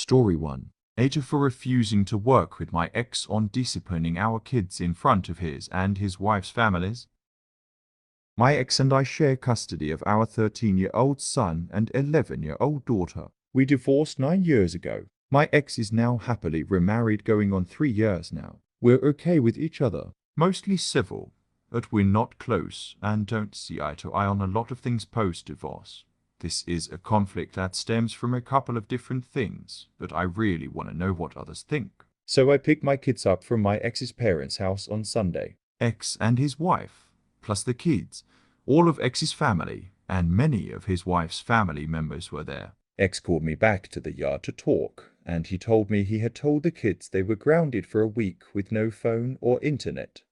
Story 1. Hater for refusing to work with my ex on disciplining our kids in front of his and his wife's families. My ex and I share custody of our 13-year-old son and 11-year-old daughter. We divorced 9 years ago. My ex is now happily remarried, going on 3 years now. We're okay with each other, mostly civil, but we're not close and don't see eye to eye on a lot of things post-divorce. This is a conflict that stems from a couple of different things, but I really want to know what others think. So I picked my kids up from my ex's parents' house on Sunday. Ex and his wife, plus the kids, all of ex's family, and many of his wife's family members were there. Ex called me back to the yard to talk, and he told me he had told the kids they were grounded for a week with no phone or internet,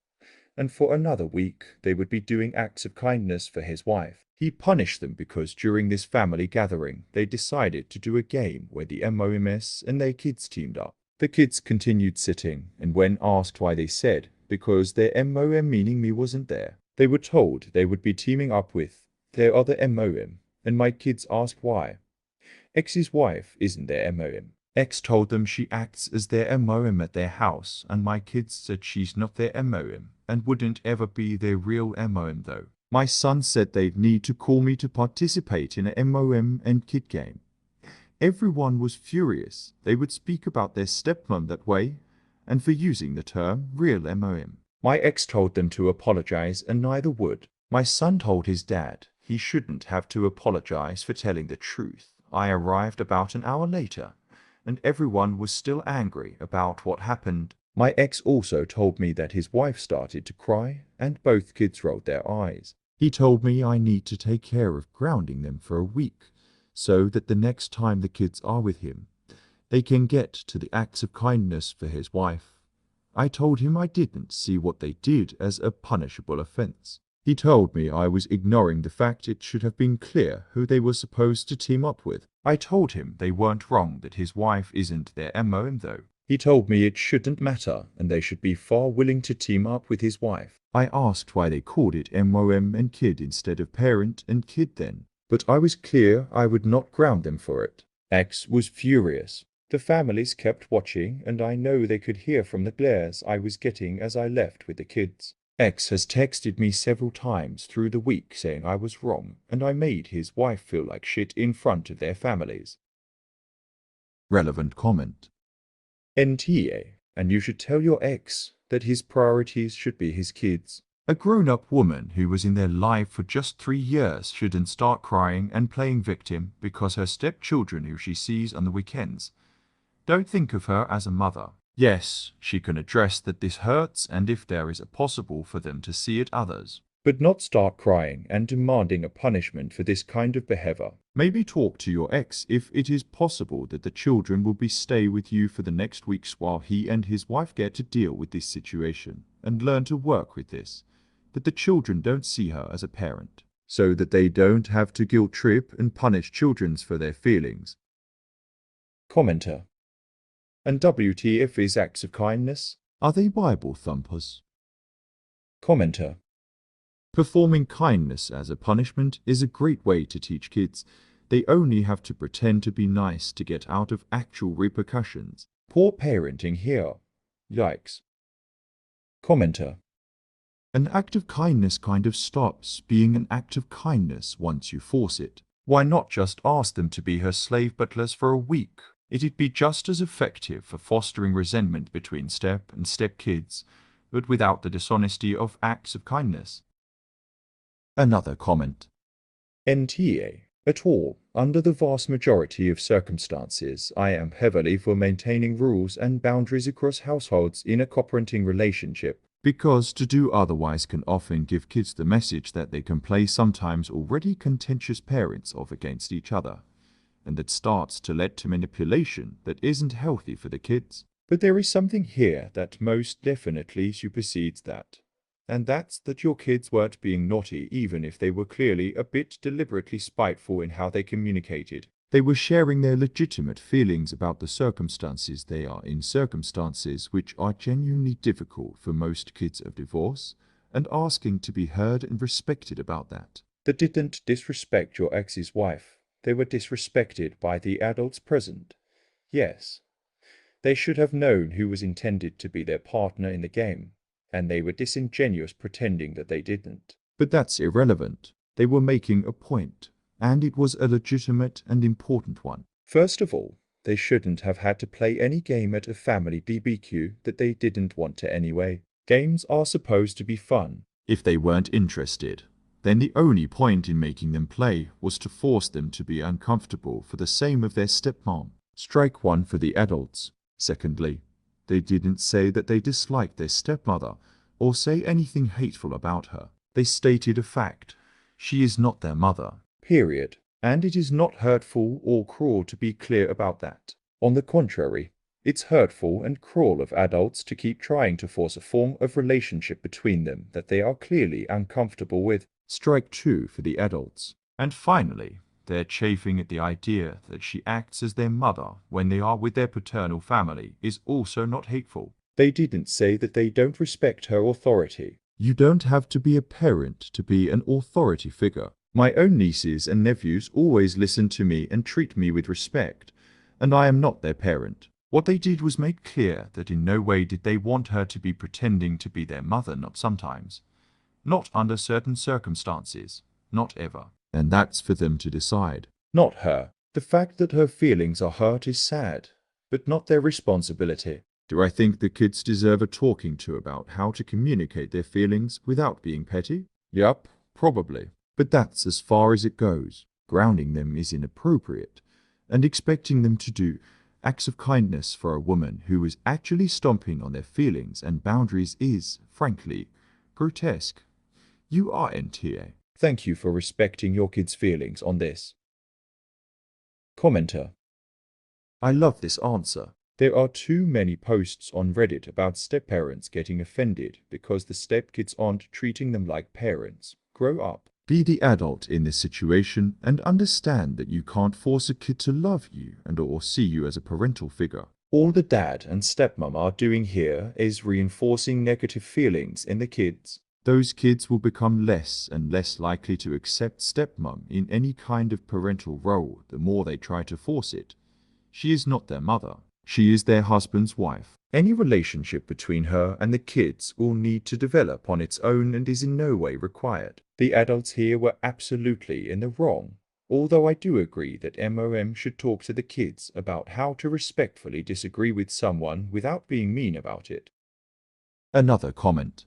and for another week they would be doing acts of kindness for his wife. He punished them because during this family gathering they decided to do a game where the MOMS and their kids teamed up. The kids continued sitting, and when asked why, they said because their MOM, meaning me, wasn't there. They were told they would be teaming up with their other MOM, and my kids asked why. Ex's wife isn't their MOM. Ex told them she acts as their MOM at their house, and my kids said she's not their MOM and wouldn't ever be their real MOM though. My son said they'd need to call me to participate in a MOM and kid game. Everyone was furious. They would speak about their stepmom that way, and for using the term real MOM. My ex told them to apologize, and neither would. My son told his dad he shouldn't have to apologize for telling the truth. I arrived about an hour later, and everyone was still angry about what happened. My ex also told me that his wife started to cry, and both kids rolled their eyes. He told me I need to take care of grounding them for a week, so that the next time the kids are with him, they can get to the acts of kindness for his wife. I told him I didn't see what they did as a punishable offense. He told me I was ignoring the fact it should have been clear who they were supposed to team up with. I told him they weren't wrong, that his wife isn't their MOM though. He told me it shouldn't matter and they should be far willing to team up with his wife. I asked why they called it MOM and kid instead of parent and kid then, but I was clear I would not ground them for it. Ex was furious. The families kept watching, and I know they could hear from the glares I was getting as I left with the kids. Ex has texted me several times through the week saying I was wrong and I made his wife feel like shit in front of their families. Relevant comment. NTA, and you should tell your ex that his priorities should be his kids. A grown-up woman who was in their life for just 3 years shouldn't start crying and playing victim because her stepchildren who she sees on the weekends don't think of her as a mother. Yes, she can address that this hurts and if there is a possible for them to see it others, but not start crying and demanding a punishment for this kind of behavior. Maybe talk to your ex if it is possible that the children will stay with you for the next weeks while he and his wife get to deal with this situation and learn to work with this, that the children don't see her as a parent, so that they don't have to guilt trip and punish children for their feelings. Commenter. And WTF is acts of kindness? Are they Bible thumpers? Commenter. Performing kindness as a punishment is a great way to teach kids. They only have to pretend to be nice to get out of actual repercussions. Poor parenting here. Yikes. Commenter. An act of kindness kind of stops being an act of kindness once you force it. Why not just ask them to be her slave butlers for a week? It'd be just as effective for fostering resentment between step and stepkids, but without the dishonesty of acts of kindness. Another comment. NTA. At all, under the vast majority of circumstances, I am heavily for maintaining rules and boundaries across households in a co-parenting relationship, because to do otherwise can often give kids the message that they can play sometimes already contentious parents off against each other, and that starts to lead to manipulation that isn't healthy for the kids. But there is something here that most definitely supersedes that. And that's that your kids weren't being naughty even if they were clearly a bit deliberately spiteful in how they communicated. They were sharing their legitimate feelings about the circumstances they are in, circumstances which are genuinely difficult for most kids of divorce, and asking to be heard and respected about that. They didn't disrespect your ex's wife. They were disrespected by the adults present. Yes, they should have known who was intended to be their partner in the game, and they were disingenuous pretending that they didn't. But that's irrelevant. They were making a point, and it was a legitimate and important one. First of all, they shouldn't have had to play any game at a family BBQ that they didn't want to anyway. Games are supposed to be fun. If they weren't interested, then the only point in making them play was to force them to be uncomfortable for the same of their stepmom. Strike one for the adults. Secondly, they didn't say that they disliked their stepmother or say anything hateful about her. They stated a fact. She is not their mother. Period. And it is not hurtful or cruel to be clear about that. On the contrary, it's hurtful and cruel of adults to keep trying to force a form of relationship between them that they are clearly uncomfortable with. Strike two for the adults. And finally, they're chafing at the idea that she acts as their mother when they are with their paternal family is also not hateful. They didn't say that they don't respect her authority. You don't have to be a parent to be an authority figure. My own nieces and nephews always listen to me and treat me with respect, and I am not their parent. What they did was make clear that in no way did they want her to be pretending to be their mother, not sometimes. Not under certain circumstances. Not ever. And that's for them to decide. Not her. The fact that her feelings are hurt is sad, but not their responsibility. Do I think the kids deserve a talking to about how to communicate their feelings without being petty? Yup, probably. But that's as far as it goes. Grounding them is inappropriate, and expecting them to do acts of kindness for a woman who is actually stomping on their feelings and boundaries is, frankly, grotesque. You aren't here. Thank you for respecting your kids' feelings on this. Commenter. I love this answer. There are too many posts on Reddit about step-parents getting offended because the step-kids aren't treating them like parents. Grow up. Be the adult in this situation and understand that you can't force a kid to love you and or see you as a parental figure. All the dad and stepmom are doing here is reinforcing negative feelings in the kids. Those kids will become less and less likely to accept stepmom in any kind of parental role the more they try to force it. She is not their mother. She is their husband's wife. Any relationship between her and the kids will need to develop on its own and is in no way required. The adults here were absolutely in the wrong, although I do agree that MOM should talk to the kids about how to respectfully disagree with someone without being mean about it. Another comment.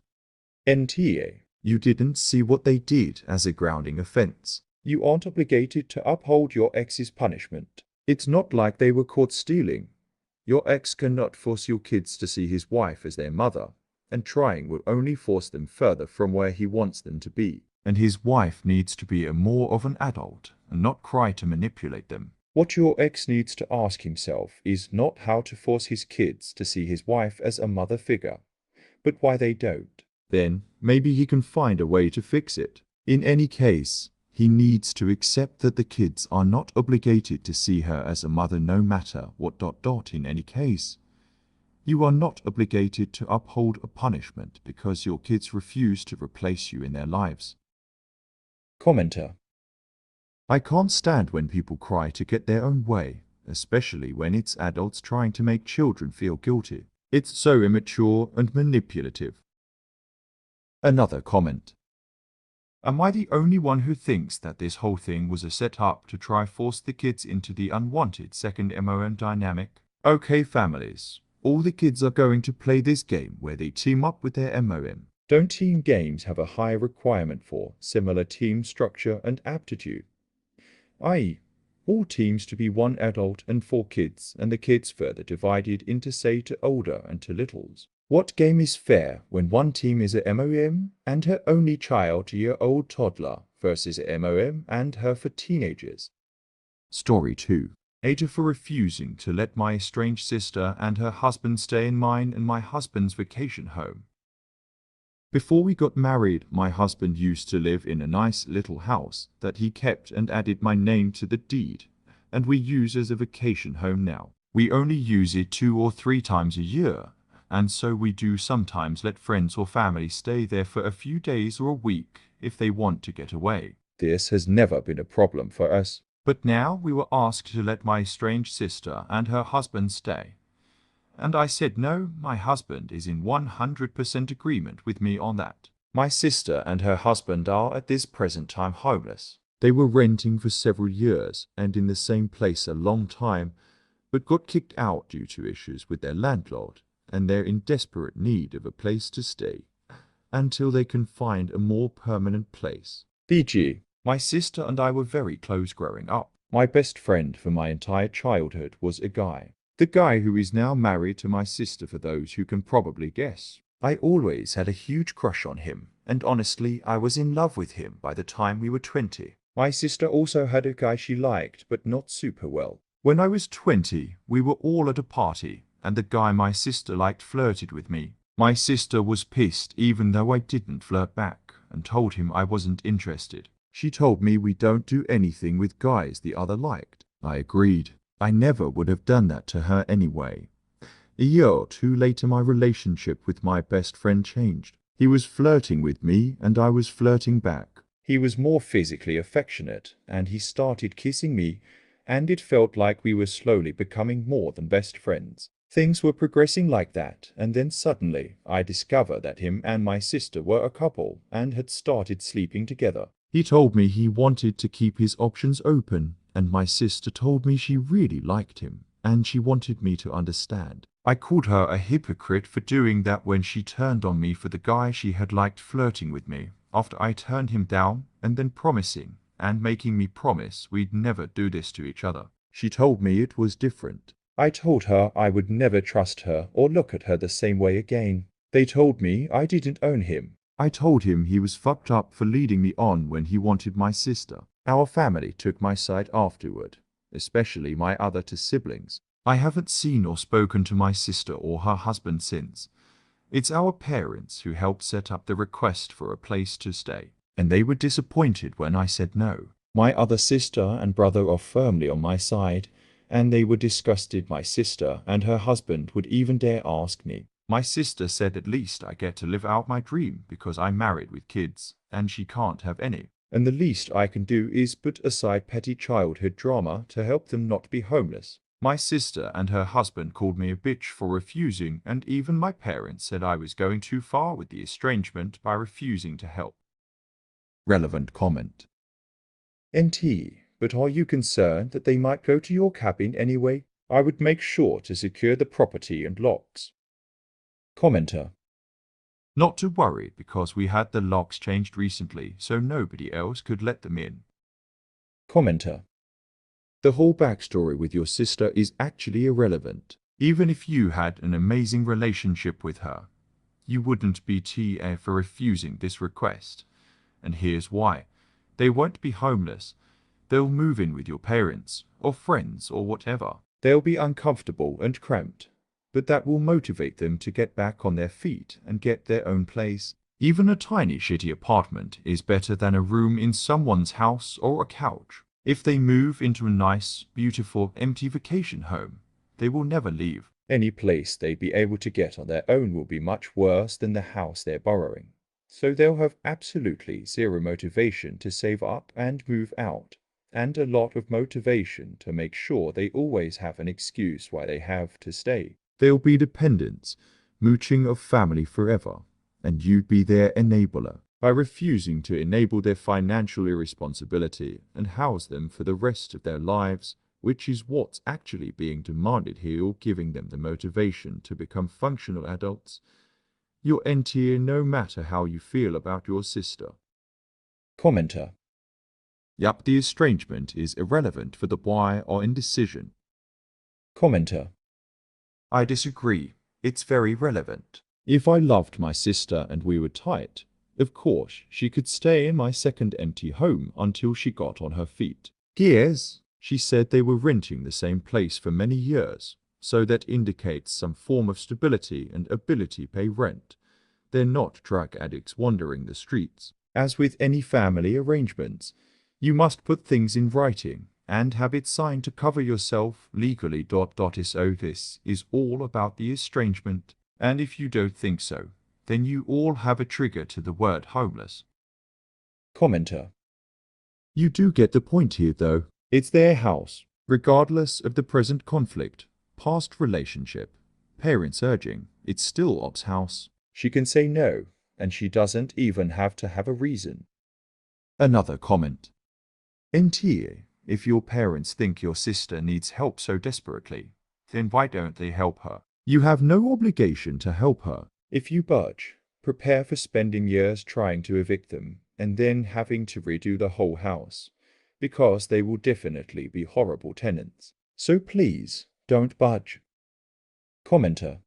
NTA. You didn't see what they did as a grounding offense. You aren't obligated to uphold your ex's punishment. It's not like they were caught stealing. Your ex cannot force your kids to see his wife as their mother, and trying will only force them further from where he wants them to be. And his wife needs to be more of an adult and not try to manipulate them. What your ex needs to ask himself is not how to force his kids to see his wife as a mother figure, but why they don't. Then, maybe he can find a way to fix it. In any case, he needs to accept that the kids are not obligated to see her as a mother no matter what. In any case, you are not obligated to uphold a punishment because your kids refuse to replace you in their lives. Commenter. I can't stand when people cry to get their own way, especially when it's adults trying to make children feel guilty. It's so immature and manipulative. Another comment. Am I the only one who thinks that this whole thing was a set-up to try force the kids into the unwanted second MOM dynamic? Okay, families, all the kids are going to play this game where they team up with their MOM. Don't team games have a high requirement for similar team structure and aptitude? i.e., all teams to be one adult and 4 kids, and the kids further divided into say to older and to littles. What game is fair when one team is a MOM and her only child-year-old toddler versus a MOM and her for teenagers? Story 2. Ada for refusing to let my estranged sister and her husband stay in mine and my husband's vacation home. Before we got married, my husband used to live in a nice little house that he kept and added my name to the deed, and we use as a vacation home now. We only use it 2 or 3 times a year, and so we do sometimes let friends or family stay there for a few days or a week if they want to get away. This has never been a problem for us. But now we were asked to let my estranged sister and her husband stay. And I said no, my husband is in 100% agreement with me on that. My sister and her husband are at this present time homeless. They were renting for several years and in the same place a long time, but got kicked out due to issues with their landlord, and they're in desperate need of a place to stay until they can find a more permanent place. BG. My sister and I were very close growing up. My best friend for my entire childhood was a guy. The guy who is now married to my sister, for those who can probably guess. I always had a huge crush on him, and honestly, I was in love with him by the time we were 20. My sister also had a guy she liked, but not super well. When I was 20, we were all at a party, and the guy my sister liked flirted with me. My sister was pissed even though I didn't flirt back, and told him I wasn't interested. She told me we don't do anything with guys the other liked. I agreed. I never would have done that to her anyway. A year or two later, my relationship with my best friend changed. He was flirting with me and I was flirting back. He was more physically affectionate and he started kissing me, and it felt like we were slowly becoming more than best friends. Things were progressing like that, and then suddenly I discovered that him and my sister were a couple and had started sleeping together. He told me he wanted to keep his options open, and my sister told me she really liked him and she wanted me to understand. I called her a hypocrite for doing that when she turned on me for the guy she had liked flirting with me, after I turned him down, and then promising and making me promise we'd never do this to each other. She told me it was different. I told her I would never trust her or look at her the same way again. They told me I didn't own him. I told him he was fucked up for leading me on when he wanted my sister. Our family took my side afterward, especially my other two siblings. I haven't seen or spoken to my sister or her husband since. It's our parents who helped set up the request for a place to stay, and they were disappointed when I said no. My other sister and brother are firmly on my side, and they were disgusted my sister and her husband would even dare ask me. My sister said at least I get to live out my dream because I'm married with kids, and she can't have any. And the least I can do is put aside petty childhood drama to help them not be homeless. My sister and her husband called me a bitch for refusing, and even my parents said I was going too far with the estrangement by refusing to help. Relevant comment. NT, but are you concerned that they might go to your cabin anyway? I would make sure to secure the property and locks. Commenter. Not to worry, because we had the locks changed recently, so nobody else could let them in. Commenter. The whole backstory with your sister is actually irrelevant. Even if you had an amazing relationship with her, you wouldn't be TA for refusing this request. And here's why. They won't be homeless. They'll move in with your parents, or friends, or whatever. They'll be uncomfortable and cramped, but that will motivate them to get back on their feet and get their own place. Even a tiny shitty apartment is better than a room in someone's house or a couch. If they move into a nice, beautiful, empty vacation home, they will never leave. Any place they'd be able to get on their own will be much worse than the house they're borrowing. So they'll have absolutely zero motivation to save up and move out, and a lot of motivation to make sure they always have an excuse why they have to stay. They'll be dependents, mooching of family forever, and you'd be their enabler by refusing to enable their financial irresponsibility and house them for the rest of their lives, which is what's actually being demanded here, or giving them the motivation to become functional adults. You're NTA no matter how you feel about your sister. Commenter. Yup, the estrangement is irrelevant for the why or indecision. Commenter. I disagree. It's very relevant. If I loved my sister and we were tight, of course she could stay in my second empty home until she got on her feet. Yes, she said they were renting the same place for many years, so that indicates some form of stability and ability to pay rent. They're not drug addicts wandering the streets. As with any family arrangements, you must put things in writing and have it signed to cover yourself legally. So this is all about the estrangement, and if you don't think so, then you all have a trigger to the word homeless. Commenter. You do get the point here though. It's their house, regardless of the present conflict, past relationship, parents urging, it's still Op's house. She can say no, and she doesn't even have to have a reason. Another comment. NTA, if your parents think your sister needs help so desperately, then why don't they help her? You have no obligation to help her. If you budge, prepare for spending years trying to evict them and then having to redo the whole house, because they will definitely be horrible tenants. So please, don't budge. Commenter.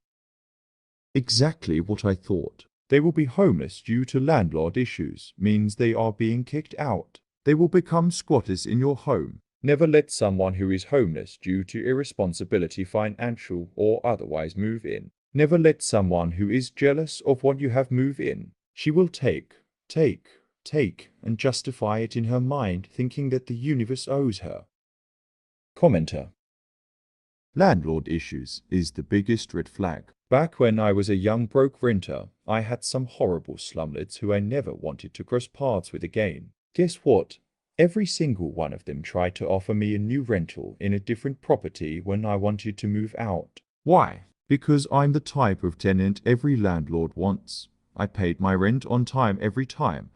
Exactly what I thought. They will be homeless due to landlord issues, means they are being kicked out. They will become squatters in your home. Never let someone who is homeless due to irresponsibility, financial or otherwise, move in. Never let someone who is jealous of what you have move in. She will take, and justify it in her mind, thinking that the universe owes her. Commenter. Landlord issues is the biggest red flag. Back when I was a young broke renter, I had some horrible slumlords who I never wanted to cross paths with again. Guess what? Every single one of them tried to offer me a new rental in a different property when I wanted to move out. Why? Because I'm the type of tenant every landlord wants. I paid my rent on time every time,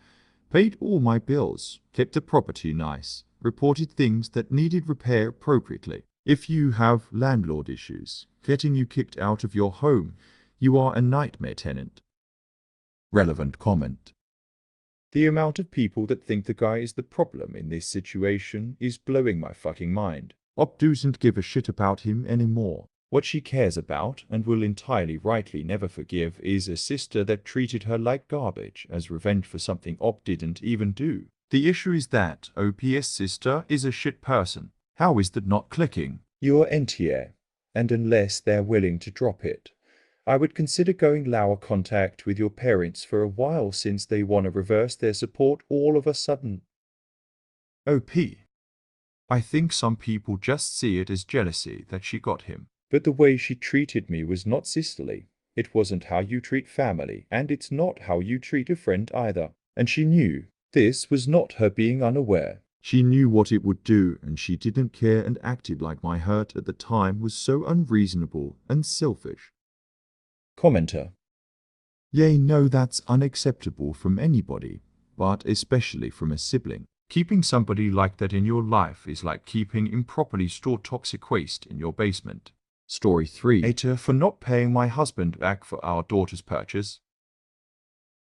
paid all my bills, kept the property nice, reported things that needed repair appropriately. If you have landlord issues, getting you kicked out of your home, you are a nightmare tenant. Relevant comment. The amount of people that think the guy is the problem in this situation is blowing my fucking mind. Op doesn't give a shit about him anymore. What she cares about, and will entirely rightly never forgive, is a sister that treated her like garbage as revenge for something Op didn't even do. The issue is that OP's sister is a shit person. How is that not clicking? You're NTA, and unless they're willing to drop it, I would consider going lower contact with your parents for a while, since they want to reverse their support all of a sudden. OP. I think some people just see it as jealousy that she got him. But the way she treated me was not sisterly. It wasn't how you treat family, and it's not how you treat a friend either. And she knew. This was not her being unaware. She knew what it would do, and she didn't care and acted like my hurt at the time was so unreasonable and selfish. Commenter. Yea, no, that's unacceptable from anybody, but especially from a sibling. Keeping somebody like that in your life is like keeping improperly stored toxic waste in your basement. Story 3. Later, for not paying my husband back for our daughter's purchase.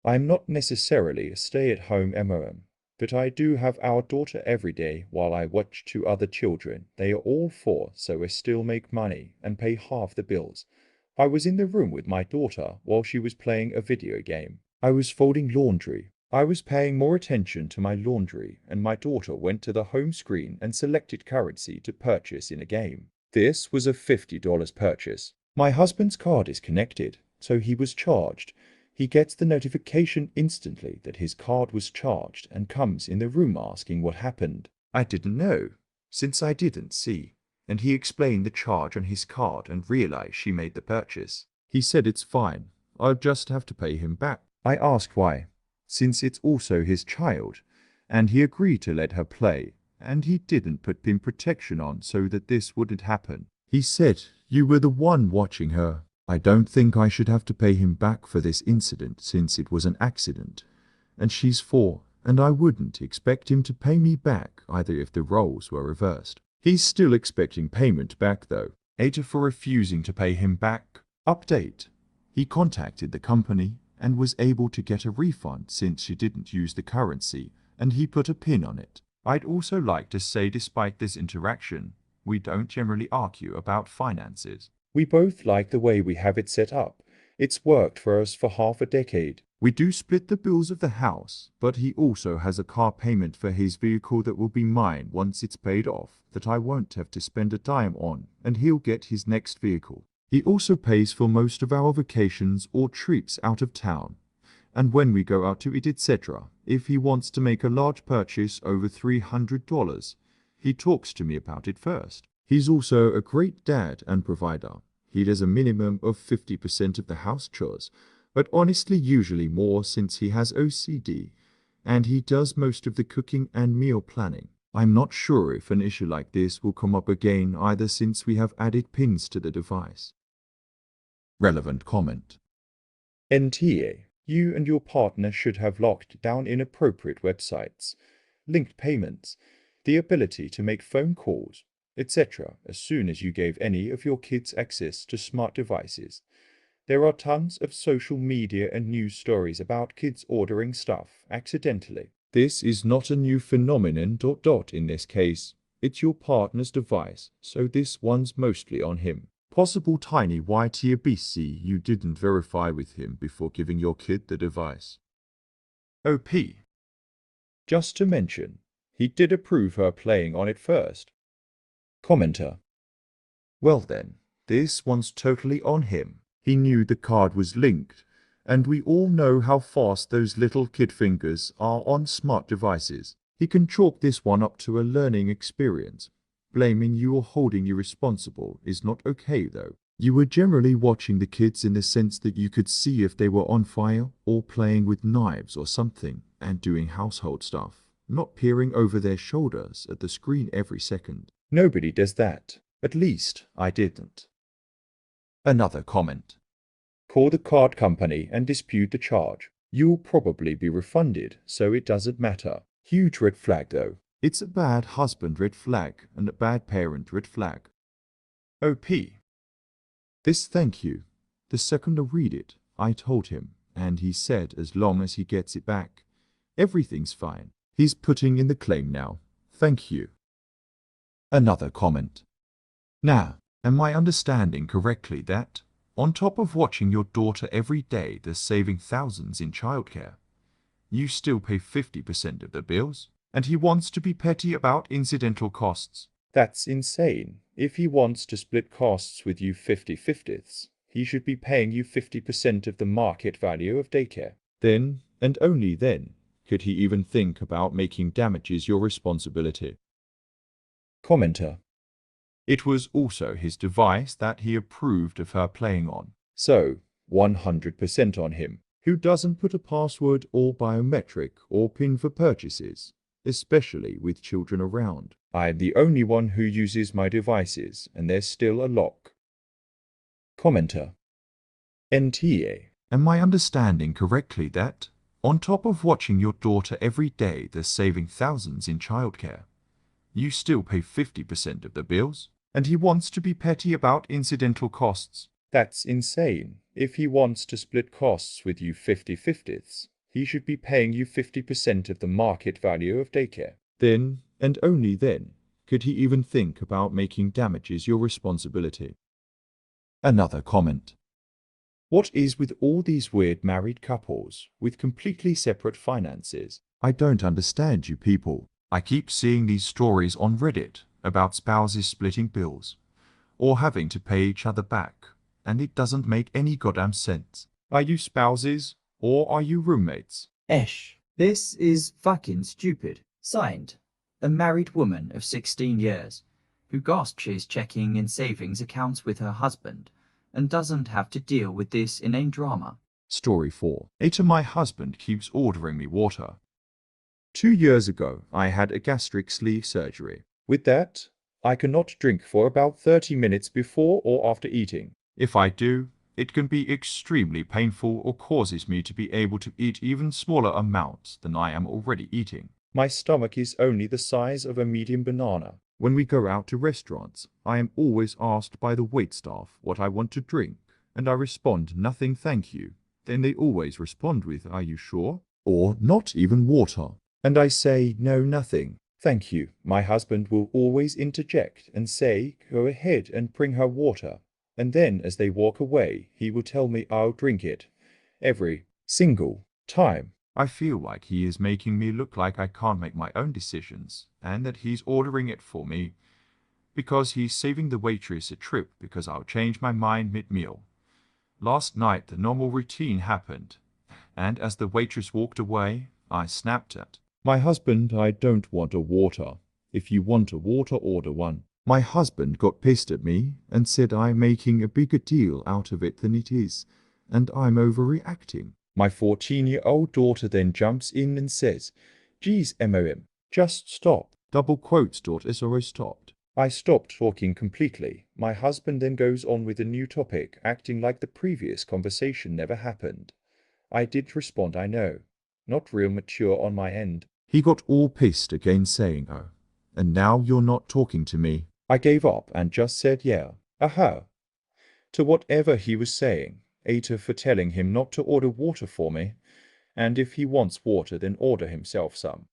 I'm not necessarily a stay-at-home MOM, but I do have our daughter every day while I watch 2 other children. They are all 4, so I still make money and pay half the bills. I was in the room with my daughter while she was playing a video game. I was folding laundry. I was paying more attention to my laundry, and my daughter went to the home screen and selected currency to purchase in a game. This was a $50 purchase. My husband's card is connected, so he was charged. He gets the notification instantly that his card was charged and comes in the room asking what happened. I didn't know, since I didn't see, and he explained the charge on his card and realized she made the purchase. He said it's fine, I'll just have to pay him back. I asked why, since it's also his child, and he agreed to let her play, and he didn't put pin protection on so that this wouldn't happen. He said, "You were the one watching her. I don't think I should have to pay him back for this incident since it was an accident. And she's 4, and I wouldn't expect him to pay me back either if the roles were reversed." He's still expecting payment back though. Ada for refusing to pay him back. Update. He contacted the company and was able to get a refund since she didn't use the currency, and he put a pin on it. I'd also like to say, despite this interaction, we don't generally argue about finances. We both like the way we have it set up. It's worked for us for half a decade. We do split the bills of the house, but he also has a car payment for his vehicle that will be mine once it's paid off, that I won't have to spend a dime on, and he'll get his next vehicle. He also pays for most of our vacations or trips out of town, and when we go out to eat, etc. If he wants to make a large purchase over $300, he talks to me about it first. He's also a great dad and provider. He does a minimum of 50% of the house chores, but honestly usually more since he has OCD, and he does most of the cooking and meal planning. I'm not sure if an issue like this will come up again either since we have added pins to the device. Relevant comment. NTA. You and your partner should have locked down inappropriate websites, linked payments, the ability to make phone calls, etc. as soon as you gave any of your kids access to smart devices. There are tons of social media and news stories about kids ordering stuff accidentally. This is not a new phenomenon. In this case, it's your partner's device, so this one's mostly on him. Possible tiny YTABC you didn't verify with him before giving your kid the device. OP. Just to mention, he did approve her playing on it first. Commenter. Well then, this one's totally on him. He knew the card was linked, and we all know how fast those little kid fingers are on smart devices. He can chalk this one up to a learning experience. Blaming you or holding you responsible is not okay though. You were generally watching the kids in the sense that you could see if they were on fire or playing with knives or something and doing household stuff, not peering over their shoulders at the screen every second. Nobody does that. At least, I didn't. Another comment. Call the card company and dispute the charge. You'll probably be refunded, so it doesn't matter. Huge red flag though. It's a bad husband red flag and a bad parent red flag. OP. This thank you. The second I read it, I told him, and he said as long as he gets it back, everything's fine. He's putting in the claim now. Thank you. Another comment. Now, am I understanding correctly that, on top of watching your daughter every day that's saving thousands in childcare, you still pay 50% of the bills? And he wants to be petty about incidental costs? That's insane. If he wants to split costs with you 50/50ths, he should be paying you 50% of the market value of daycare. Then, and only then, could he even think about making damages your responsibility. Commenter. It was also his device that he approved of her playing on. So, 100% on him. Who doesn't put a password or biometric or PIN for purchases, especially with children around? I'm the only one who uses my devices, and there's still a lock. Commenter. NTA. Am I understanding correctly that, on top of watching your daughter every day that's saving thousands in childcare, you still pay 50% of the bills? And he wants to be petty about incidental costs? That's insane. If he wants to split costs with you 50/50ths, he should be paying you 50% of the market value of daycare. Then, and only then, could he even think about making damages your responsibility. Another comment. What is with all these weird married couples with completely separate finances? I don't understand you people. I keep seeing these stories on Reddit about spouses splitting bills, or having to pay each other back, and it doesn't make any goddamn sense. Are you spouses, or are you roommates? This is fucking stupid. Signed, a married woman of 16 years, who gossip she's checking in savings accounts with her husband, and doesn't have to deal with this inane drama. Story 4. Later, my husband keeps ordering me water. 2 years ago, I had a gastric sleeve surgery. With that, I cannot drink for about 30 minutes before or after eating. If I do, it can be extremely painful or causes me to be able to eat even smaller amounts than I am already eating. My stomach is only the size of a medium banana. When we go out to restaurants, I am always asked by the waitstaff what I want to drink, and I respond, nothing thank you. Then they always respond with, are you sure? Or, not even water. And I say, no, nothing. Thank you. My husband will always interject and say, go ahead and bring her water. And then as they walk away, he will tell me I'll drink it. Every single time. I feel like he is making me look like I can't make my own decisions, and that he's ordering it for me, because he's saving the waitress a trip because I'll change my mind mid-meal. Last night the normal routine happened, and as the waitress walked away, I snapped at my husband, I don't want a water. If you want a water, order one. My husband got pissed at me and said I'm making a bigger deal out of it than it is, and I'm overreacting. My 14-year-old daughter then jumps in and says, geez, MOM, just stop. Double quotes. SRO stopped. I stopped talking completely. My husband then goes on with a new topic, acting like the previous conversation never happened. I did respond, I know. Not real mature on my end. He got all pissed again, saying, "Oh, and now you're not talking to me." I gave up and just said yeah, aha, to whatever he was saying, Ater for telling him not to order water for me, and if he wants water then order himself some.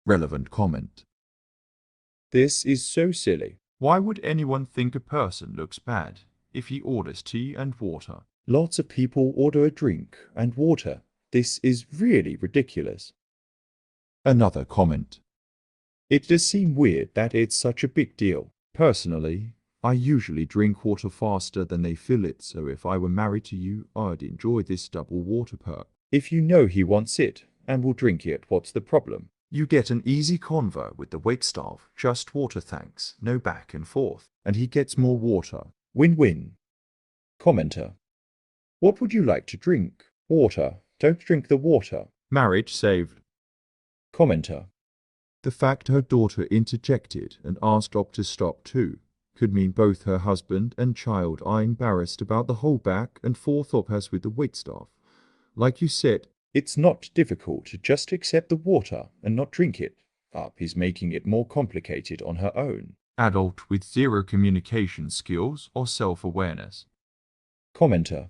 Relevant comment. This is so silly. Why would anyone think a person looks bad if he orders tea and water? Lots of people order a drink and water. This is really ridiculous. Another comment. It does seem weird that it's such a big deal. Personally, I usually drink water faster than they fill it, so if I were married to you, I'd enjoy this double water perk. If you know he wants it and will drink it, what's the problem? You get an easy convo with the waitstaff, just water thanks, no back and forth, and he gets more water. Win-win. Commenter. What would you like to drink? Water. Don't drink the water. Marriage saved. Commenter. The fact her daughter interjected and asked Op to stop too could mean both her husband and child are embarrassed about the whole back and forth Op has with the waitstaff. Like you said, it's not difficult to just accept the water and not drink it. Up is making it more complicated on her own. Adult with zero communication skills or self-awareness. Commenter.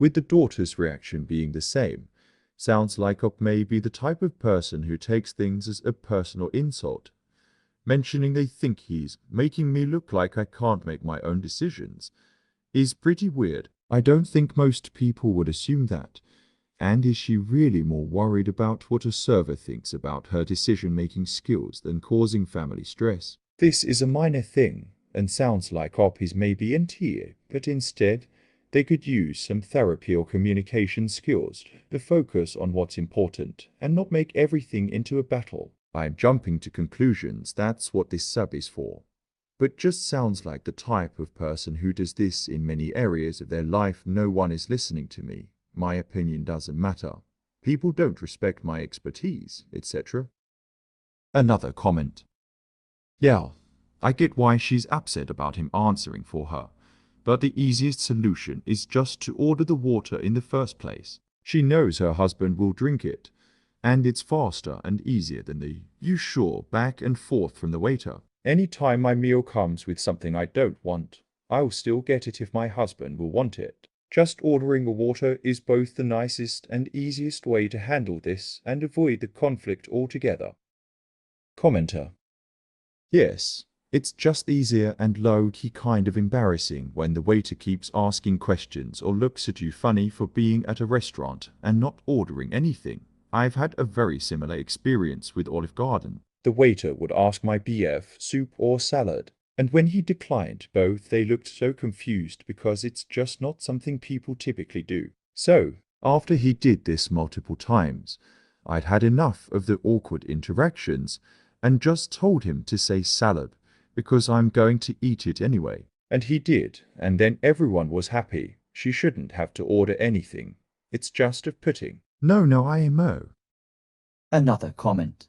With the daughter's reaction being the same, sounds like Op may be the type of person who takes things as a personal insult. Mentioning they think he's making me look like I can't make my own decisions is pretty weird. I don't think most people would assume that. And is she really more worried about what a server thinks about her decision-making skills than causing family stress? This is a minor thing, and sounds like Op is maybe in tear, but instead, they could use some therapy or communication skills to focus on what's important and not make everything into a battle. I'm jumping to conclusions, that's what this sub is for. But just sounds like the type of person who does this in many areas of their life. No one is listening to me. My opinion doesn't matter. People don't respect my expertise, etc. Another comment. Yeah, I get why she's upset about him answering for her, but the easiest solution is just to order the water in the first place. She knows her husband will drink it, and it's faster and easier than the usual back and forth from the waiter. Anytime my meal comes with something I don't want, I'll still get it if my husband will want it. Just ordering the water is both the nicest and easiest way to handle this and avoid the conflict altogether. Commenter. Yes, it's just easier and low-key kind of embarrassing when the waiter keeps asking questions or looks at you funny for being at a restaurant and not ordering anything. I've had a very similar experience with Olive Garden. The waiter would ask my BF soup or salad, and when he declined both, they looked so confused because it's just not something people typically do. So, after he did this multiple times, I'd had enough of the awkward interactions and just told him to say salad because I'm going to eat it anyway. And he did, and then everyone was happy. She shouldn't have to order anything. It's just off-putting. No, IMO. Another comment.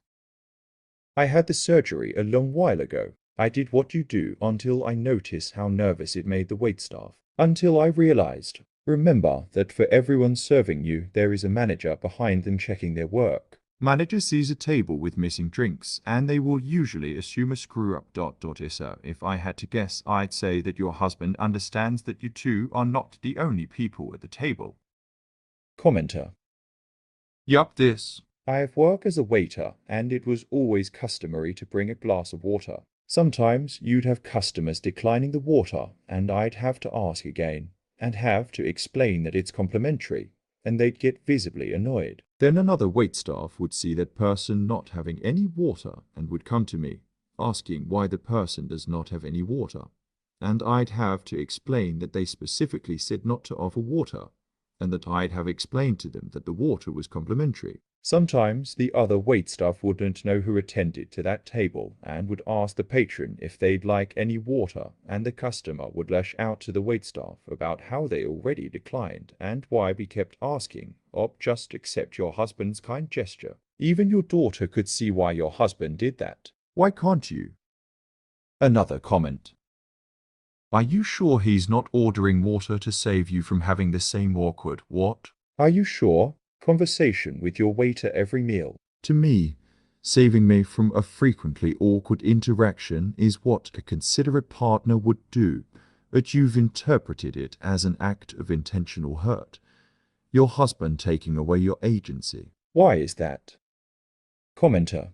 I had the surgery a long while ago. I did what you do until I noticed how nervous it made the waitstaff. Until I realized, remember that for everyone serving you, there is a manager behind them checking their work. Manager sees a table with missing drinks, and they will usually assume a screw-up. So if I had to guess, I'd say that your husband understands that you two are not the only people at the table. Commenter. Yup, this. I have worked as a waiter, and it was always customary to bring a glass of water. Sometimes you'd have customers declining the water, and I'd have to ask again, and have to explain that it's complimentary, and they'd get visibly annoyed. Then another waitstaff would see that person not having any water and would come to me, asking why the person does not have any water. And I'd have to explain that they specifically said not to offer water, and that I'd have explained to them that the water was complimentary. Sometimes the other waitstaff wouldn't know who attended to that table and would ask the patron if they'd like any water, and the customer would lash out to the waitstaff about how they already declined and why we kept asking, or just accept your husband's kind gesture. Even your daughter could see why your husband did that. Why can't you? Another comment. Are you sure he's not ordering water to save you from having the same awkward what? Are you sure? Conversation with your waiter every meal. To me, saving me from a frequently awkward interaction is what a considerate partner would do, but you've interpreted it as an act of intentional hurt. Your husband taking away your agency. Why is that? Commenter.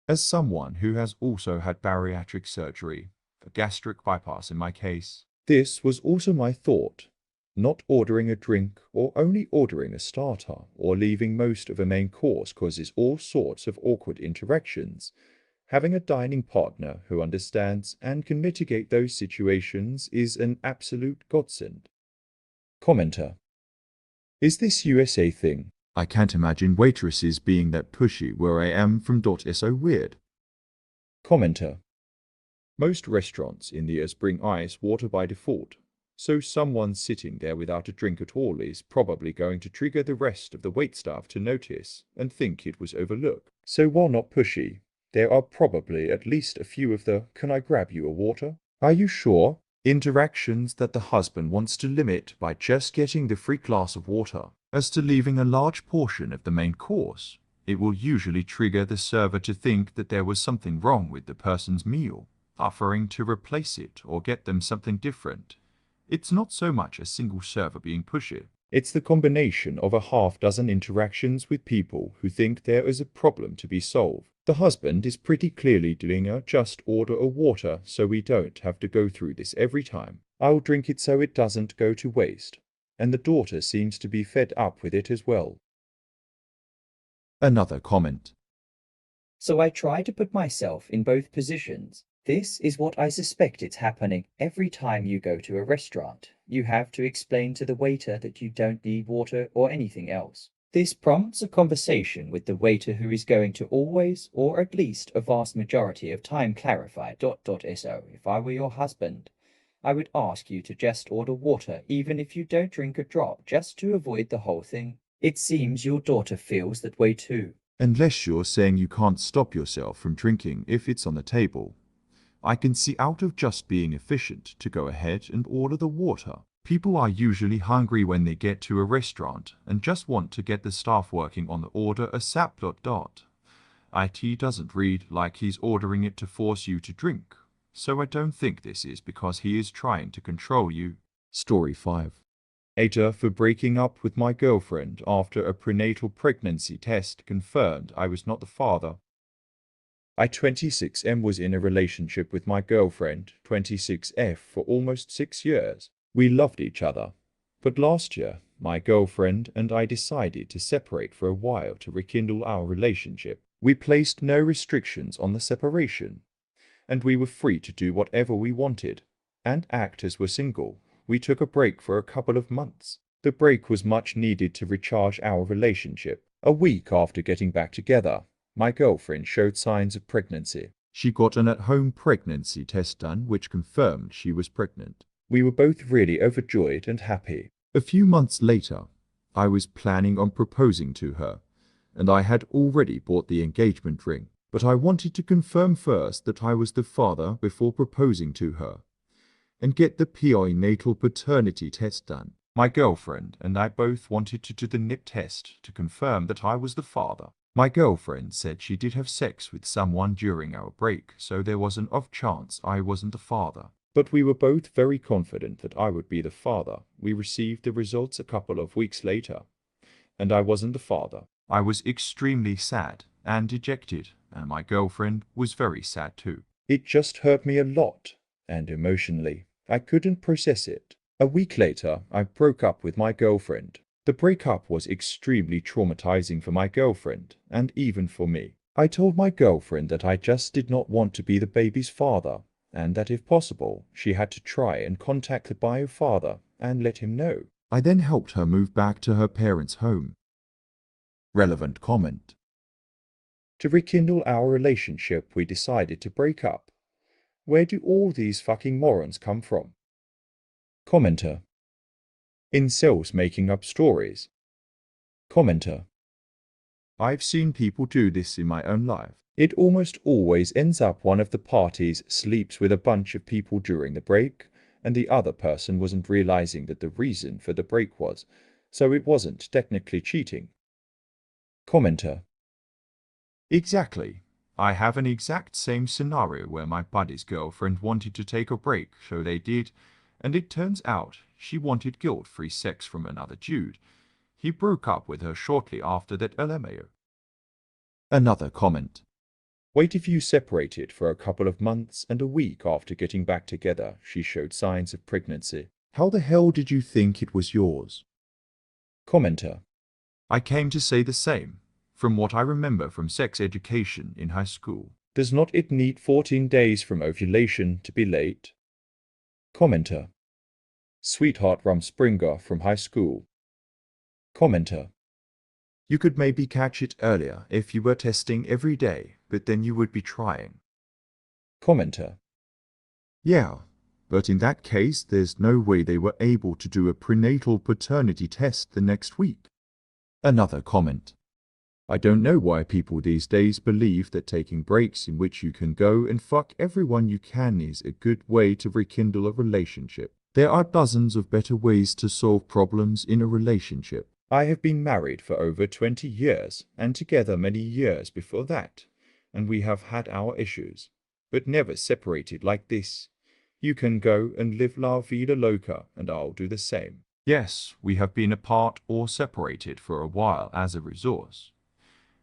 As someone who has also had bariatric surgery, a gastric bypass in my case, This was also my thought. Not ordering a drink or only ordering a starter or leaving most of a main course causes all sorts of awkward interactions. Having a dining partner who understands and can mitigate those situations is an absolute godsend. Commenter. Is this USA thing? I can't imagine waitresses being that pushy where I am from. So weird. Commenter. Most restaurants in the US bring ice water by default, so someone sitting there without a drink at all is probably going to trigger the rest of the waitstaff to notice and think it was overlooked. So while not pushy, there are probably at least a few of the "can I grab you a water? Are you sure?" interactions that the husband wants to limit by just getting the free glass of water. As to leaving a large portion of the main course, it will usually trigger the server to think that there was something wrong with the person's meal, offering to replace it or get them something different. It's not so much a single server being pushy. It's the combination of a half-dozen interactions with people who think there is a problem to be solved. The husband is pretty clearly doing a "just order a water so we don't have to go through this every time. I'll drink it so it doesn't go to waste." And the daughter seems to be fed up with it as well. Another comment. So I try to put myself in both positions. This is what I suspect it's happening every time you go to a restaurant. You have to explain to the waiter that you don't need water or anything else. This prompts a conversation with the waiter who is going to always, or at least a vast majority of time, clarify ... So if I were your husband, I would ask you to just order water even if you don't drink a drop, just to avoid the whole thing. It seems your daughter feels that way too. Unless you're saying you can't stop yourself from drinking if it's on the table. I can see out of just being efficient to go ahead and order the water. People are usually hungry when they get to a restaurant and just want to get the staff working on the order ASAP. IT doesn't read like he's ordering it to force you to drink, so I don't think this is because he is trying to control you. Story 5. Later, for breaking up with my girlfriend after a prenatal pregnancy test confirmed I was not the father. I, 26M, was in a relationship with my girlfriend, 26F, for almost 6 years. We loved each other. But last year, my girlfriend and I decided to separate for a while to rekindle our relationship. We placed no restrictions on the separation, and we were free to do whatever we wanted, and act as we're single. We took a break for a couple of months. The break was much needed to recharge our relationship. A week after getting back together, my girlfriend showed signs of pregnancy. She got an at-home pregnancy test done which confirmed she was pregnant. We were both really overjoyed and happy. A few months later, I was planning on proposing to her, and I had already bought the engagement ring. But I wanted to confirm first that I was the father before proposing to her, and get the prenatal paternity test done. My girlfriend and I both wanted to do the NIP test to confirm that I was the father. My girlfriend said she did have sex with someone during our break, so there was an off chance I wasn't the father. But we were both very confident that I would be the father. We received the results a couple of weeks later, and I wasn't the father. I was extremely sad and dejected, and my girlfriend was very sad too. It just hurt me a lot, and emotionally, I couldn't process it. A week later, I broke up with my girlfriend. The breakup was extremely traumatizing for my girlfriend, and even for me. I told my girlfriend that I just did not want to be the baby's father, and that if possible, she had to try and contact the bio father and let him know. I then helped her move back to her parents' home. Relevant comment. To rekindle our relationship, we decided to break up. Where do all these fucking morons come from? Commenter. Incels making up stories. Commenter. I've seen people do this in my own life. It almost always ends up one of the parties sleeps with a bunch of people during the break, and the other person wasn't realizing that the reason for the break was, so it wasn't technically cheating. Commenter. Exactly. I have an exact same scenario where my buddy's girlfriend wanted to take a break, so they did, and it turns out she wanted guilt-free sex from another dude. He broke up with her shortly after that LMAO. Another comment. Wait if you separated for a couple of months and a week after getting back together she showed signs of pregnancy. How the hell did you think it was yours? Commenter. I came to say the same, from what I remember from sex education in high school. Does not it need 14 days from ovulation to be late? Commenter. Sweetheart Rumspringer from high school. Commenter. You could maybe catch it earlier if you were testing every day, but then you would be trying. Commenter. Yeah, but in that case there's no way they were able to do a prenatal paternity test the next week. Another comment. I don't know why people these days believe that taking breaks in which you can go and fuck everyone you can is a good way to rekindle a relationship. There are dozens of better ways to solve problems in a relationship. I have been married for over 20 years and together many years before that, and we have had our issues, but never separated like this. You can go and live la vida loca and I'll do the same. Yes, we have been apart or separated for a while as a resource.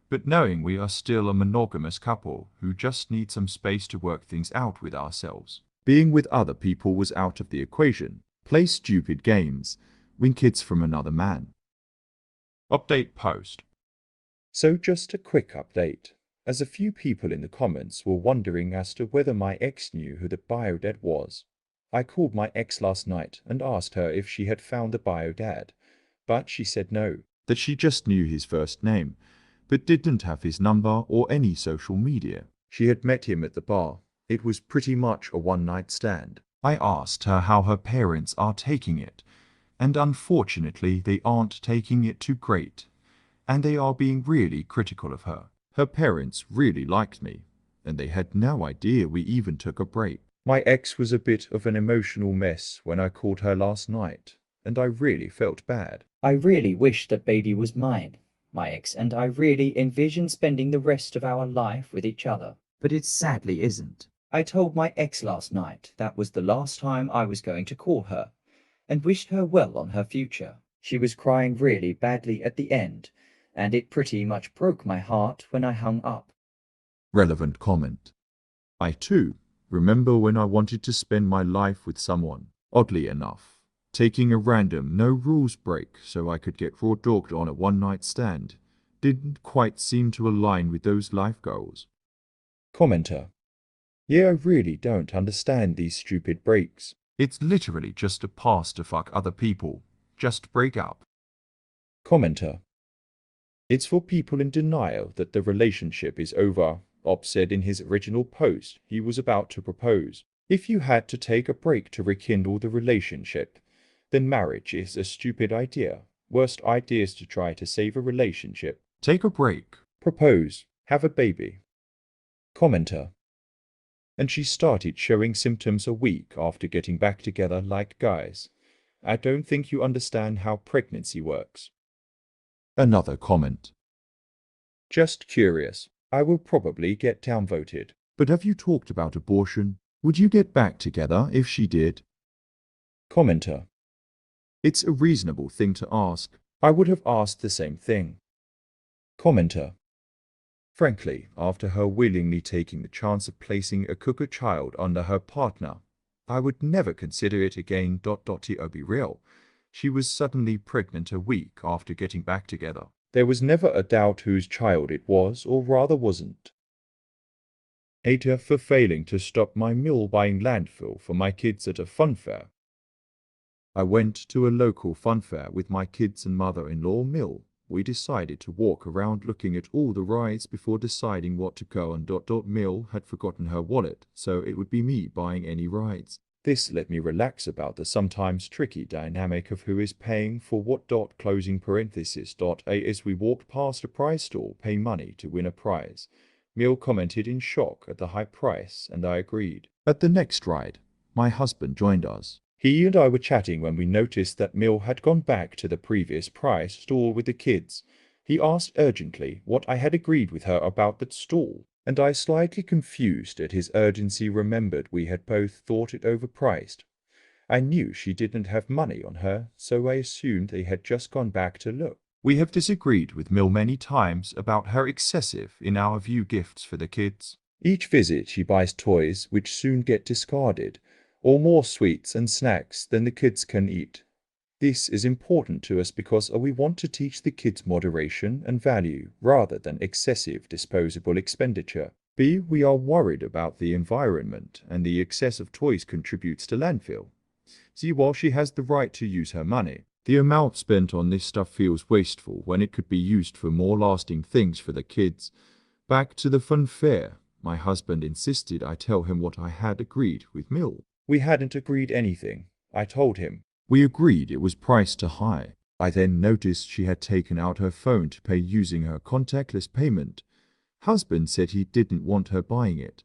But knowing we are still a monogamous couple who just need some space to work things out with ourselves. Being with other people was out of the equation. Play stupid games. Win kids from another man. Update post. So just a quick update, as a few people in the comments were wondering as to whether my ex knew who the biodad was. I called my ex last night and asked her if she had found the biodad, but she said no. That she just knew his first name, but didn't have his number or any social media. She had met him at the bar. It was pretty much a one-night stand. I asked her how her parents are taking it, and unfortunately they aren't taking it too great, and they are being really critical of her. Her parents really liked me, and they had no idea we even took a break. My ex was a bit of an emotional mess when I called her last night, and I really felt bad. I really wish that baby was mine. My ex and I really envision spending the rest of our life with each other. But it sadly isn't. I told my ex last night that was the last time I was going to call her, and wished her well on her future. She was crying really badly at the end, and it pretty much broke my heart when I hung up. Relevant comment. I too remember when I wanted to spend my life with someone. Oddly enough, taking a random no-rules break so I could get raw dogged on a one-night stand didn't quite seem to align with those life goals. Commenter. Yeah, I really don't understand these stupid breaks. It's literally just a pass to fuck other people. Just break up. Commenter. It's for people in denial that the relationship is over. Ob said in his original post he was about to propose. If you had to take a break to rekindle the relationship, then marriage is a stupid idea. Worst idea is to try to save a relationship. Take a break. Propose. Have a baby. Commenter. And she started showing symptoms a week after getting back together like guys. I don't think you understand how pregnancy works. Another comment. Just curious. I will probably get downvoted. But have you talked about abortion? Would you get back together if she did? Commenter. It's a reasonable thing to ask. I would have asked the same thing. Commenter. Frankly, after her willingly taking the chance of placing a cooker child under her partner, I would never consider it again. To be real, she was suddenly pregnant a week after getting back together. There was never a doubt whose child it was, or rather wasn't. Hater for failing to stop my mill buying landfill for my kids at a fun fair. I went to a local fun fair with my kids and mother-in-law Mill. We decided to walk around looking at all the rides before deciding what to go on. Mill had forgotten her wallet, so it would be me buying any rides. This let me relax about the sometimes tricky dynamic of who is paying for what. Closing parenthesis. As we walked past a prize stall, pay money to win a prize. Mill commented in shock at the high price, and I agreed. At the next ride, my husband joined us. He and I were chatting when we noticed that Mill had gone back to the previous prize stall with the kids. He asked urgently what I had agreed with her about that stall, and I, slightly confused at his urgency, remembered we had both thought it overpriced. I knew she didn't have money on her, so I assumed they had just gone back to look. We have disagreed with Mill many times about her excessive, in our view, gifts for the kids. Each visit she buys toys which soon get discarded, or more sweets and snacks than the kids can eat. This is important to us because we want to teach the kids moderation and value rather than excessive disposable expenditure. B. We are worried about the environment, and the excess of toys contributes to landfill. C. While she has the right to use her money, the amount spent on this stuff feels wasteful when it could be used for more lasting things for the kids. Back to the fun fair. My husband insisted I tell him what I had agreed with Mill. We hadn't agreed anything, I told him. We agreed it was priced too high. I then noticed she had taken out her phone to pay using her contactless payment. Husband said he didn't want her buying it,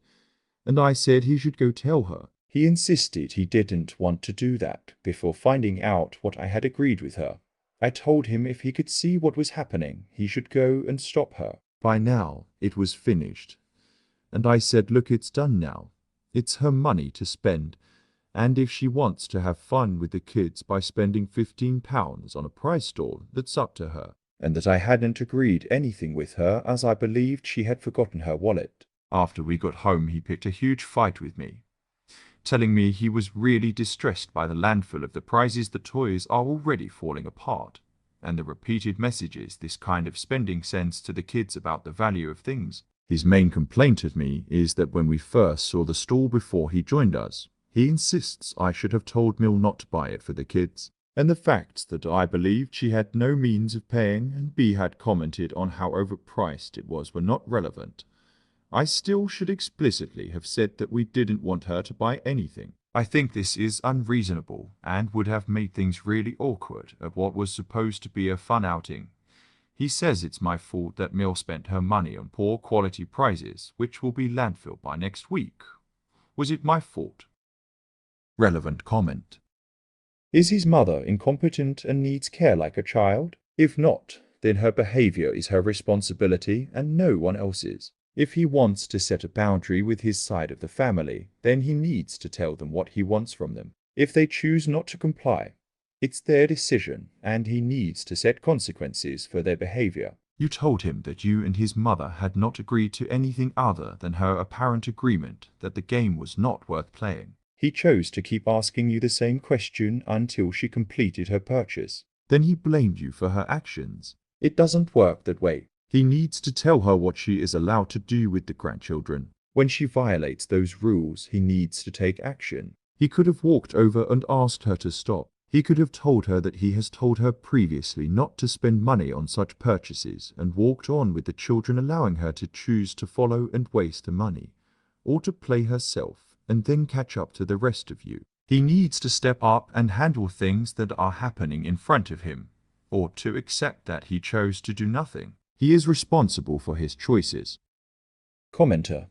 and I said he should go tell her. He insisted he didn't want to do that before finding out what I had agreed with her. I told him if he could see what was happening, he should go and stop her. By now, it was finished, and I said, look, it's done now. It's her money to spend, and if she wants to have fun with the kids by spending £15 on a prize stall, that's up to her. And that I hadn't agreed anything with her, as I believed she had forgotten her wallet. After we got home, he picked a huge fight with me, telling me he was really distressed by the landfill of the prizes. The toys are already falling apart, and the repeated messages this kind of spending sends to the kids about the value of things. His main complaint of me is that when we first saw the stall before he joined us, he insists I should have told Mill not to buy it for the kids, and the fact that I believed she had no means of paying and B had commented on how overpriced it was were not relevant. I still should explicitly have said that we didn't want her to buy anything. I think this is unreasonable and would have made things really awkward at what was supposed to be a fun outing. He says it's my fault that Mill spent her money on poor quality prizes, which will be landfill by next week. Was it my fault? Relevant comment. Is his mother incompetent and needs care like a child? If not, then her behavior is her responsibility and no one else's. If he wants to set a boundary with his side of the family, then he needs to tell them what he wants from them. If they choose not to comply, it's their decision, and he needs to set consequences for their behavior. You told him that you and his mother had not agreed to anything other than her apparent agreement that the game was not worth playing. He chose to keep asking you the same question until she completed her purchase. Then he blamed you for her actions. It doesn't work that way. He needs to tell her what she is allowed to do with the grandchildren. When she violates those rules, he needs to take action. He could have walked over and asked her to stop. He could have told her that he has told her previously not to spend money on such purchases and walked on with the children, allowing her to choose to follow and waste the money, or to play herself and then catch up to the rest of you. He needs to step up and handle things that are happening in front of him, or to accept that he chose to do nothing. He is responsible for his choices. Commenter.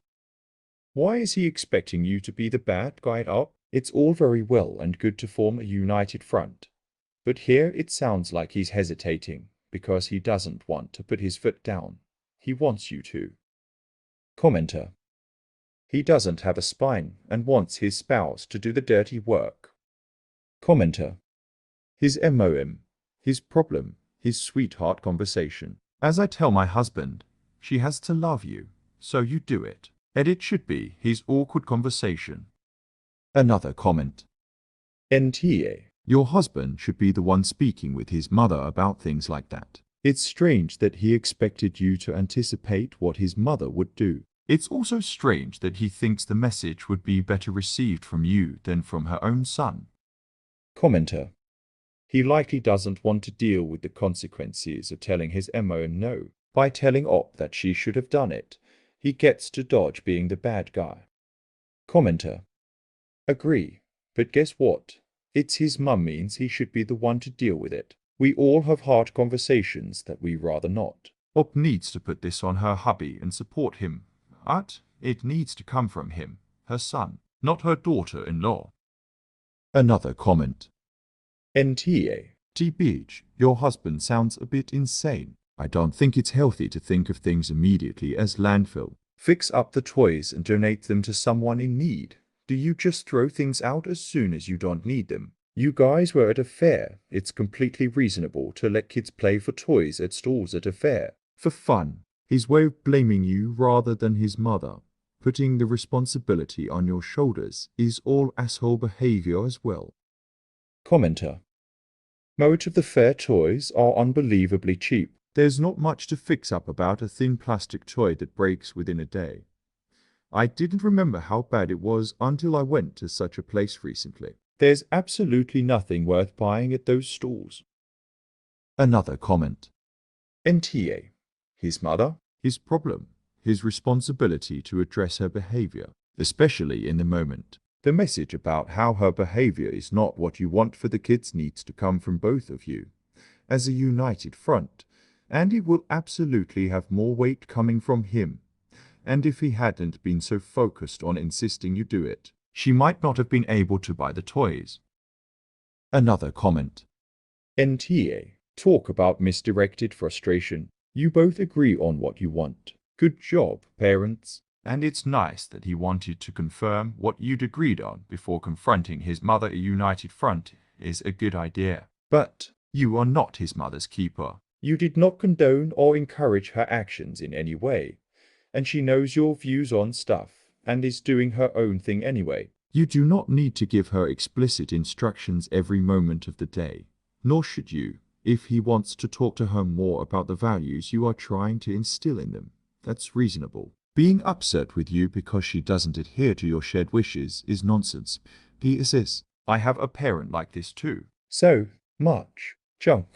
Why is he expecting you to be the bad guy up? It's all very well and good to form a united front, but here it sounds like he's hesitating because he doesn't want to put his foot down. He wants you to. Commenter. He doesn't have a spine and wants his spouse to do the dirty work. Commenter. His MOM, his problem, his sweetheart conversation. As I tell my husband, she has to love you, so you do it. And it should be his awkward conversation. Another comment. NTA. Your husband should be the one speaking with his mother about things like that. It's strange that he expected you to anticipate what his mother would do. It's also strange that he thinks the message would be better received from you than from her own son. Commenter. He likely doesn't want to deal with the consequences of telling his MOM no. By telling Op that she should have done it, he gets to dodge being the bad guy. Commenter. Agree. But guess what? It's his mum means he should be the one to deal with it. We all have hard conversations that we rather not. Bob needs to put this on her hubby and support him, but it needs to come from him, her son, not her daughter-in-law. Another comment. NTA. TBH, your husband sounds a bit insane. I don't think it's healthy to think of things immediately as landfill. Fix up the toys and donate them to someone in need. Do you just throw things out as soon as you don't need them? You guys were at a fair. It's completely reasonable to let kids play for toys at stalls at a fair. For fun. His way of blaming you rather than his mother, putting the responsibility on your shoulders, is all asshole behavior as well. Commenter. Most of the fair toys are unbelievably cheap. There's not much to fix up about a thin plastic toy that breaks within a day. I didn't remember how bad it was until I went to such a place recently. There's absolutely nothing worth buying at those stores. Another comment. NTA. His mother? His problem. His responsibility to address her behavior, especially in the moment. The message about how her behavior is not what you want for the kids needs to come from both of you, as a united front, and it will absolutely have more weight coming from him. And if he hadn't been so focused on insisting you do it, she might not have been able to buy the toys. Another comment. NTA. Talk about misdirected frustration. You both agree on what you want. Good job, parents. And it's nice that he wanted to confirm what you'd agreed on before confronting his mother. A united front is a good idea. But you are not his mother's keeper. You did not condone or encourage her actions in any way. And she knows your views on stuff, and is doing her own thing anyway. You do not need to give her explicit instructions every moment of the day, nor should you, if he wants to talk to her more about the values you are trying to instill in them. That's reasonable. Being upset with you because she doesn't adhere to your shared wishes is nonsense. PSS. I have a parent like this too. So much junk.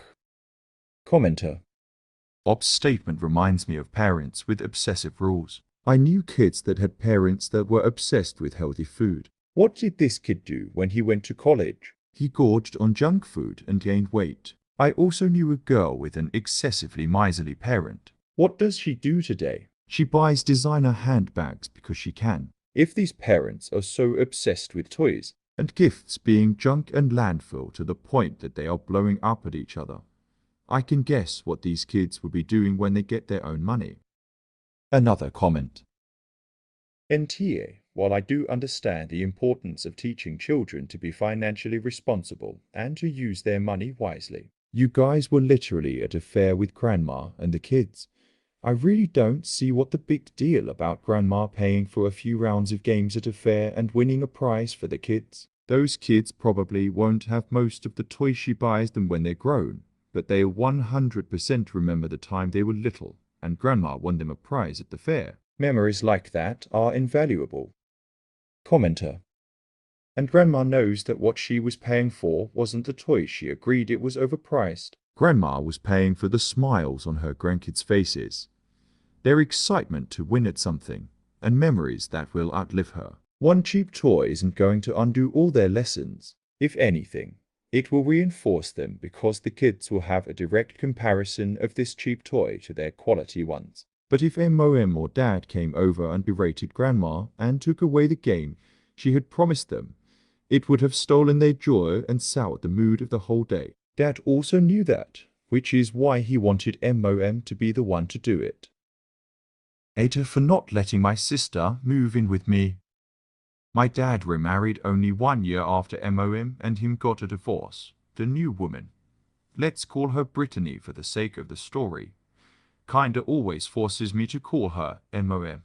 Commenter. Bob's statement reminds me of parents with obsessive rules. I knew kids that had parents that were obsessed with healthy food. What did this kid do when he went to college? He gorged on junk food and gained weight. I also knew a girl with an excessively miserly parent. What does she do today? She buys designer handbags because she can. If these parents are so obsessed with toys and gifts being junk and landfill to the point that they are blowing up at each other, I can guess what these kids will be doing when they get their own money. Another comment. NTA. While I do understand the importance of teaching children to be financially responsible and to use their money wisely, you guys were literally at a fair with Grandma and the kids. I really don't see what the big deal about Grandma paying for a few rounds of games at a fair and winning a prize for the kids. Those kids probably won't have most of the toys she buys them when they're grown, but they'll 100% remember the time they were little and Grandma won them a prize at the fair. Memories like that are invaluable. Commenter. And Grandma knows that what she was paying for wasn't the toy she agreed it was overpriced. Grandma was paying for the smiles on her grandkids' faces, their excitement to win at something, and memories that will outlive her. One cheap toy isn't going to undo all their lessons. If anything, it will reinforce them because the kids will have a direct comparison of this cheap toy to their quality ones. But if MOM or Dad came over and berated Grandma and took away the game she had promised them, it would have stolen their joy and soured the mood of the whole day. Dad also knew that, which is why he wanted MOM to be the one to do it. Ada for not letting my sister move in with me. My dad remarried only 1 year after MOM and him got a divorce. The new woman, let's call her Brittany for the sake of the story, kinda always forces me to call her MOM.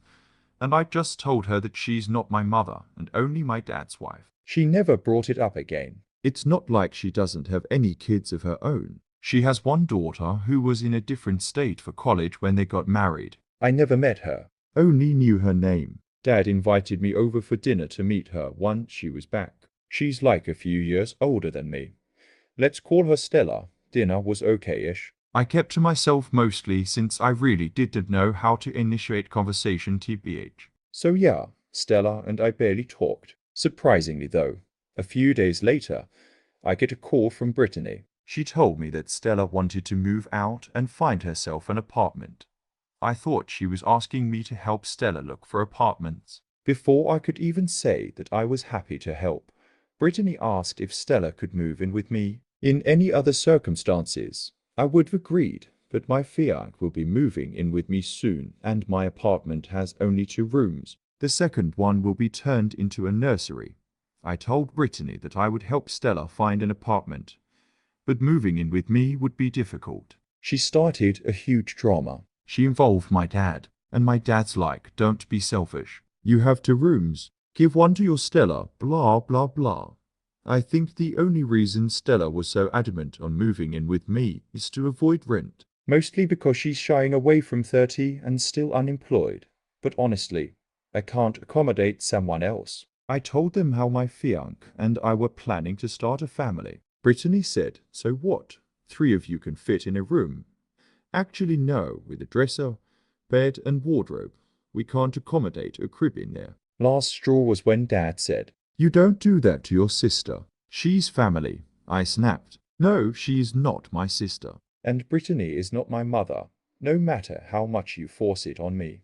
And I just told her that she's not my mother and only my dad's wife. She never brought it up again. It's not like she doesn't have any kids of her own. She has one daughter who was in a different state for college when they got married. I never met her. Only knew her name. Dad invited me over for dinner to meet her once she was back. She's like a few years older than me. Let's call her Stella. Dinner was okay-ish. I kept to myself mostly since I really didn't know how to initiate conversation TBH. So yeah, Stella and I barely talked. Surprisingly though, A few days later, I get a call from Brittany. She told me that Stella wanted to move out and find herself an apartment. I thought she was asking me to help Stella look for apartments. Before I could even say that I was happy to help, Brittany asked if Stella could move in with me. In any other circumstances, I would have agreed, but my fiancé will be moving in with me soon and my apartment has only 2 rooms. The second one will be turned into a nursery. I told Brittany that I would help Stella find an apartment, but moving in with me would be difficult. She started a huge drama. She involved my dad, and my dad's like, don't be selfish. You have 2 rooms. Give one to your Stella, blah blah blah. I think the only reason Stella was so adamant on moving in with me is to avoid rent. Mostly because she's shying away from 30 and still unemployed. But honestly, I can't accommodate someone else. I told them how my fiancé and I were planning to start a family. Brittany said, so what? 3 of you can fit in a room. Actually no, with a dresser, bed and wardrobe. We can't accommodate a crib in there. Last straw was when Dad said, You don't do that to your sister. She's family. I snapped. No, she is not my sister. And Brittany is not my mother, no matter how much you force it on me.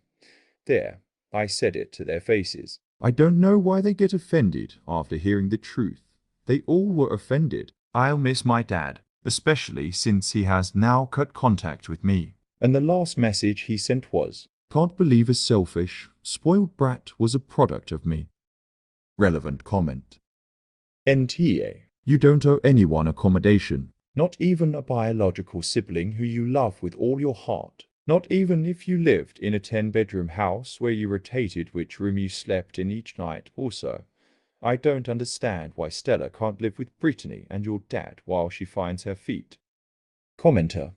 There, I said it to their faces. I don't know why they get offended after hearing the truth. They all were offended. I'll miss my dad, especially since he has now cut contact with me. And the last message he sent was, Can't believe a selfish, spoiled brat was a product of me. Relevant comment. NTA. You don't owe anyone accommodation. Not even a biological sibling who you love with all your heart. Not even if you lived in a 10-bedroom house where you rotated which room you slept in each night also. I don't understand why Stella can't live with Brittany and your dad while she finds her feet. Commenter.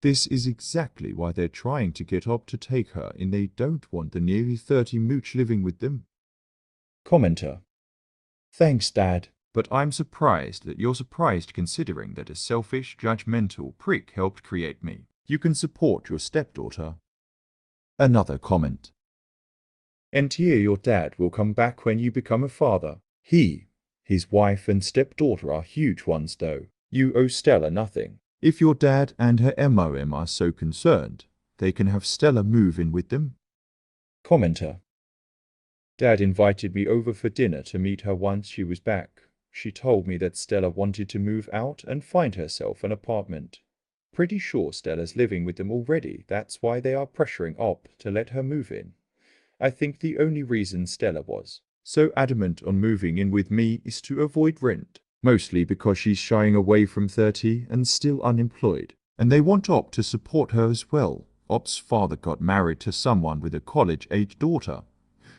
This is exactly why they're trying to get up to take her and they don't want the nearly 30 mooch living with them. Commenter. Thanks, Dad. But I'm surprised that you're surprised considering that a selfish, judgmental prick helped create me. You can support your stepdaughter. Another comment. NTA, your dad will come back when you become a father. His wife and stepdaughter are huge ones though. You owe Stella nothing. If your dad and her MOM are so concerned, they can have Stella move in with them. Commenter. Dad invited me over for dinner to meet her once she was back. She told me that Stella wanted to move out and find herself an apartment. Pretty sure Stella's living with them already, that's why they are pressuring Op to let her move in. I think the only reason Stella was so adamant on moving in with me is to avoid rent, mostly because she's shying away from 30 and still unemployed. And they want Op to support her as well. Op's father got married to someone with a college-age daughter,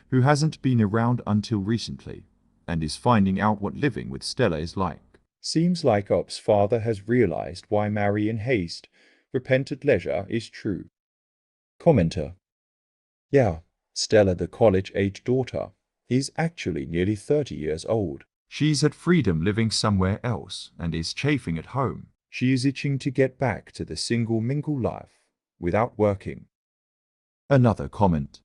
who hasn't been around until recently, and is finding out what living with Stella is like. Seems like Op's father has realized why marry in haste, repent at leisure is true. Commenter. Yeah, Stella, the college-age daughter, is actually nearly 30 years old. She's at freedom living somewhere else and is chafing at home. She is itching to get back to the single-mingle life, without working. Another comment.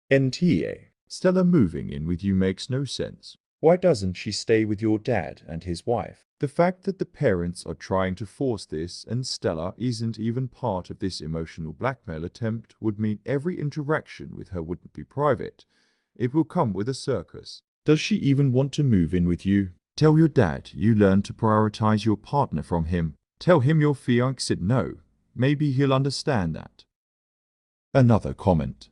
NTA. Stella moving in with you makes no sense. Why doesn't she stay with your dad and his wife? The fact that the parents are trying to force this and Stella isn't even part of this emotional blackmail attempt would mean every interaction with her wouldn't be private. It will come with a circus. Does she even want to move in with you? Tell your dad you learn to prioritize your partner from him. Tell him your fiancé said no. Maybe he'll understand that. Another comment.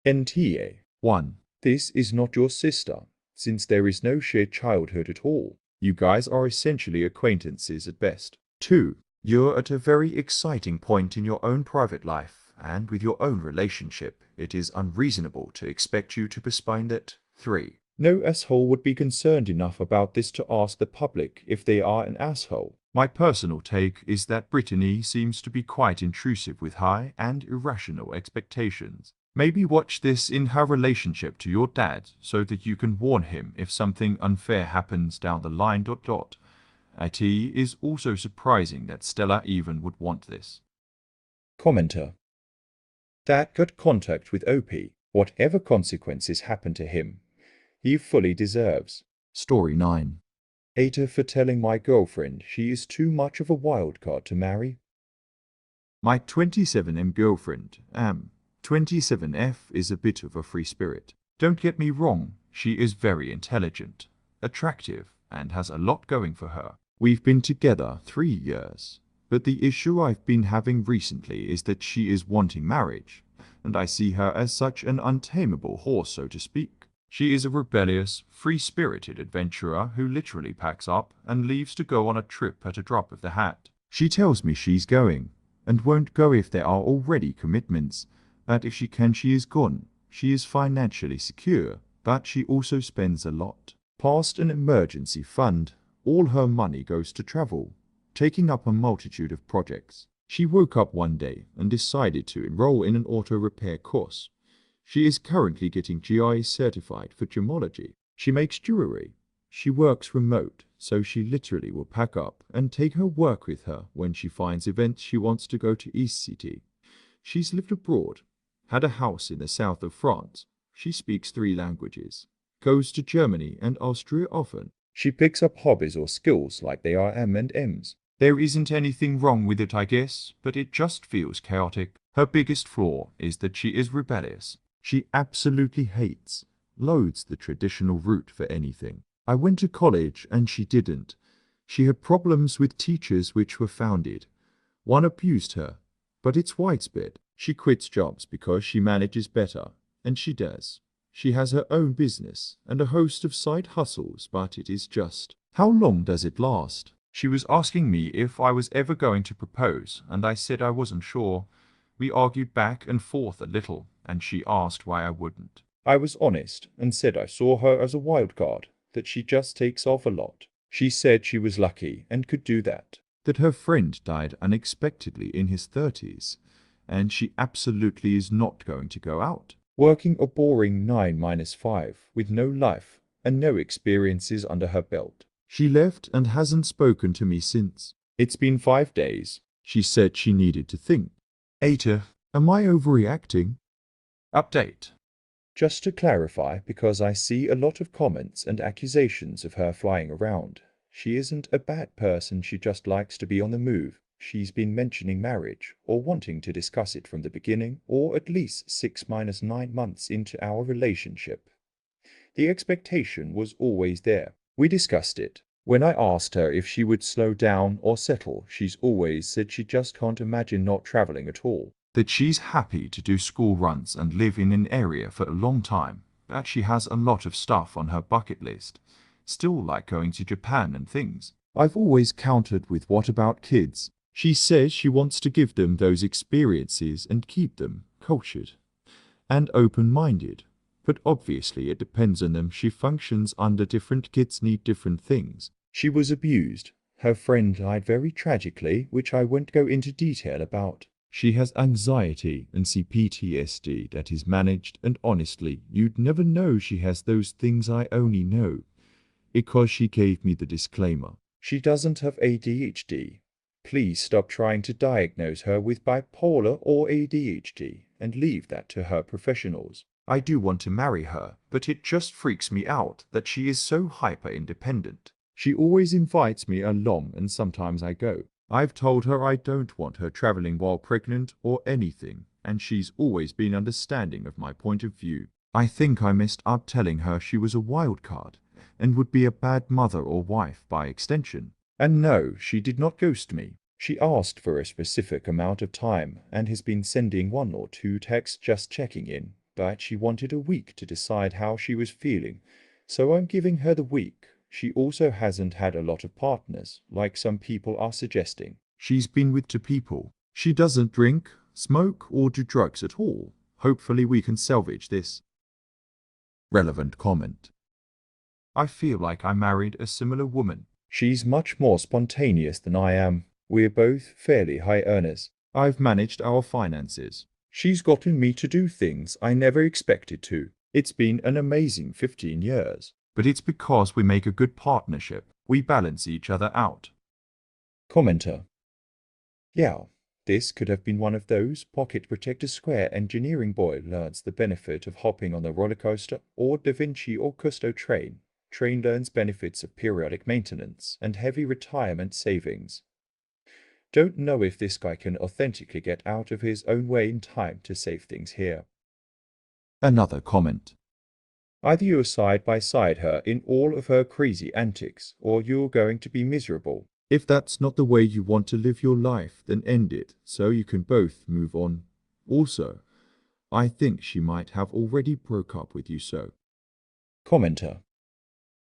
NTA. 1. This is not your sister, since there is no shared childhood at all. You guys are essentially acquaintances at best. 2. You're at a very exciting point in your own private life, and with your own relationship, it is unreasonable to expect you to postpone that. 3. No asshole would be concerned enough about this to ask the public if they are an asshole. My personal take is that Brittany seems to be quite intrusive with high and irrational expectations. Maybe watch this in her relationship to your dad so that you can warn him if something unfair happens down the line. It is also surprising that Stella even would want this. Commenter. Dad got contact with OP. Whatever consequences happen to him, he fully deserves. Story 9. Hater for telling my girlfriend she is too much of a wild card to marry. My 27M girlfriend, 27F, is a bit of a free spirit. Don't get me wrong, she is very intelligent, attractive, and has a lot going for her. We've been together 3 years, but the issue I've been having recently is that she is wanting marriage, and I see her as such an untamable horse, so to speak. She is a rebellious, free-spirited adventurer who literally packs up and leaves to go on a trip at a drop of the hat. She tells me she's going, and won't go if there are already commitments, that if she can she is gone. She is financially secure, but she also spends a lot. Past an emergency fund, all her money goes to travel, taking up a multitude of projects. She woke up one day and decided to enroll in an auto repair course. She is currently getting GI certified for gemology. She makes jewelry. She works remote, so she literally will pack up and take her work with her when she finds events she wants to go to ECT. She's lived abroad, had a house in the south of France. She speaks 3 languages, goes to Germany and Austria often. She picks up hobbies or skills like they are M&Ms. There isn't anything wrong with it, I guess, but it just feels chaotic. Her biggest flaw is that she is rebellious. She absolutely hates, loathes the traditional route for anything. I went to college and she didn't. She had problems with teachers which were founded. One abused her, but it's widespread. She quits jobs because she manages better, and she does. She has her own business and a host of side hustles, but it is just, how long does it last? She was asking me if I was ever going to propose, and I said I wasn't sure. We argued back and forth a little, and she asked why I wouldn't. I was honest and said I saw her as a wild card, that she just takes off a lot. She said she was lucky and could do that. That her friend died unexpectedly in his 30s, and she absolutely is not going to go out. Working a boring 9-5 with no life and no experiences under her belt. She left and hasn't spoken to me since. It's been 5 days. She said she needed to think. Ada, am I overreacting? Update. Just to clarify, because I see a lot of comments and accusations of her flying around. She isn't a bad person, she just likes to be on the move. She's been mentioning marriage, or wanting to discuss it from the beginning, or at least 6-9 months into our relationship. The expectation was always there. We discussed it. When I asked her if she would slow down or settle, she's always said she just can't imagine not traveling at all. That she's happy to do school runs and live in an area for a long time, that she has a lot of stuff on her bucket list, still like going to Japan and things. I've always countered with what about kids? She says she wants to give them those experiences and keep them cultured and open-minded. But obviously it depends on them. She functions under different kids need different things. She was abused. Her friend died very tragically, which I won't go into detail about. She has anxiety and PTSD that is managed, and honestly, you'd never know she has those things. I only know because she gave me the disclaimer. She doesn't have ADHD. Please stop trying to diagnose her with bipolar or ADHD and leave that to her professionals. I do want to marry her, but it just freaks me out that she is so hyper-independent. She always invites me along and sometimes I go. I've told her I don't want her traveling while pregnant or anything, and she's always been understanding of my point of view. I think I messed up telling her she was a wild card and would be a bad mother or wife by extension. And no, she did not ghost me. She asked for a specific amount of time and has been sending 1 or 2 texts just checking in, but she wanted a week to decide how she was feeling, so I'm giving her the week. She also hasn't had a lot of partners, like some people are suggesting. She's been with 2 people. She doesn't drink, smoke, or do drugs at all. Hopefully we can salvage this. Relevant comment. I feel like I married a similar woman. She's much more spontaneous than I am. We're both fairly high earners. I've managed our finances. She's gotten me to do things I never expected to. It's been an amazing 15 years. But it's because we make a good partnership. We balance each other out. Commenter. Yeah, this could have been one of those pocket protector square engineering boy learns the benefit of hopping on the roller coaster or Da Vinci or Cousteau train. Train learns benefits of periodic maintenance and heavy retirement savings. Don't know if this guy can authentically get out of his own way in time to save things here. Another comment. Either you're side by side her in all of her crazy antics, or you're going to be miserable. If that's not the way you want to live your life, then end it, so you can both move on. Also, I think she might have already broke up with you, so. Commenter.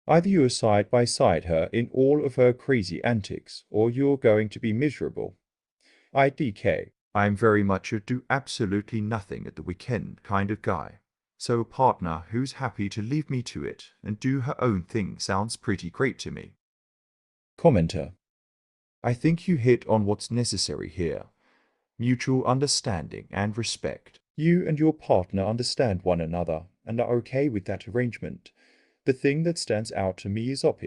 Either you are side by side her in all of her crazy antics, or you're going to be miserable. IDK. I'm very much a do absolutely nothing at the weekend kind of guy. So a partner who's happy to leave me to it and do her own thing sounds pretty great to me. Commenter. I think you hit on what's necessary here. Mutual understanding and respect. You and your partner understand one another and are okay with that arrangement. The thing that stands out to me is Op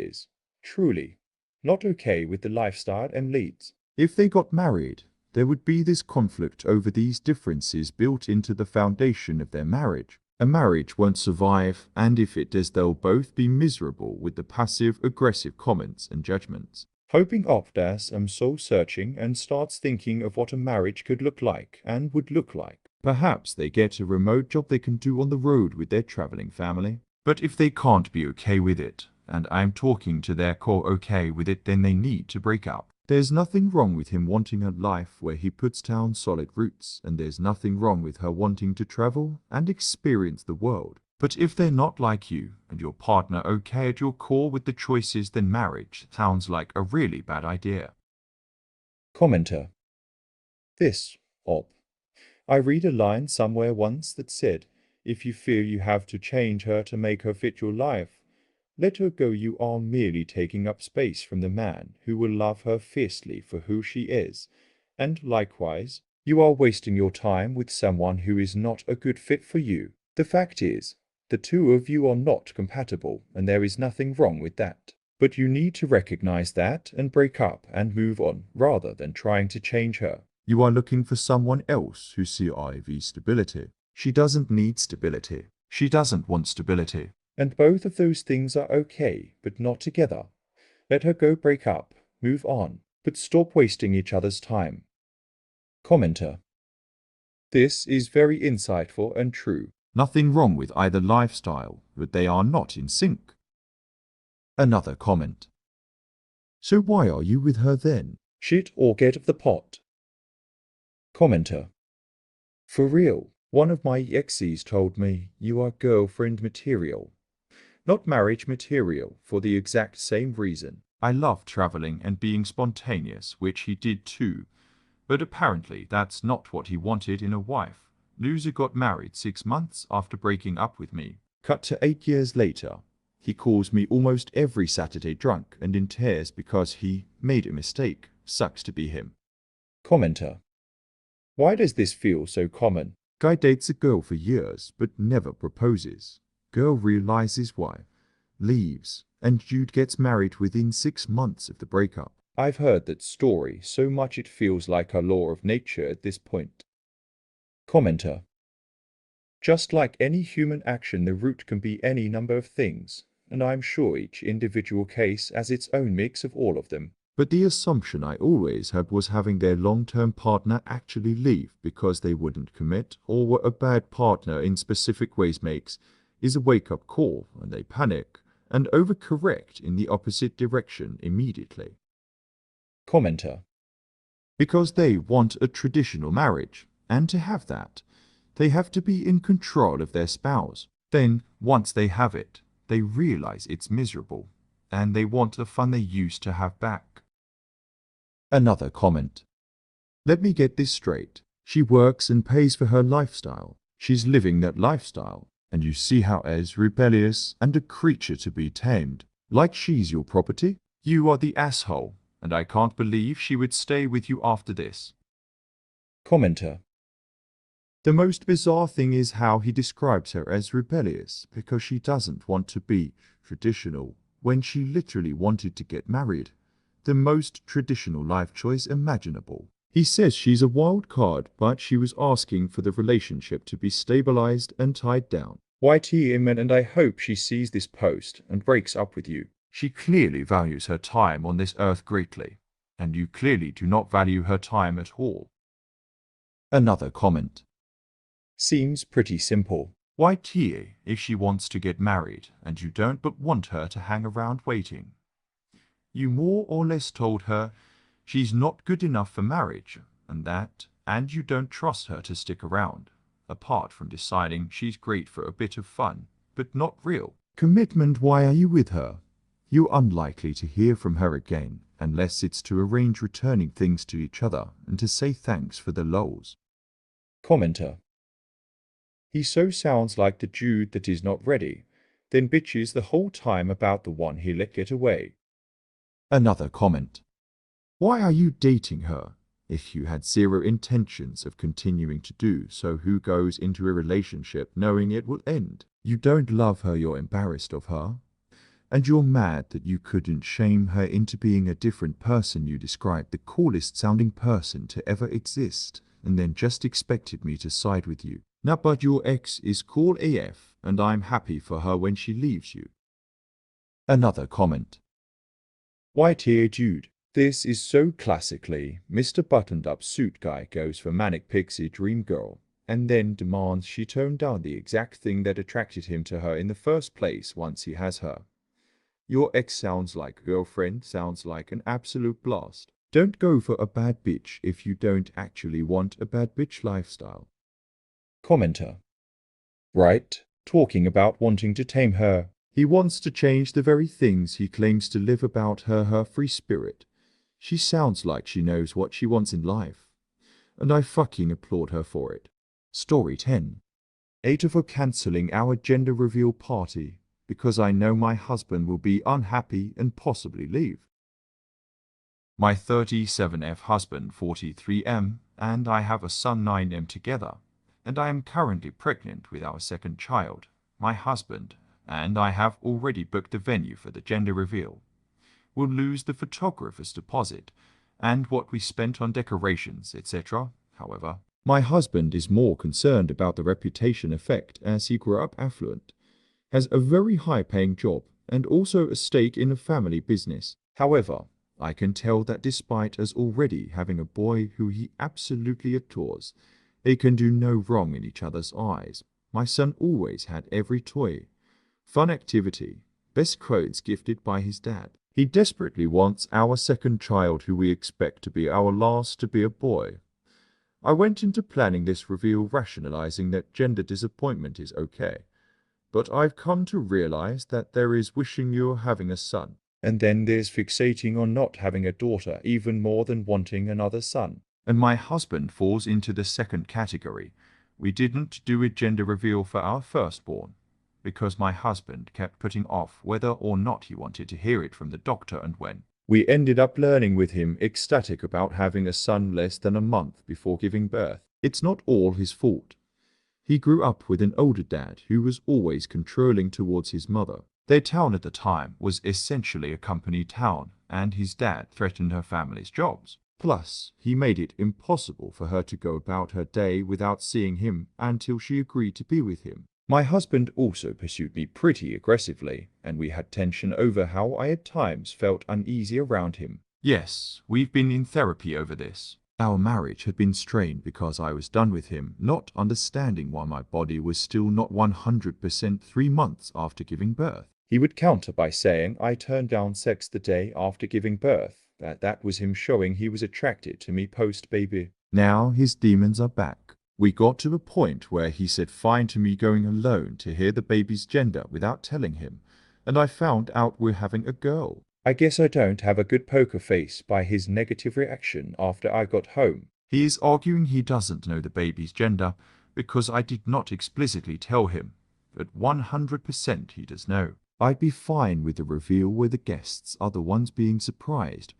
truly not okay with the lifestyle and leads. If they got married, there would be this conflict over these differences built into the foundation of their marriage. A marriage won't survive, and if it does, they'll both be miserable with the passive-aggressive comments and judgments. Hoping Opdas am soul searching and starts thinking of what a marriage could look like and would look like. Perhaps they get a remote job they can do on the road with their traveling family. But if they can't be okay with it, and I'm talking to their core okay with it, then they need to break up. There's nothing wrong with him wanting a life where he puts down solid roots, and there's nothing wrong with her wanting to travel and experience the world. But if they're not like you, and your partner okay at your core with the choices, then marriage sounds like a really bad idea. Commenter. This, Op. I read a line somewhere once that said, if you feel you have to change her to make her fit your life, let her go. You are merely taking up space from the man who will love her fiercely for who she is, and likewise, you are wasting your time with someone who is not a good fit for you. The fact is, the two of you are not compatible, and there is nothing wrong with that. But you need to recognize that and break up and move on, rather than trying to change her. You are looking for someone else who sees IV stability. She doesn't need stability. She doesn't want stability. And both of those things are okay, but not together. Let her go, break up, move on, but stop wasting each other's time. Commenter. This is very insightful and true. Nothing wrong with either lifestyle, but they are not in sync. Another comment. So why are you with her then? Shit or get off the pot. Commenter. For real, one of my exes told me you are girlfriend material, not marriage material, for the exact same reason. I love traveling and being spontaneous, which he did too, but apparently that's not what he wanted in a wife. Loser got married 6 months after breaking up with me. Cut to 8 years later. He calls me almost every Saturday drunk and in tears because he made a mistake. Sucks to be him. Commenter. Why does this feel so common? Guy dates a girl for years but never proposes. Girl realizes why, leaves, and dude gets married within 6 months of the breakup. I've heard that story so much it feels like a law of nature at this point. Commenter. Just like any human action, the root can be any number of things, and I'm sure each individual case has its own mix of all of them. But the assumption I always had was having their long-term partner actually leave because they wouldn't commit or were a bad partner in specific ways is a wake-up call, and they panic and overcorrect in the opposite direction immediately. Commenter. Because they want a traditional marriage, and to have that, they have to be in control of their spouse. Then, once they have it, they realize it's miserable, and they want the fun they used to have back. Another comment. Let me get this straight. She works and pays for her lifestyle. She's living that lifestyle, and you see how as rebellious and a creature to be tamed. Like she's your property? You are the asshole, and I can't believe she would stay with you after this. Commenter. The most bizarre thing is how he describes her as rebellious because she doesn't want to be traditional when she literally wanted to get married. The most traditional life choice imaginable. He says she's a wild card, but she was asking for the relationship to be stabilized and tied down. YTM, and I hope she sees this post and breaks up with you. She clearly values her time on this earth greatly, and you clearly do not value her time at all. Another comment. Seems pretty simple. YTA if she wants to get married and you don't but want her to hang around waiting. You more or less told her she's not good enough for marriage and you don't trust her to stick around, apart from deciding she's great for a bit of fun, but not real commitment. Why are you with her? You're unlikely to hear from her again, unless it's to arrange returning things to each other and to say thanks for the lulls. Commenter. He so sounds like the dude that is not ready, then bitches the whole time about the one he let get away. Another comment. Why are you dating her? If you had zero intentions of continuing to do so, who goes into a relationship knowing it will end? You don't love her, you're embarrassed of her. And you're mad that you couldn't shame her into being a different person. You described the coolest sounding person to ever exist, and then just expected me to side with you. Now, but your ex is cool AF, and I'm happy for her when she leaves you. Another comment. White hair dude. This is so classically Mr. Buttoned-up suit guy goes for manic pixie dream girl, and then demands she tone down the exact thing that attracted him to her in the first place once he has her. Your ex sounds like a girlfriend, sounds like an absolute blast. Don't go for a bad bitch if you don't actually want a bad bitch lifestyle. Commenter. Right, talking about wanting to tame her. He wants to change the very things he claims to live about her free spirit. She sounds like she knows what she wants in life, and I fucking applaud her for it. Story 10. 8 of her cancelling our gender reveal party because I know my husband will be unhappy and possibly leave. My 37F husband 43M and I have a son 9M together, and I am currently pregnant with our second child. My husband and I have already booked the venue for the gender reveal. We'll lose the photographer's deposit and what we spent on decorations, etc. However, my husband is more concerned about the reputation effect as he grew up affluent, has a very high-paying job, and also a stake in a family business. However, I can tell that despite us already having a boy who he absolutely adores, they can do no wrong in each other's eyes. My son always had every toy, fun activity, best clothes gifted by his dad. He desperately wants our second child, who we expect to be our last, to be a boy. I went into planning this reveal rationalizing that gender disappointment is okay, but I've come to realize that there is wishing you're having a son, and then there's fixating on not having a daughter even more than wanting another son. And my husband falls into the second category. We didn't do a gender reveal for our firstborn, because my husband kept putting off whether or not he wanted to hear it from the doctor, and when we ended up learning with him ecstatic about having a son less than a month before giving birth. It's not all his fault. He grew up with an older dad who was always controlling towards his mother. Their town at the time was essentially a company town, and his dad threatened her family's jobs. Plus, he made it impossible for her to go about her day without seeing him until she agreed to be with him. My husband also pursued me pretty aggressively, and we had tension over how I at times felt uneasy around him. Yes, we've been in therapy over this. Our marriage had been strained because I was done with him, not understanding why my body was still not 100% 3 months after giving birth. He would counter by saying I turned down sex the day after giving birth, that was him showing he was attracted to me post-baby. Now his demons are back. We got to a point where he said fine to me going alone to hear the baby's gender without telling him, and I found out we're having a girl. I guess I don't have a good poker face by his negative reaction after I got home. He is arguing he doesn't know the baby's gender because I did not explicitly tell him, but 100% he does know. I'd be fine with the reveal where the guests are the ones being surprised,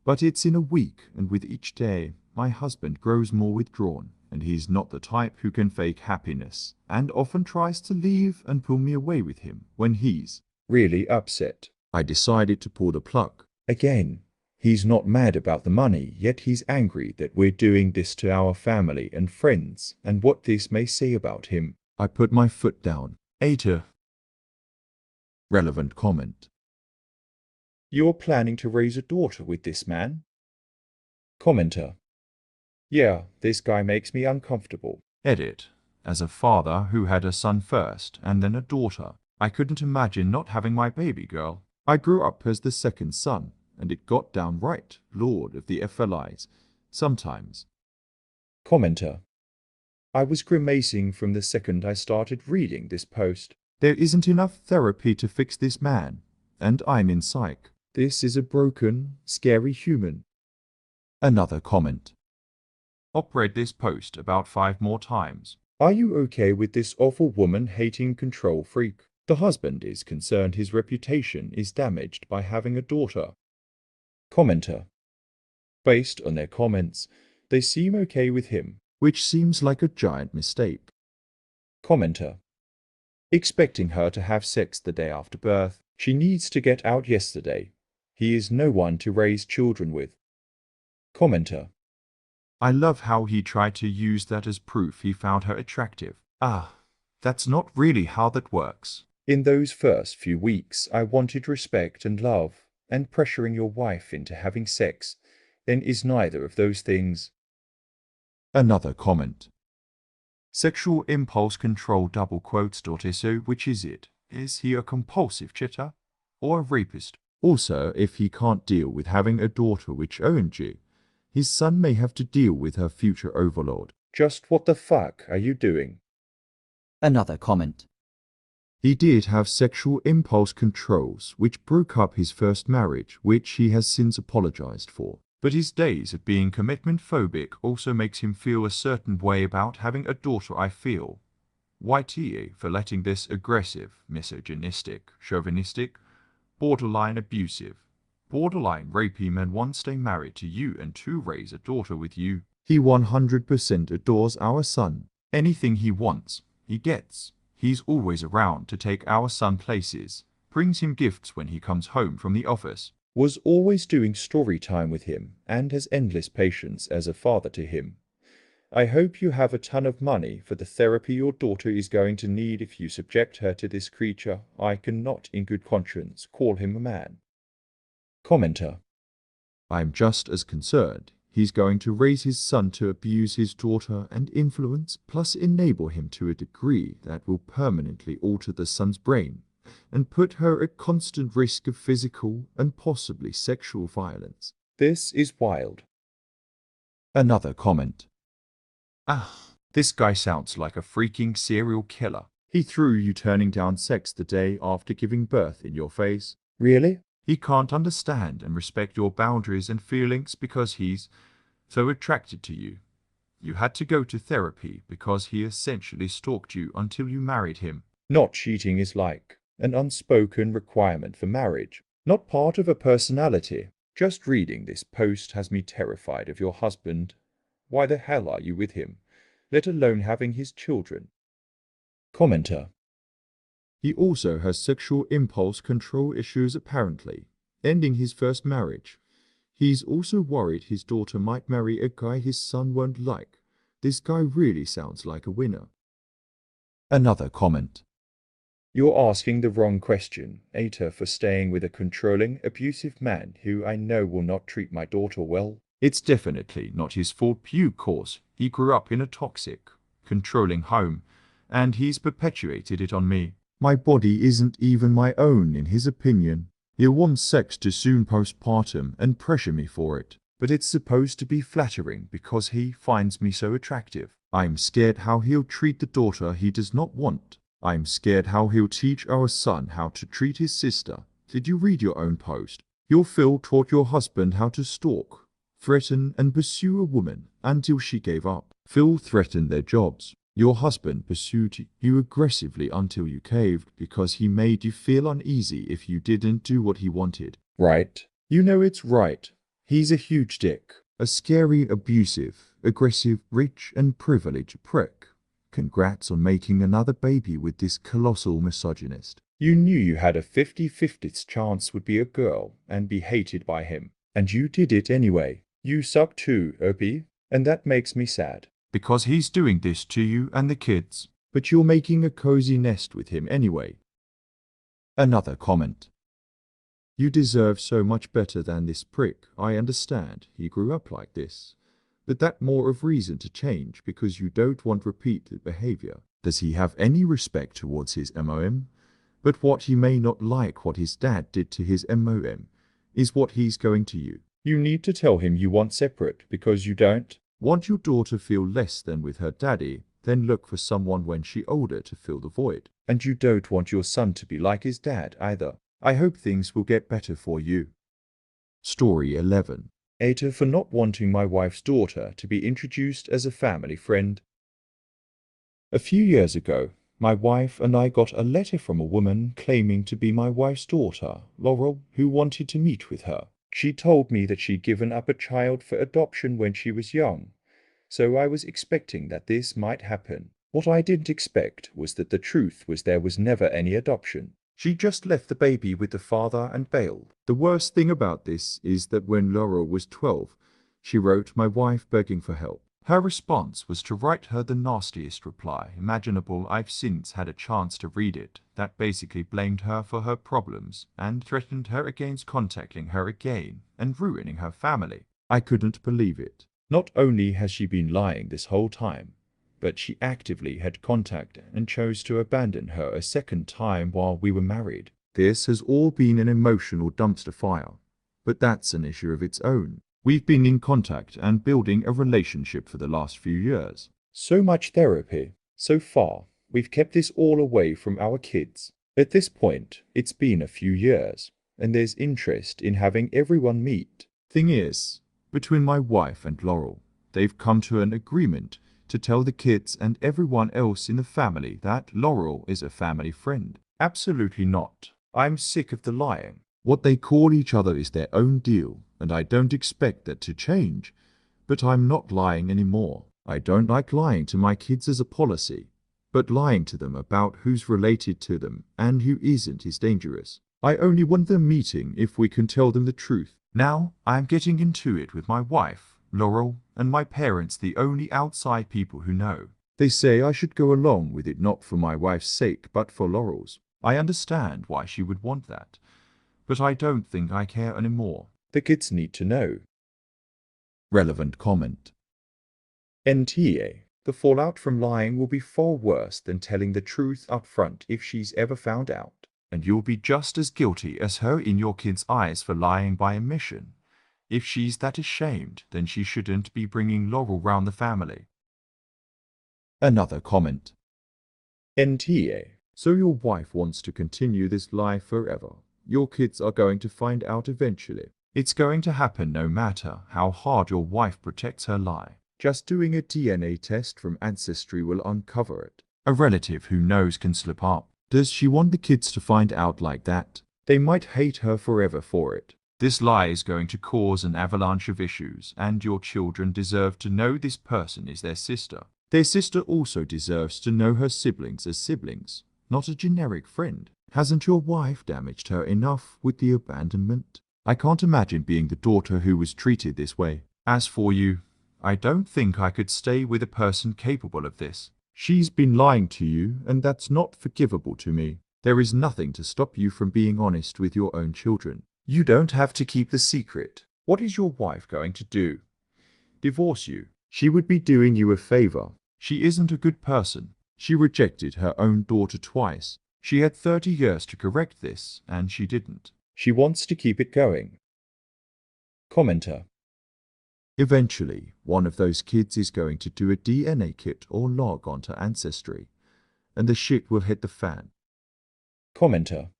but it's in a week, and with each day, my husband grows more withdrawn, and he's not the type who can fake happiness, and often tries to leave and pull me away with him when he's really upset. I decided to pull the plug. Again, he's not mad about the money, yet he's angry that we're doing this to our family and friends, and what this may say about him. I put my foot down. Eta. Relevant comment. You're planning to raise a daughter with this man? Commenter. Yeah, this guy makes me uncomfortable. Edit. As a father who had a son first and then a daughter, I couldn't imagine not having my baby girl. I grew up as the second son, and it got downright Lord of the FLIs. Sometimes. Commenter. I was grimacing from the second I started reading this post. There isn't enough therapy to fix this man, and I'm in psych. This is a broken, scary human. Another comment. Op read this post about 5 more times. Are you okay with this awful woman-hating control freak? The husband is concerned his reputation is damaged by having a daughter. Commenter. Based on their comments, they seem okay with him. Which seems like a giant mistake. Commenter. Expecting her to have sex the day after birth, she needs to get out yesterday. He is no one to raise children with. Commenter. I love how he tried to use that as proof he found her attractive. That's not really how that works. In those first few weeks, I wanted respect and love, and pressuring your wife into having sex then is neither of those things. Another comment. Sexual impulse control double quotes. So which is it? Is he a compulsive cheater or a rapist? Also, if he can't deal with having a daughter which owns you, his son may have to deal with her future overlord. Just what the fuck are you doing? Another comment. He did have sexual impulse controls which broke up his first marriage, which he has since apologized for. But his days of being commitment phobic also makes him feel a certain way about having a daughter. I feel YTA for letting this aggressive, misogynistic, chauvinistic, borderline abusive, borderline rapey man one stay married to you and two raise a daughter with you. He 100% adores our son. Anything he wants, he gets. He's always around to take our son places, brings him gifts when he comes home from the office. Was always doing story time with him and has endless patience as a father to him. I hope you have a ton of money for the therapy your daughter is going to need if you subject her to this creature. I cannot in good conscience call him a man. Commenter. I'm just as concerned. He's going to raise his son to abuse his daughter and influence, plus enable him to a degree that will permanently alter the son's brain and put her at constant risk of physical and possibly sexual violence. This is wild. Another comment. This guy sounds like a freaking serial killer. He threw you turning down sex the day after giving birth in your face. Really? He can't understand and respect your boundaries and feelings because he's so attracted to you. You had to go to therapy because he essentially stalked you until you married him. Not cheating is like an unspoken requirement for marriage, not part of a personality. Just reading this post has me terrified of your husband. Why the hell are you with him, let alone having his children? Commenter. He also has sexual impulse control issues apparently, ending his first marriage. He's also worried his daughter might marry a guy his son won't like. This guy really sounds like a winner. Another comment. You're asking the wrong question, Eta, for staying with a controlling, abusive man who I know will not treat my daughter well. It's definitely not his fault, of course. He grew up in a toxic, controlling home, and he's perpetuated it on me. My body isn't even my own in his opinion. He wants sex too soon postpartum and pressure me for it. But it's supposed to be flattering because he finds me so attractive. I'm scared how he'll treat the daughter he does not want. I'm scared how he'll teach our son how to treat his sister. Did you read your own post? Your Phil taught your husband how to stalk, threaten and pursue a woman until she gave up. Phil threatened their jobs. Your husband pursued you aggressively until you caved because he made you feel uneasy if you didn't do what he wanted. Right. You know it's right. He's a huge dick. A scary, abusive, aggressive, rich and privileged prick. Congrats on making another baby with this colossal misogynist. You knew you had a 50-50 chance would be a girl and be hated by him. And you did it anyway. You suck too, OP. And that makes me sad. Because he's doing this to you and the kids. but you're making a cozy nest with him anyway. Another comment. You deserve so much better than this prick. I understand he grew up like this, but that more of reason to change because you don't want repeated behavior. Does he have any respect towards his MOM? But what he may not like what his dad did to his MOM is what he's going to you. You need to tell him you want separate because you don't want your daughter feel less than with her daddy, then look for someone when she's older to fill the void. And you don't want your son to be like his dad either. I hope things will get better for you. Story 11. Eta for not wanting my wife's daughter to be introduced as a family friend. A few years ago, my wife and I got a letter from a woman claiming to be my wife's daughter, Laurel, who wanted to meet with her. She told me that she'd given up a child for adoption when she was young, so I was expecting that this might happen. What I didn't expect was that the truth was there was never any adoption. She just left the baby with the father and bailed. The worst thing about this is that when Laurel was 12, she wrote my wife begging for help. Her response was to write her the nastiest reply imaginable. I've since had a chance to read it, that basically blamed her for her problems and threatened her against contacting her again and ruining her family. I couldn't believe it. Not only has she been lying this whole time, but she actively had contact and chose to abandon her a second time while we were married. This has all been an emotional dumpster fire, but that's an issue of its own. We've been in contact and building a relationship for the last few years. So much therapy. So far, we've kept this all away from our kids. At this point, it's been a few years, and there's interest in having everyone meet. Thing is, between my wife and Laurel, they've come to an agreement to tell the kids and everyone else in the family that Laurel is a family friend. Absolutely not. I'm sick of the lying. What they call each other is their own deal, and I don't expect that to change. But I'm not lying anymore. I don't like lying to my kids as a policy, but lying to them about who's related to them and who isn't is dangerous. I only want them meeting if we can tell them the truth. Now, I'm getting into it with my wife, Laurel, and my parents, the only outside people who know. They say I should go along with it not for my wife's sake but for Laurel's. I understand why she would want that, but I don't think I care anymore. The kids need to know. Relevant comment. NTA. The fallout from lying will be far worse than telling the truth up front if she's ever found out. And you'll be just as guilty as her in your kid's eyes for lying by omission. If she's that ashamed, then she shouldn't be bringing Laurel round the family. Another comment. NTA. So your wife wants to continue this lie forever. Your kids are going to find out eventually. It's going to happen no matter how hard your wife protects her lie. Just doing a DNA test from Ancestry will uncover it. A relative who knows can slip up. Does she want the kids to find out like that? They might hate her forever for it. This lie is going to cause an avalanche of issues, and your children deserve to know this person is their sister. Their sister also deserves to know her siblings as siblings, not a generic friend. Hasn't your wife damaged her enough with the abandonment? I can't imagine being the daughter who was treated this way. As for you, I don't think I could stay with a person capable of this. She's been lying to you, and that's not forgivable to me. There is nothing to stop you from being honest with your own children. You don't have to keep the secret. What is your wife going to do? Divorce you? She would be doing you a favor. She isn't a good person. She rejected her own daughter twice. She had 30 years to correct this, and she didn't. She wants to keep it going. Commenter. Eventually, one of those kids is going to do a DNA kit or log onto Ancestry, and the shit will hit the fan. Commenter.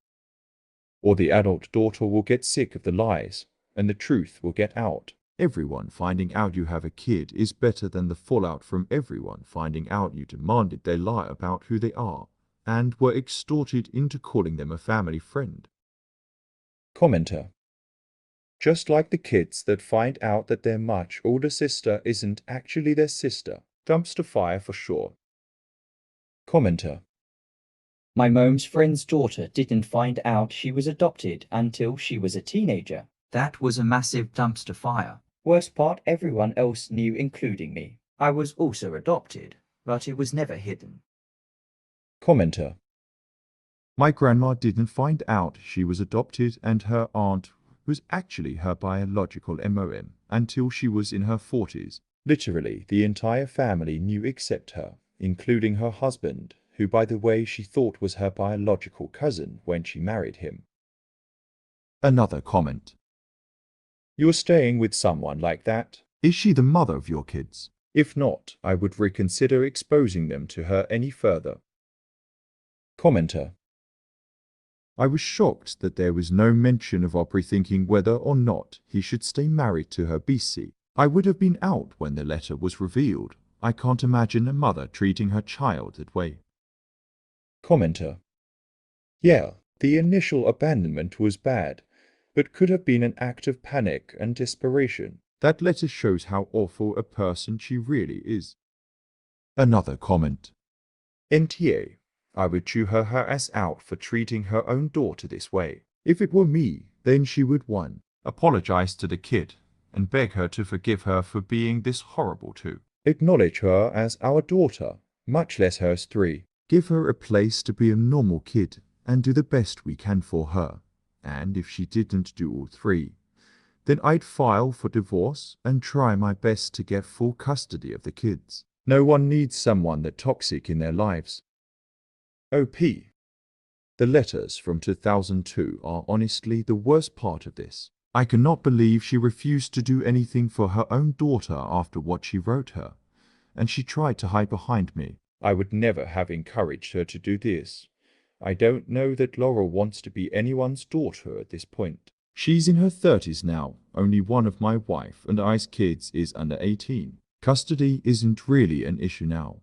Or the adult daughter will get sick of the lies, and the truth will get out. Everyone finding out you have a kid is better than the fallout from everyone finding out you demanded they lie about who they are, and were extorted into calling them a family friend. Commenter. Just like the kids that find out that their much older sister isn't actually their sister. Dumpster fire for sure. Commenter. My mom's friend's daughter didn't find out she was adopted until she was a teenager. That was a massive dumpster fire. Worst part, everyone else knew, including me. I was also adopted, but it was never hidden. Commenter. My grandma didn't find out she was adopted and her aunt was actually her biological MOM until she was in her 40s. Literally, the entire family knew except her, including her husband, who by the way she thought was her biological cousin when she married him. Another comment. You're staying with someone like that? Is she the mother of your kids? If not, I would reconsider exposing them to her any further. Commenter. I was shocked that there was no mention of Aubrey thinking whether or not he should stay married to her BC. I would have been out when the letter was revealed. I can't imagine a mother treating her child that way. Commenter. Yeah, the initial abandonment was bad, but could have been an act of panic and desperation. That letter shows how awful a person she really is. Another comment. NTA. I would chew her ass out for treating her own daughter this way. If it were me, then she would 1. Apologize to the kid and beg her to forgive her for being this horrible too. Acknowledge her as our daughter, much less hers 3. Give her a place to be a normal kid and do the best we can for her. And if she didn't do all 3, then I'd file for divorce and try my best to get full custody of the kids. No one needs someone that toxic in their lives. OP. The letters from 2002 are honestly the worst part of this. I cannot believe she refused to do anything for her own daughter after what she wrote her, and she tried to hide behind me. I would never have encouraged her to do this. I don't know that Laurel wants to be anyone's daughter at this point. She's in her 30s now. Only one of my wife and I's kids is under 18. Custody isn't really an issue now.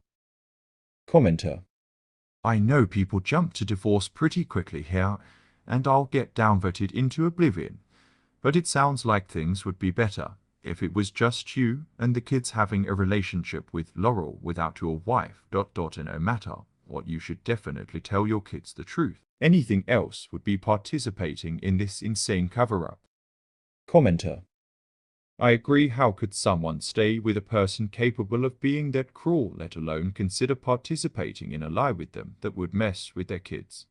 Commenter. I know people jump to divorce pretty quickly here, and I'll get downvoted into oblivion. But it sounds like things would be better if it was just you and the kids having a relationship with Laurel without your wife. And no matter what, you should definitely tell your kids the truth. Anything else would be participating in this insane cover-up. Commenter. I agree. How could someone stay with a person capable of being that cruel, let alone consider participating in a lie with them that would mess with their kids?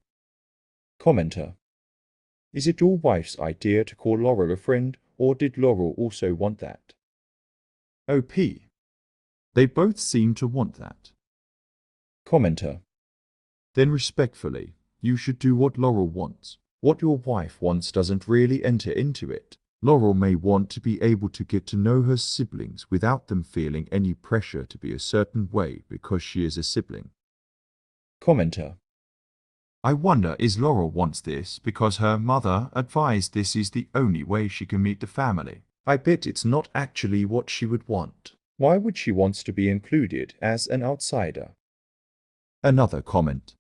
Commenter. Is it your wife's idea to call Laurel a friend, or did Laurel also want that? OP. They both seem to want that. Commenter. Then respectfully, you should do what Laurel wants. What your wife wants doesn't really enter into it. Laurel may want to be able to get to know her siblings without them feeling any pressure to be a certain way because she is a sibling. Commenter. I wonder is Laurel wants this because her mother advised this is the only way she can meet the family. I bet it's not actually what she would want. Why would she want to be included as an outsider? Another comment.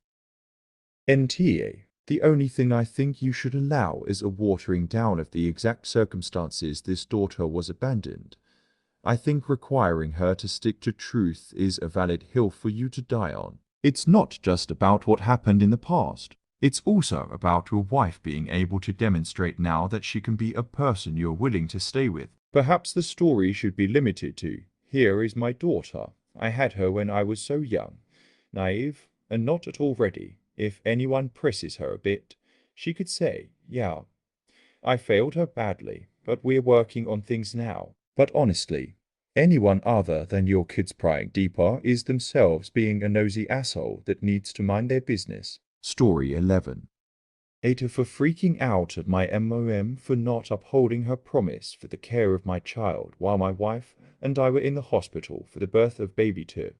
NTA. The only thing I think you should allow is a watering down of the exact circumstances this daughter was abandoned. I think requiring her to stick to truth is a valid hill for you to die on. It's not just about what happened in the past. It's also about your wife being able to demonstrate now that she can be a person you're willing to stay with. Perhaps the story should be limited to, here is my daughter. I had her when I was so young, naive, and not at all ready. If anyone presses her a bit, she could say, yeah, I failed her badly, but we're working on things now. But honestly, anyone other than your kids prying deeper is themselves being a nosy asshole that needs to mind their business. Story 11. Ada for freaking out at my MOM for not upholding her promise for the care of my child while my wife and I were in the hospital for the birth of baby 2.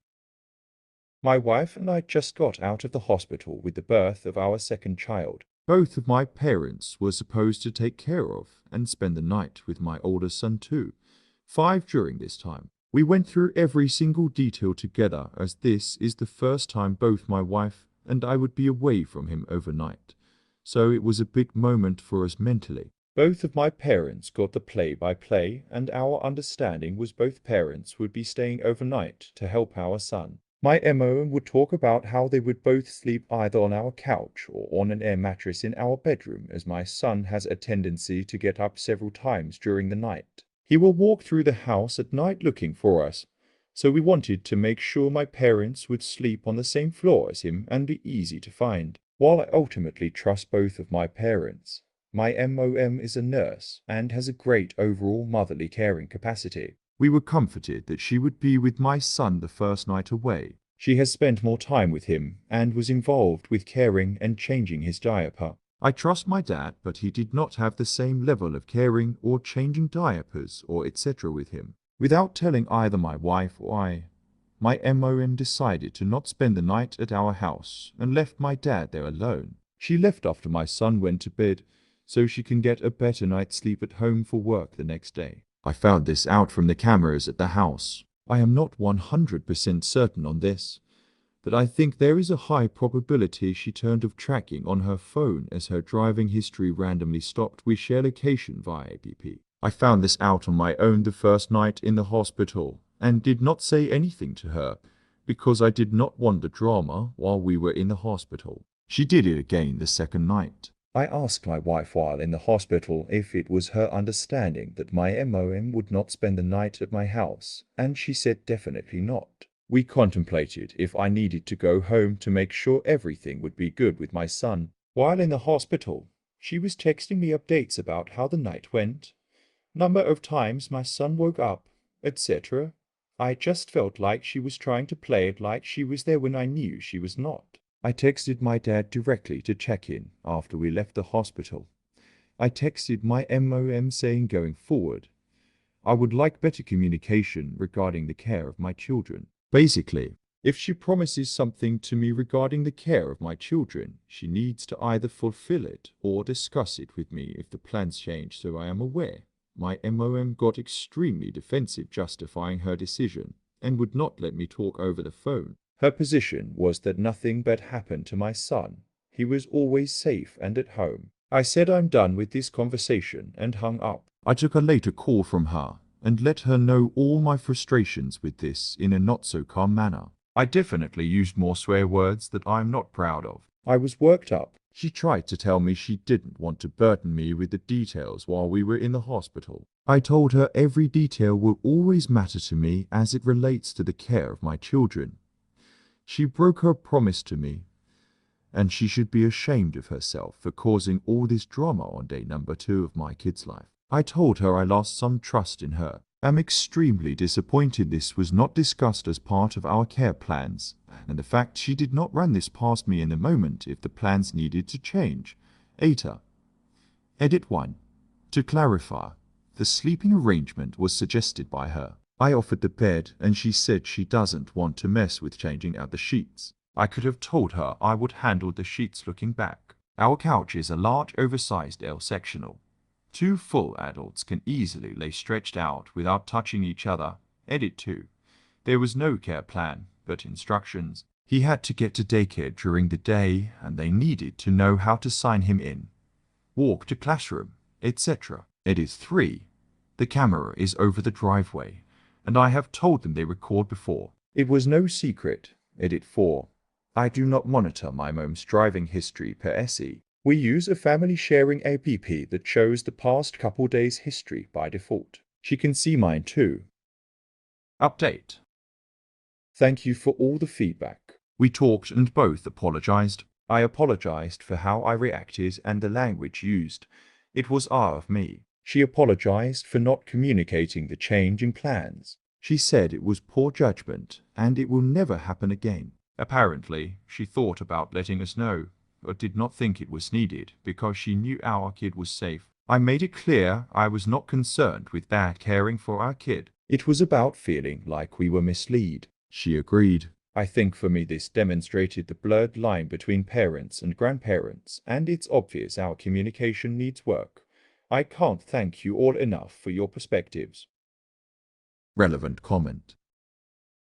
My wife and I just got out of the hospital with the birth of our second child. Both of my parents were supposed to take care of and spend the night with my older son too, 5 during this time. We went through every single detail together as this is the first time both my wife and I would be away from him overnight, so it was a big moment for us mentally. Both of my parents got the play-by-play and our understanding was both parents would be staying overnight to help our son. My MO would talk about how they would both sleep either on our couch or on an air mattress in our bedroom as my son has a tendency to get up several times during the night. He will walk through the house at night looking for us, so we wanted to make sure my parents would sleep on the same floor as him and be easy to find. While I ultimately trust both of my parents, my MOM is a nurse and has a great overall motherly caring capacity. We were comforted that she would be with my son the first night away. She has spent more time with him and was involved with caring and changing his diaper. I trust my dad, but he did not have the same level of caring or changing diapers or etc. with him. Without telling either my wife or I, my MOM decided to not spend the night at our house and left my dad there alone. She left after my son went to bed so she can get a better night's sleep at home for work the next day. I found this out from the cameras at the house. I am not 100% certain on this, but I think there is a high probability she turned off tracking on her phone as her driving history randomly stopped with share location via APP. I found this out on my own the first night in the hospital and did not say anything to her because I did not want the drama while we were in the hospital. She did it again the second night. I asked my wife while in the hospital if it was her understanding that my MOM would not spend the night at my house, and she said definitely not. We contemplated if I needed to go home to make sure everything would be good with my son. While in the hospital, she was texting me updates about how the night went, number of times my son woke up, etc. I just felt like she was trying to play it like she was there when I knew she was not. I texted my dad directly to check in after we left the hospital. I texted my MOM saying going forward, I would like better communication regarding the care of my children. Basically, if she promises something to me regarding the care of my children, she needs to either fulfill it or discuss it with me if the plans change so I am aware. My MOM got extremely defensive justifying her decision and would not let me talk over the phone. Her position was that nothing bad happened to my son. He was always safe and at home. I said I'm done with this conversation and hung up. I took a later call from her and let her know all my frustrations with this in a not-so-calm manner. I definitely used more swear words that I'm not proud of. I was worked up. She tried to tell me she didn't want to burden me with the details while we were in the hospital. I told her every detail will always matter to me as it relates to the care of my children. She broke her promise to me, and she should be ashamed of herself for causing all this drama on day number 2 of my kid's life. I told her I lost some trust in her. I'm extremely disappointed this was not discussed as part of our care plans, and the fact she did not run this past me in the moment if the plans needed to change. Eta. Edit 1. To clarify, the sleeping arrangement was suggested by her. I offered the bed and she said she doesn't want to mess with changing out the sheets. I could have told her I would handle the sheets looking back. Our couch is a large oversized L-sectional. 2 full adults can easily lay stretched out without touching each other. Edit 2. There was no care plan, but instructions. He had to get to daycare during the day and they needed to know how to sign him in, walk to classroom, etc. Edit 3. The camera is over the driveway, and I have told them they record before. It was no secret. Edit 4. I do not monitor my mom's driving history per SE. We use a family sharing app that shows the past couple days' history by default. She can see mine too. Update. Thank you for all the feedback. We talked and both apologized. I apologized for how I reacted and the language used. It was of me. She apologized for not communicating the change in plans. She said it was poor judgment and it will never happen again. Apparently, she thought about letting us know, but did not think it was needed because she knew our kid was safe. I made it clear I was not concerned with bad caring for our kid. It was about feeling like we were misled. She agreed. I think for me this demonstrated the blurred line between parents and grandparents, and it's obvious our communication needs work. I can't thank you all enough for your perspectives. Relevant comment.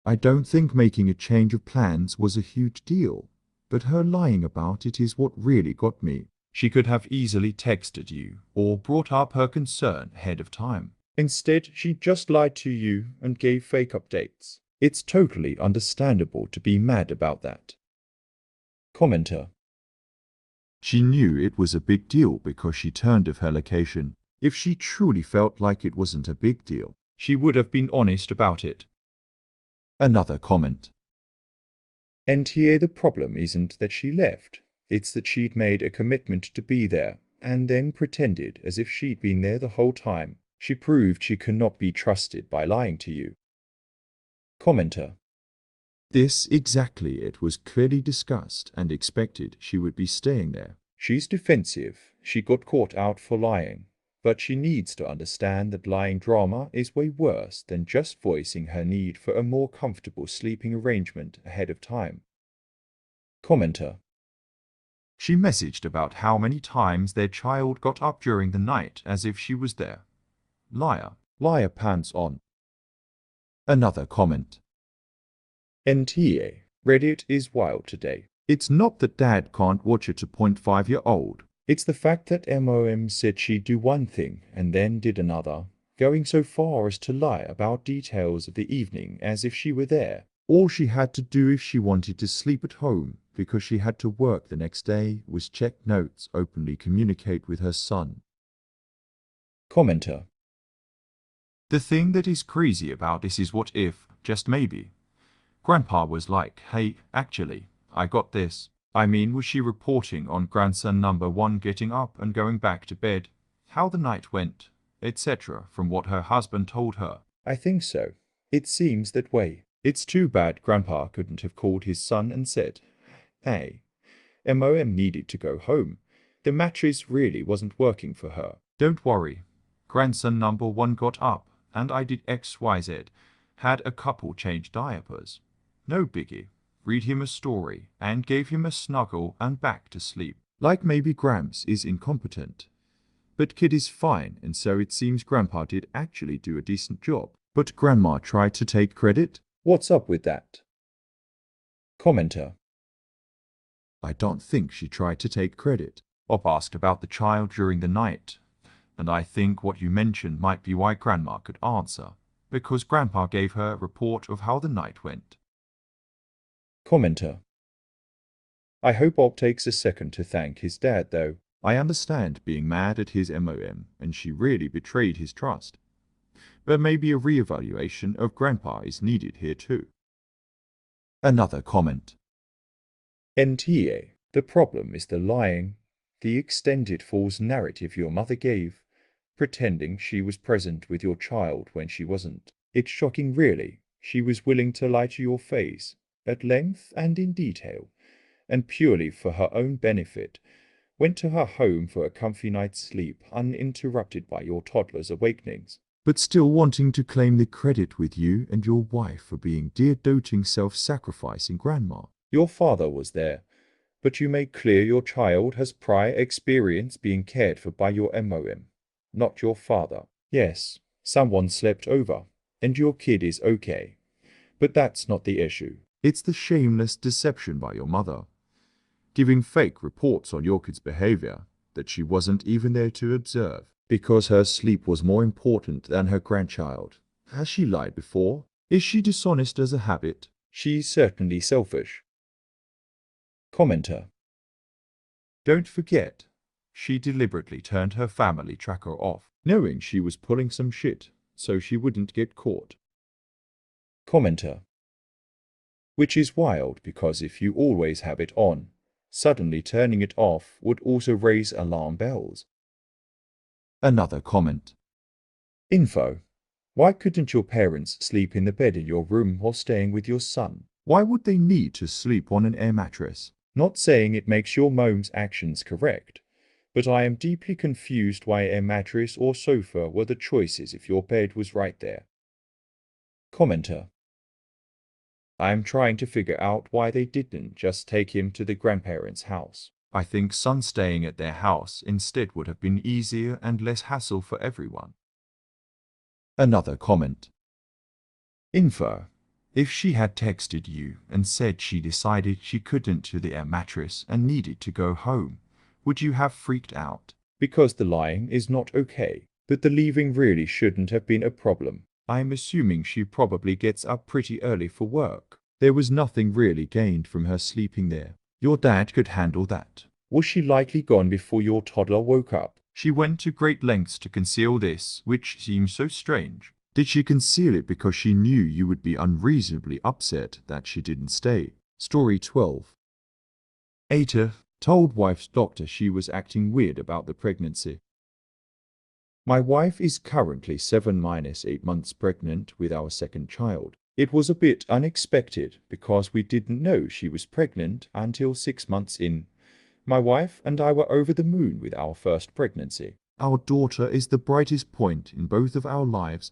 I don't think making a change of plans was a huge deal, but her lying about it is what really got me. She could have easily texted you or brought up her concern ahead of time. Instead, she just lied to you and gave fake updates. It's totally understandable to be mad about that. Commenter. She knew it was a big deal because she turned off her location. If she truly felt like it wasn't a big deal, she would have been honest about it. Another comment. And here the problem isn't that she left, it's that she'd made a commitment to be there, and then pretended as if she'd been there the whole time. She proved she cannot be trusted by lying to you. Commenter. This exactly it was clearly discussed and expected she would be staying there. She's defensive, she got caught out for lying, but she needs to understand that lying drama is way worse than just voicing her need for a more comfortable sleeping arrangement ahead of time. Commenter. She messaged about how many times their child got up during the night as if she was there. Liar. Liar pants on. Another comment. NTA. Reddit is wild today. It's not that dad can't watch a 2.5-year-old. It's the fact that MOM said she'd do one thing and then did another, going so far as to lie about details of the evening as if she were there. All she had to do if she wanted to sleep at home because she had to work the next day was check notes, openly communicate with her son. Commenter. The thing that is crazy about this is what if, just maybe, Grandpa was like, hey, actually, I got this. I mean, was she reporting on grandson number 1 getting up and going back to bed, how the night went, etc. from what her husband told her? I think so. It seems that way. It's too bad Grandpa couldn't have called his son and said, hey, MOM needed to go home. The mattress really wasn't working for her. Don't worry. Grandson number 1 got up, and I did XYZ, had a couple change diapers. No biggie. Read him a story, and gave him a snuggle and back to sleep. Like maybe Gramps is incompetent. But kid is fine, and so it seems Grandpa did actually do a decent job. But Grandma tried to take credit? What's up with that? Commenter. I don't think she tried to take credit. Bob asked about the child during the night, and I think what you mentioned might be why Grandma could answer, because Grandpa gave her a report of how the night went. Commenter. I hope Bob takes a second to thank his dad, though. I understand being mad at his MOM, and she really betrayed his trust. But maybe a re-evaluation of Grandpa is needed here too. Another comment. NTA. The problem is the lying, the extended false narrative your mother gave, pretending she was present with your child when she wasn't. It's shocking, really. She was willing to lie to your face, at length and in detail, and purely for her own benefit, went to her home for a comfy night's sleep uninterrupted by your toddler's awakenings. But still wanting to claim the credit with you and your wife for being dear doting self-sacrificing grandma. Your father was there, but you made clear your child has prior experience being cared for by your MOM, not your father. Yes, someone slept over, and your kid is okay. But that's not the issue. It's the shameless deception by your mother, giving fake reports on your kid's behavior that she wasn't even there to observe, because her sleep was more important than her grandchild. Has she lied before? Is she dishonest as a habit? She's certainly selfish. Commenter. Don't forget, she deliberately turned her family tracker off, knowing she was pulling some shit, so she wouldn't get caught. Commenter. Which is wild because if you always have it on, suddenly turning it off would also raise alarm bells. Another comment. Info. Why couldn't your parents sleep in the bed in your room while staying with your son? Why would they need to sleep on an air mattress? Not saying it makes your mom's actions correct, but I am deeply confused why a mattress or sofa were the choices if your bed was right there. Commenter. I am trying to figure out why they didn't just take him to the grandparents' house. I think son staying at their house instead would have been easier and less hassle for everyone. Another comment. Info. If she had texted you and said she decided she couldn't to the air mattress and needed to go home, would you have freaked out? Because the lying is not okay, but the leaving really shouldn't have been a problem. I'm assuming she probably gets up pretty early for work. There was nothing really gained from her sleeping there. Your dad could handle that. Was she likely gone before your toddler woke up? She went to great lengths to conceal this, which seems so strange. Did she conceal it because she knew you would be unreasonably upset that she didn't stay? Story 12. Eta told wife's doctor she was acting weird about the pregnancy. My wife is currently 7-8 months pregnant with our second child. It was a bit unexpected because we didn't know she was pregnant until 6 months in. My wife and I were over the moon with our first pregnancy. Our daughter is the brightest point in both of our lives.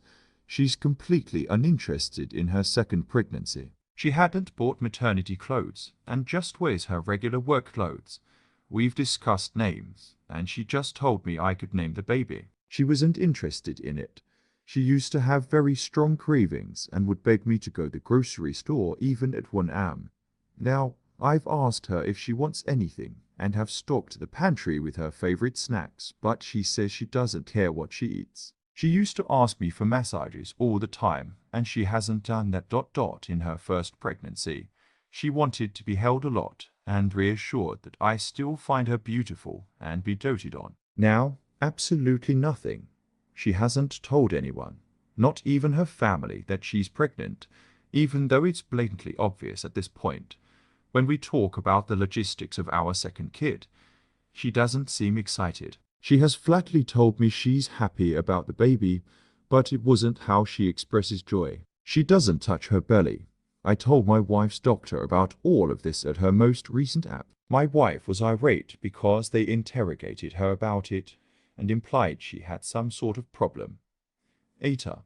She's completely uninterested in her second pregnancy. She hadn't bought maternity clothes and just wears her regular work clothes. We've discussed names, and she just told me I could name the baby. She wasn't interested in it. She used to have very strong cravings and would beg me to go to the grocery store even at 1 a.m. Now, I've asked her if she wants anything and have stocked the pantry with her favorite snacks, but she says she doesn't care what she eats. She used to ask me for massages all the time, and she hasn't done that in her first pregnancy. She wanted to be held a lot and reassured that I still find her beautiful and be doted on. Now, absolutely nothing. She hasn't told anyone, not even her family, that she's pregnant, even though it's blatantly obvious at this point. When we talk about the logistics of our second kid, she doesn't seem excited. She has flatly told me she's happy about the baby, but it wasn't how she expresses joy. She doesn't touch her belly. I told my wife's doctor about all of this at her most recent app. My wife was irate because they interrogated her about it and implied she had some sort of problem. Eta.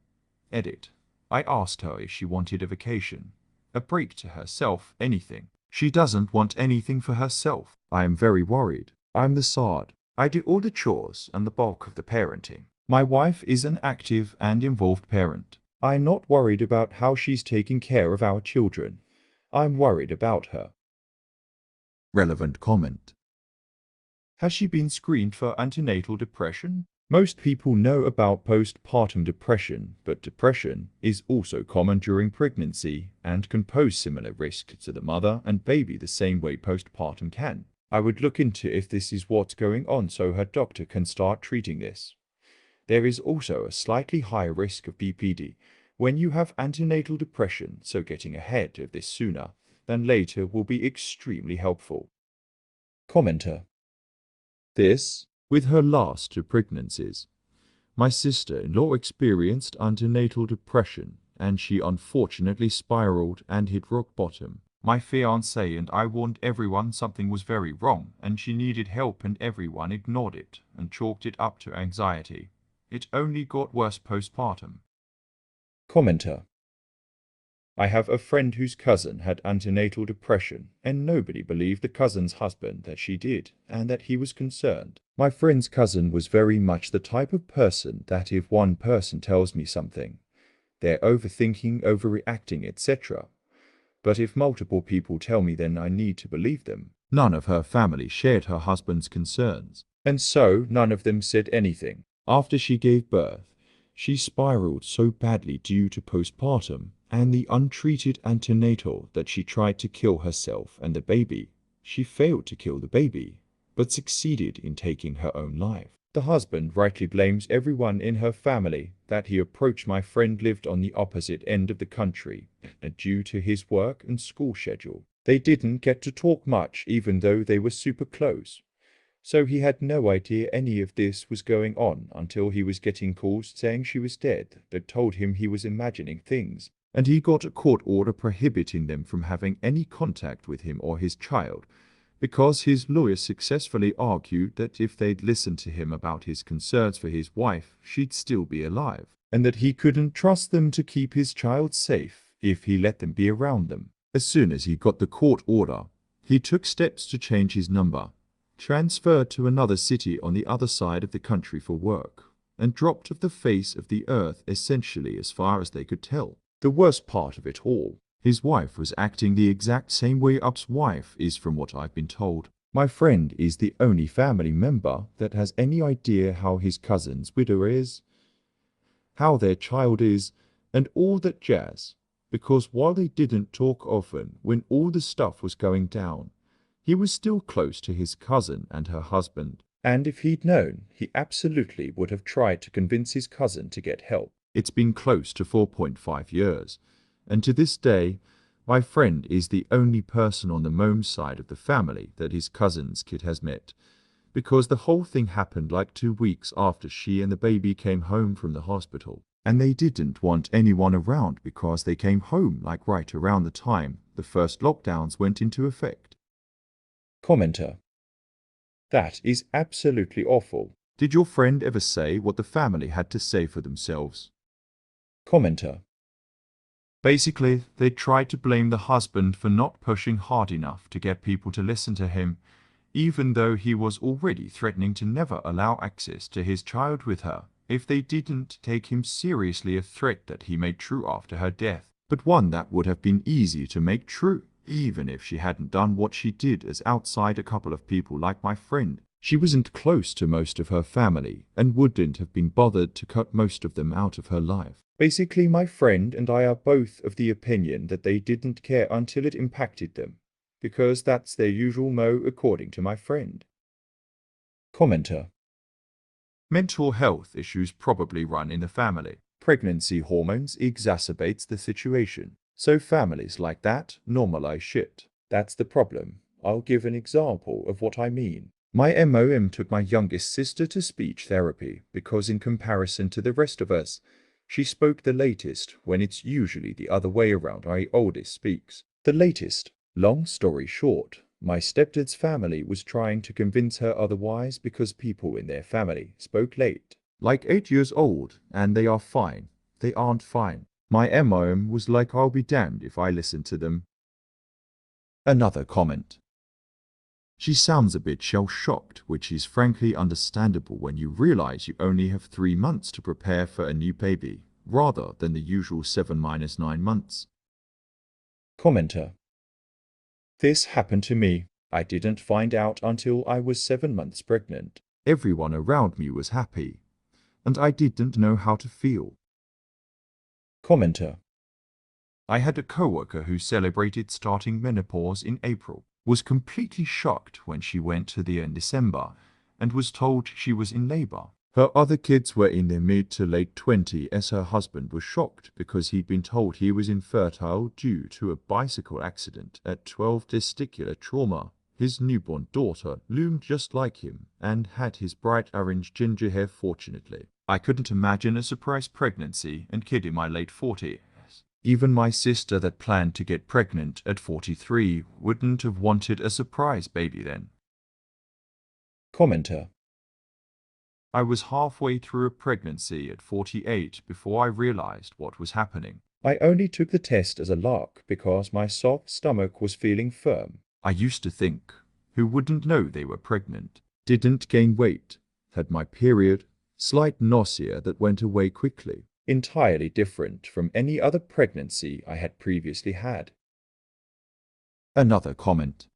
Edit. I asked her if she wanted a vacation, a break to herself, anything. She doesn't want anything for herself. I am very worried. I'm the sod. I do all the chores and the bulk of the parenting. My wife is an active and involved parent. I'm not worried about how she's taking care of our children. I'm worried about her. Relevant comment. Has she been screened for antenatal depression? Most people know about postpartum depression, but depression is also common during pregnancy and can pose similar risk to the mother and baby the same way postpartum can. I would look into if this is what's going on so her doctor can start treating this. There is also a slightly higher risk of BPD when you have antenatal depression, so getting ahead of this sooner than later will be extremely helpful. Commenter. This, with her last 2 pregnancies. My sister-in-law experienced antenatal depression, and she unfortunately spiraled and hit rock bottom. My fiancé and I warned everyone something was very wrong and she needed help, and everyone ignored it and chalked it up to anxiety. It only got worse postpartum. Commenter. I have a friend whose cousin had antenatal depression, and nobody believed the cousin's husband that she did, and that he was concerned. My friend's cousin was very much the type of person that if one person tells me something, they're overthinking, overreacting, etc. But if multiple people tell me, then I need to believe them. None of her family shared her husband's concerns, and so none of them said anything. After she gave birth, she spiraled so badly due to postpartum and the untreated antenatal that she tried to kill herself and the baby. She failed to kill the baby, but succeeded in taking her own life. The husband rightly blames everyone in her family that he approached. My friend lived on the opposite end of the country, and due to his work and school schedule, they didn't get to talk much even though they were super close. So he had no idea any of this was going on until he was getting calls saying she was dead that told him he was imagining things, and he got a court order prohibiting them from having any contact with him or his child, because his lawyer successfully argued that if they'd listened to him about his concerns for his wife, she'd still be alive, and that he couldn't trust them to keep his child safe if he let them be around them. As soon as he got the court order, he took steps to change his number, transferred to another city on the other side of the country for work, and dropped off the face of the earth essentially as far as they could tell. The worst part of it all, his wife was acting the exact same way Up's wife is, from what I've been told. My friend is the only family member that has any idea how his cousin's widow is, how their child is, and all that jazz, because while they didn't talk often when all the stuff was going down, he was still close to his cousin and her husband, and if he'd known, he absolutely would have tried to convince his cousin to get help. It's been close to 4.5 years, and to this day, my friend is the only person on the mom's side of the family that his cousin's kid has met, because the whole thing happened like 2 weeks after she and the baby came home from the hospital. And they didn't want anyone around because they came home like right around the time the first lockdowns went into effect. Commenter. That is absolutely awful. Did your friend ever say what the family had to say for themselves? Commenter. Basically, they tried to blame the husband for not pushing hard enough to get people to listen to him, even though he was already threatening to never allow access to his child with her if they didn't take him seriously, a threat that he made true after her death, but one that would have been easy to make true, even if she hadn't done what she did as outside a couple of people like my friend. She wasn't close to most of her family and wouldn't have been bothered to cut most of them out of her life. Basically, my friend and I are both of the opinion that they didn't care until it impacted them, because that's their usual mo according to my friend. Commenter. Mental health issues probably run in the family. Pregnancy hormones exacerbates the situation, so families like that normalize shit. That's the problem. I'll give an example of what I mean. My MOM took my youngest sister to speech therapy because in comparison to the rest of us, she spoke the latest when it's usually the other way around. Our oldest speaks the latest. Long story short, my stepdad's family was trying to convince her otherwise because people in their family spoke late. Like 8 years old, and they are fine. They aren't fine. My MOM was like, I'll be damned if I listen to them. Another comment. She sounds a bit shell-shocked, which is frankly understandable when you realize you only have 3 months to prepare for a new baby, rather than the usual 7-9 months. Commenter. This happened to me. I didn't find out until I was 7 months pregnant. Everyone around me was happy, and I didn't know how to feel. Commenter. I had a coworker who celebrated starting menopause in April, was completely shocked when she went to the in December, and was told she was in labor. Her other kids were in their mid to late 20s as her husband was shocked because he'd been told he was infertile due to a bicycle accident at 12. Testicular trauma. His newborn daughter loomed just like him and had his bright orange ginger hair. Fortunately, I couldn't imagine a surprise pregnancy and kid in my late 40s. Even my sister that planned to get pregnant at 43 wouldn't have wanted a surprise baby then. Commenter. I was halfway through a pregnancy at 48 before I realized what was happening. I only took the test as a lark because my soft stomach was feeling firm. I used to think, who wouldn't know they were pregnant? Didn't gain weight, had my period, slight nausea that went away quickly. Entirely different from any other pregnancy I had previously had. Another comment.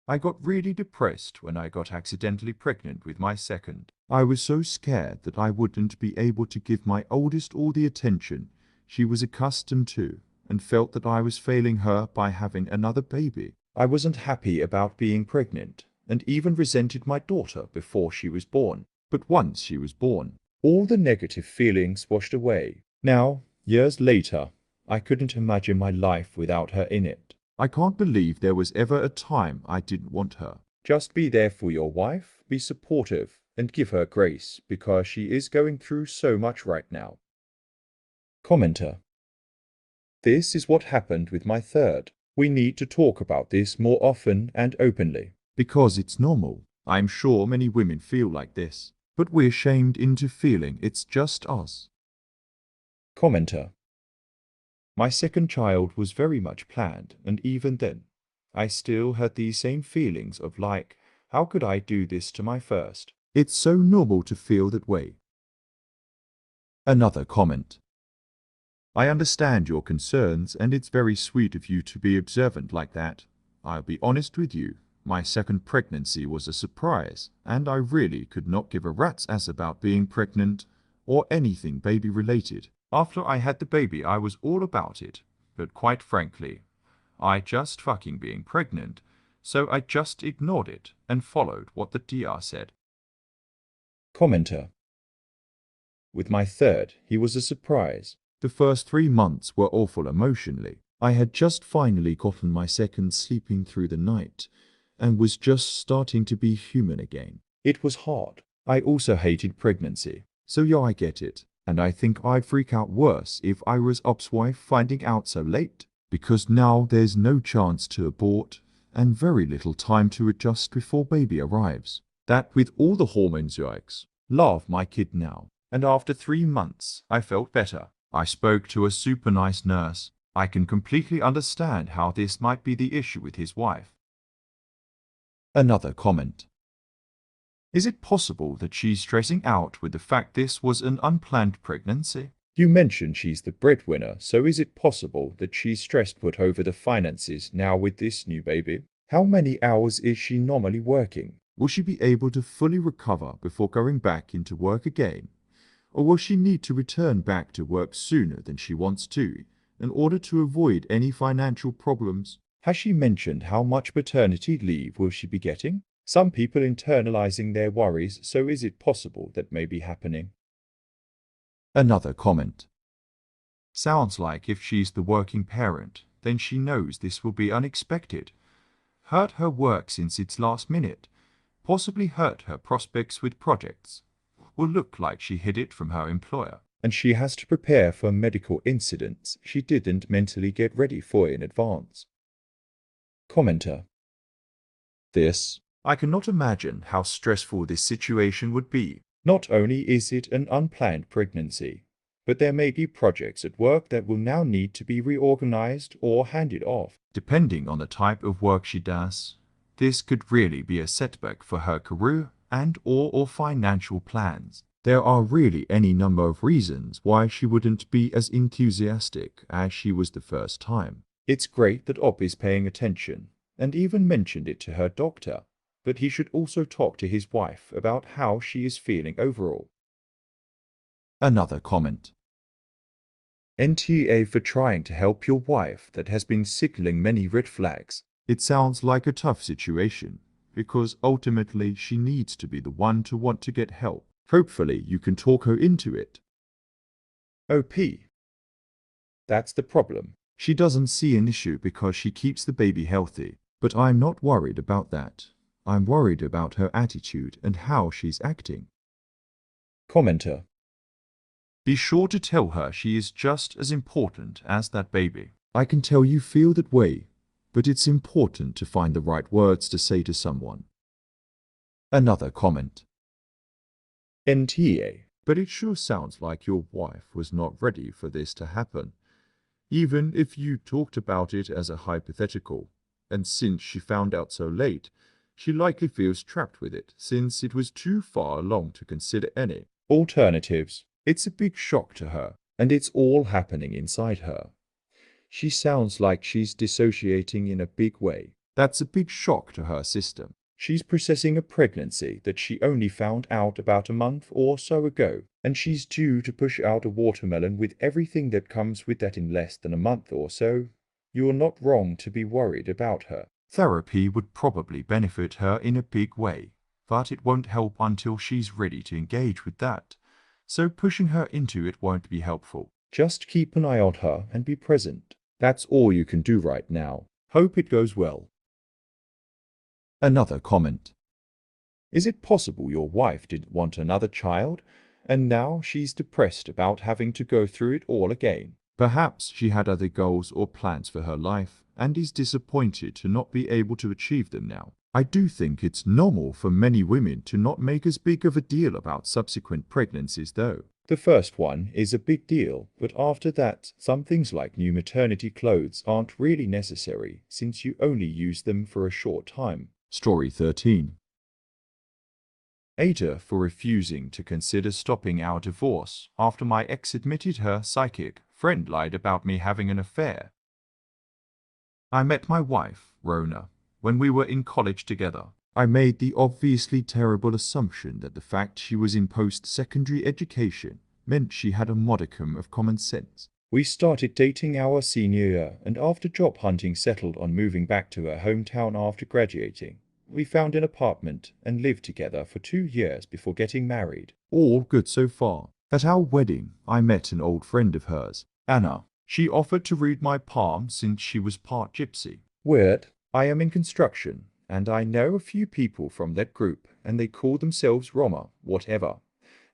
I got really depressed when I got accidentally pregnant with my second. I was so scared that I wouldn't be able to give my oldest all the attention she was accustomed to, and felt that I was failing her by having another baby. I wasn't happy about being pregnant, and even resented my daughter before she was born. But once she was born, all the negative feelings washed away. Now, years later, I couldn't imagine my life without her in it. I can't believe there was ever a time I didn't want her. Just be there for your wife, be supportive, and give her grace because she is going through so much right now. Commenter. This is what happened with my third. We need to talk about this more often and openly. Because it's normal. I'm sure many women feel like this, but we're shamed into feeling it's just us. Commenter. My second child was very much planned, and even then, I still had these same feelings of like, how could I do this to my first? It's so normal to feel that way. Another comment. I understand your concerns, and it's very sweet of you to be observant like that. I'll be honest with you, my second pregnancy was a surprise, and I really could not give a rat's ass about being pregnant, or anything baby related. After I had the baby, I was all about it, but quite frankly, I just fucking being pregnant, so I just ignored it and followed what the DR said. Commenter. With my third, he was a surprise. The first 3 months were awful emotionally. I had just finally gotten my second sleeping through the night and was just starting to be human again. It was hard. I also hated pregnancy. So yeah, I get it. And I think I'd freak out worse if I was Op's wife finding out so late. Because now there's no chance to abort and very little time to adjust before baby arrives. That with all the hormones, yikes. Love my kid now. And after 3 months, I felt better. I spoke to a super nice nurse. I can completely understand how this might be the issue with his wife. Another comment. Is it possible that she's stressing out with the fact this was an unplanned pregnancy? You mentioned she's the breadwinner, so is it possible that she's stressed put over the finances now with this new baby? How many hours is she normally working? Will she be able to fully recover before going back into work again? Or will she need to return back to work sooner than she wants to in order to avoid any financial problems? Has she mentioned how much paternity leave will she be getting? Some people internalizing their worries, so is it possible that may be happening? Another comment. Sounds like if she's the working parent, then she knows this will be unexpected. Hurt her work since it's last minute. Possibly hurt her prospects with projects. Will look like she hid it from her employer. And she has to prepare for medical incidents she didn't mentally get ready for in advance. Commenter. I cannot imagine how stressful this situation would be. Not only is it an unplanned pregnancy, but there may be projects at work that will now need to be reorganized or handed off. Depending on the type of work she does, this could really be a setback for her career and or financial plans. There are really any number of reasons why she wouldn't be as enthusiastic as she was the first time. It's great that Op is paying attention, and even mentioned it to her doctor, but he should also talk to his wife about how she is feeling overall. Another comment. NTA for trying to help your wife that has been signaling many red flags. It sounds like a tough situation, because ultimately she needs to be the one to want to get help. Hopefully you can talk her into it. OP. That's the problem. She doesn't see an issue because she keeps the baby healthy, but I'm not worried about that. I'm worried about her attitude and how she's acting. Commenter. Be sure to tell her she is just as important as that baby. I can tell you feel that way, but it's important to find the right words to say to someone. Another comment. NTA. But it sure sounds like your wife was not ready for this to happen, even if you talked about it as a hypothetical, and since she found out so late, she likely feels trapped with it since it was too far along to consider any alternatives. It's a big shock to her, and it's all happening inside her. She sounds like she's dissociating in a big way. That's a big shock to her system. She's processing a pregnancy that she only found out about a month or so ago, and she's due to push out a watermelon with everything that comes with that in less than a month or so. You're not wrong to be worried about her. Therapy would probably benefit her in a big way, but it won't help until she's ready to engage with that. So pushing her into it won't be helpful. Just keep an eye on her and be present. That's all you can do right now. Hope it goes well. Another comment. Is it possible your wife didn't want another child, and now she's depressed about having to go through it all again? Perhaps she had other goals or plans for her life and is disappointed to not be able to achieve them now. I do think it's normal for many women to not make as big of a deal about subsequent pregnancies though. The first one is a big deal, but after that, some things like new maternity clothes aren't really necessary since you only use them for a short time. Story 13. Ada for refusing to consider stopping our divorce after my ex admitted her psychic friend lied about me having an affair. I met my wife, Rona, when we were in college together. I made the obviously terrible assumption that the fact she was in post-secondary education meant she had a modicum of common sense. We started dating our senior year, and after job hunting settled on moving back to her hometown after graduating. We found an apartment and lived together for 2 years before getting married. All good so far. At our wedding, I met an old friend of hers, Anna. She offered to read my palm since she was part gypsy. Weird. I am in construction, and I know a few people from that group, and they call themselves Roma, whatever,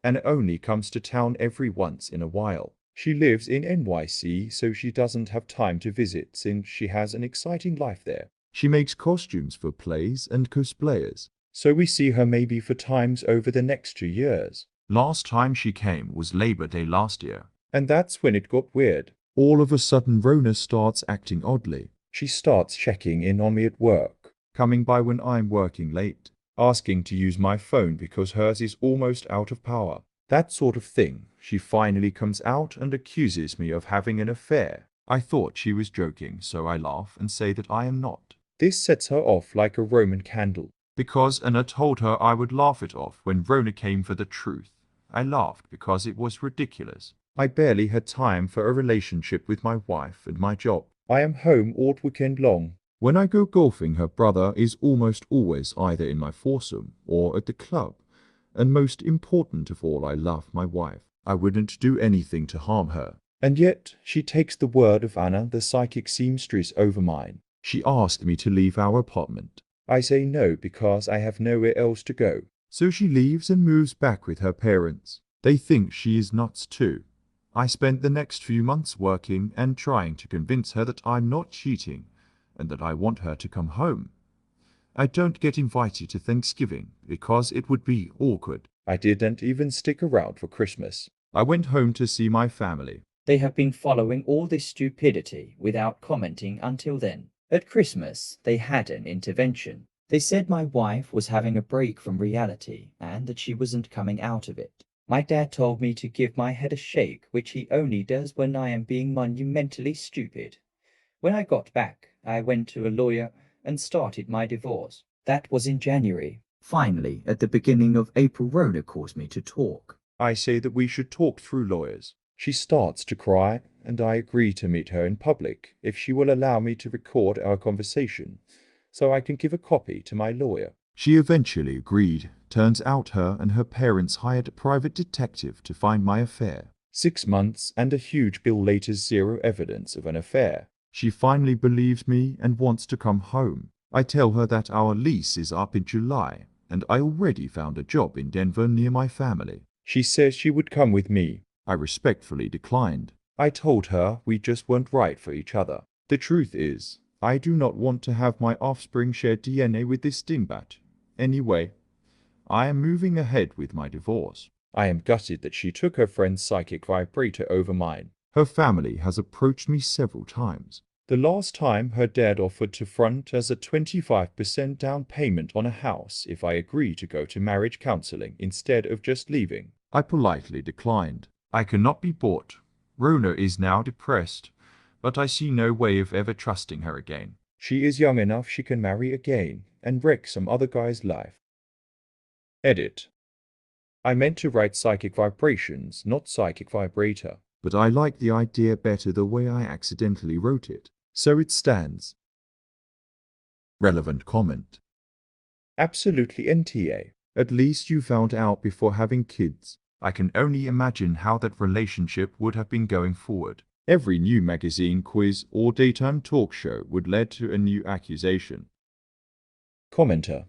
and only comes to town every once in a while. She lives in NYC, so she doesn't have time to visit since she has an exciting life there. She makes costumes for plays and cosplayers. So we see her maybe 4 times over the next 2 years. Last time she came was Labor Day last year. And that's when it got weird. All of a sudden Rona starts acting oddly. She starts checking in on me at work, Coming by when I'm working late. asking to use my phone because hers is almost out of power. That sort of thing. She finally comes out and accuses me of having an affair. I thought she was joking, so I laugh and say that I am not. This sets her off like a Roman candle. Because Anna told her I would laugh it off when Rona came for the truth. I laughed because it was ridiculous. I barely had time for a relationship with my wife and my job. I am home all weekend long. When I go golfing, her brother is almost always either in my foursome or at the club. And most important of all, I love my wife. I wouldn't do anything to harm her. And yet she takes the word of Anna, the psychic seamstress, over mine. She asked me to leave our apartment. I say no because I have nowhere else to go. So she leaves and moves back with her parents. They think she is nuts too. I spent the next few months working and trying to convince her that I'm not cheating and that I want her to come home. I don't get invited to Thanksgiving because it would be awkward. I didn't even stick around for Christmas. I went home to see my family. They have been following all this stupidity without commenting until then. At Christmas, they had an intervention. They said my wife was having a break from reality and that she wasn't coming out of it. My dad told me to give my head a shake, which he only does when I am being monumentally stupid. When I got back, I went to a lawyer and started my divorce. That was in January. Finally, at the beginning of April, Rona calls me to talk. I say that we should talk through lawyers. She starts to cry, and I agree to meet her in public if she will allow me to record our conversation, so I can give a copy to my lawyer. She eventually agreed. Turns out her and her parents hired a private detective to find my affair. 6 months and a huge bill later, zero evidence of an affair. She finally believes me and wants to come home. I tell her that our lease is up in July, and I already found a job in Denver near my family. She says she would come with me. I respectfully declined. I told her we just weren't right for each other. The truth is, I do not want to have my offspring share DNA with this dingbat. Anyway, I am moving ahead with my divorce. I am gutted that she took her friend's psychic vibrator over mine. Her family has approached me several times. The last time her dad offered to front as a 25% down payment on a house if I agree to go to marriage counseling instead of just leaving. I politely declined. I cannot be bought. Rona is now depressed, but I see no way of ever trusting her again. She is young enough she can marry again and wreck some other guy's life. Edit. I meant to write psychic vibrations, not psychic vibrator. But I like the idea better the way I accidentally wrote it. So it stands. Relevant comment. Absolutely NTA. At least you found out before having kids. I can only imagine how that relationship would have been going forward. Every new magazine, quiz, or daytime talk show would lead to a new accusation. Commenter.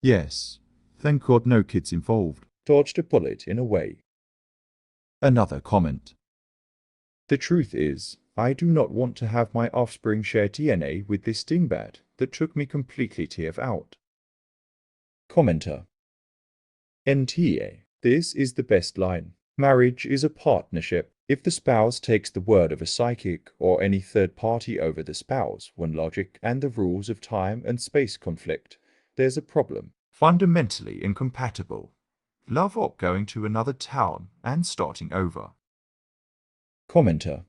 Yes. Thank God no kids involved. Dodged a bullet in a way. Another comment. The truth is, I do not want to have my offspring share DNA with this dingbat that took me completely teeth out. Commenter. NTA. This is the best line. Marriage is a partnership. If the spouse takes the word of a psychic or any third party over the spouse when logic and the rules of time and space conflict, there's a problem. Fundamentally incompatible. Love up going to another town and starting over. Commenter.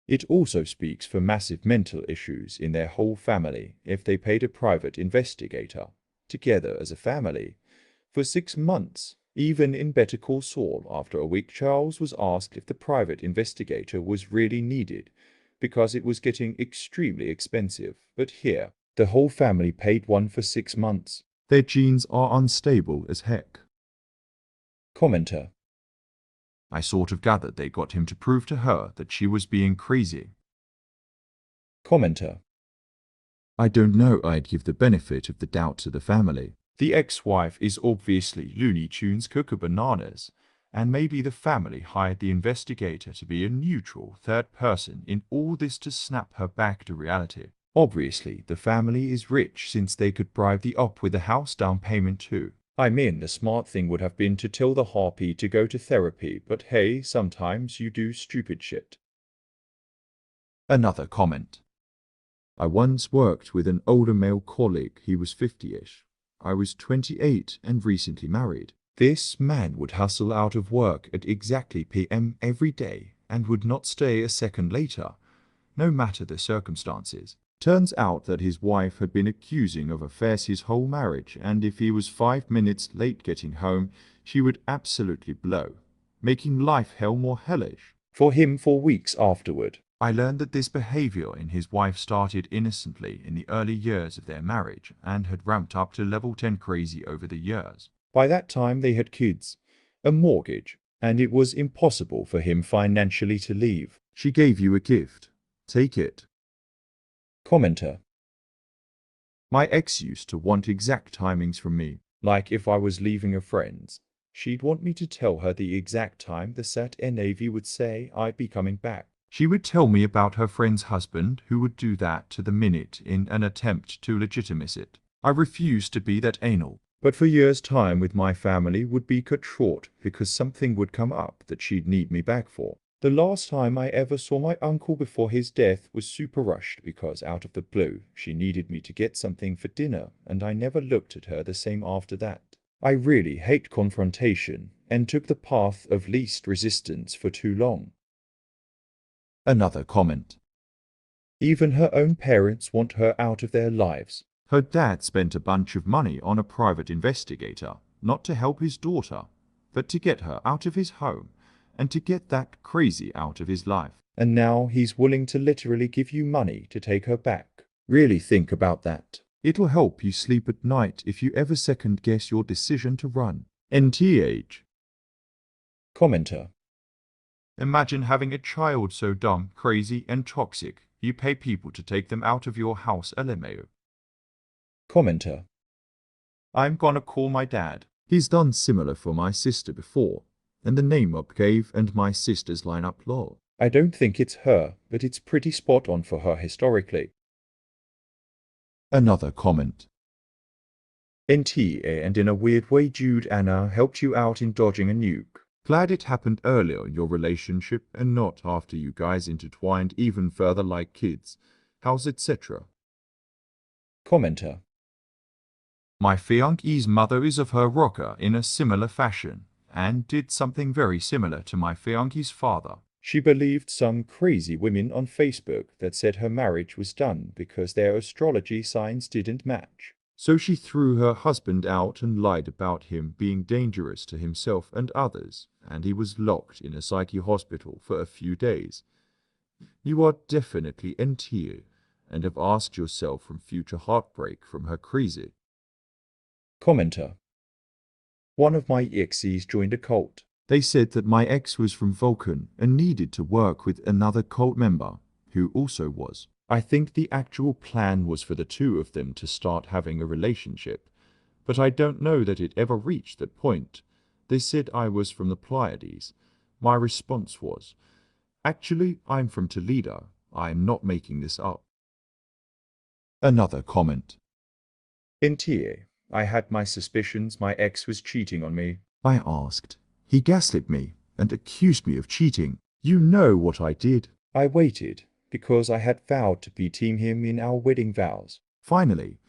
It also speaks for massive mental issues in their whole family if they paid a private investigator, together as a family, for 6 months. Even in Better Call Saul, after a week, Charles was asked if the private investigator was really needed, because it was getting extremely expensive. But here, the whole family paid one for 6 months. Their genes are unstable as heck. Commenter. I sort of gathered they got him to prove to her that she was being crazy. Commenter. I don't know, I'd give the benefit of the doubt to the family. The ex-wife is obviously Looney Tunes Cuckoo Bananas, and maybe the family hired the investigator to be a neutral third person in all this to snap her back to reality. Obviously, the family is rich since they could bribe the op with a house down payment too. I mean, the smart thing would have been to tell the harpy to go to therapy, but hey, sometimes you do stupid shit. Another comment. I once worked with an older male colleague. He was 50-ish. I was 28 and recently married. This man would hustle out of work at exactly PM every day and would not stay a second later, no matter the circumstances. Turns out that his wife had been accusing of affairs his whole marriage, and if he was 5 minutes late getting home, she would absolutely blow, making life hell more hellish for him for weeks afterward. I learned that this behavior in his wife started innocently in the early years of their marriage and had ramped up to level 10 crazy over the years. By that time they had kids, a mortgage, and it was impossible for him financially to leave. She gave you a gift. Take it. Commenter. My ex used to want exact timings from me. Like if I was leaving a friend's, she'd want me to tell her the exact time the Sat Navy would say I'd be coming back. She would tell me about her friend's husband who would do that to the minute in an attempt to legitimize it. I refused to be that anal. But for years time with my family would be cut short because something would come up that she'd need me back for. The last time I ever saw my uncle before his death was super rushed because out of the blue she needed me to get something for dinner and I never looked at her the same after that. I really hate confrontation and took the path of least resistance for too long. Another comment. Even her own parents want her out of their lives. Her dad spent a bunch of money on a private investigator, not to help his daughter, but to get her out of his home and to get that crazy out of his life. And now he's willing to literally give you money to take her back. Really think about that. It'll help you sleep at night if you ever second guess your decision to run. NTH. Commenter. Imagine having a child so dumb, crazy, and toxic, you pay people to take them out of your house. LMAO. Commenter. I'm gonna call my dad. He's done similar for my sister before, and the name up gave and my sister's line up lol. I don't think it's her, but it's pretty spot on for her historically. Another comment. NTA, and in a weird way Jude Anna helped you out in dodging a nuke. Glad it happened earlier in your relationship and not after you guys intertwined even further like kids. How's etc. Commenter. My fiance's mother is of her rocker in a similar fashion, and did something very similar to my fiance's father. She believed some crazy women on Facebook that said her marriage was done because their astrology signs didn't match. So she threw her husband out and lied about him being dangerous to himself and others, and he was locked in a psyche hospital for a few days. You are definitely NTA, and have asked yourself from future heartbreak from her crazy. Commenter. One of my exes joined a cult. They said that my ex was from Vulcan and needed to work with another cult member, who also was. I think the actual plan was for the two of them to start having a relationship, but I don't know that it ever reached that point. They said I was from the Pleiades. My response was, actually, I'm from Toledo. I am not making this up. Another comment. NTA. I had my suspicions my ex was cheating on me. I asked. He gaslit me and accused me of cheating. You know what I did. I waited, because I had vowed to be team him in our wedding vows. Finally,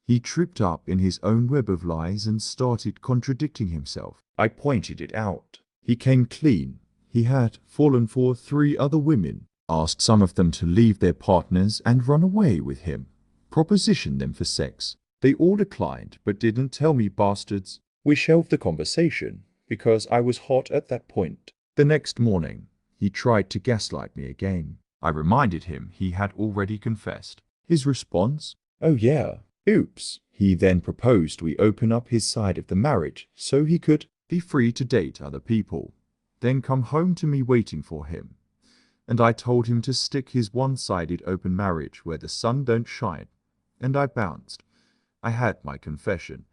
he tripped up in his own web of lies and started contradicting himself. I pointed it out. He came clean. He had fallen for 3 other women, asked some of them to leave their partners and run away with him, propositioned them for sex. They all declined, but didn't tell me, bastards. We shelved the conversation, because I was hot at that point. The next morning, he tried to gaslight me again. I reminded him he had already confessed. His response? Oh yeah, oops. He then proposed we open up his side of the marriage so he could be free to date other people. then come home to me waiting for him. And I told him to stick his one-sided open marriage where the sun don't shine. And I bounced. I had my confession,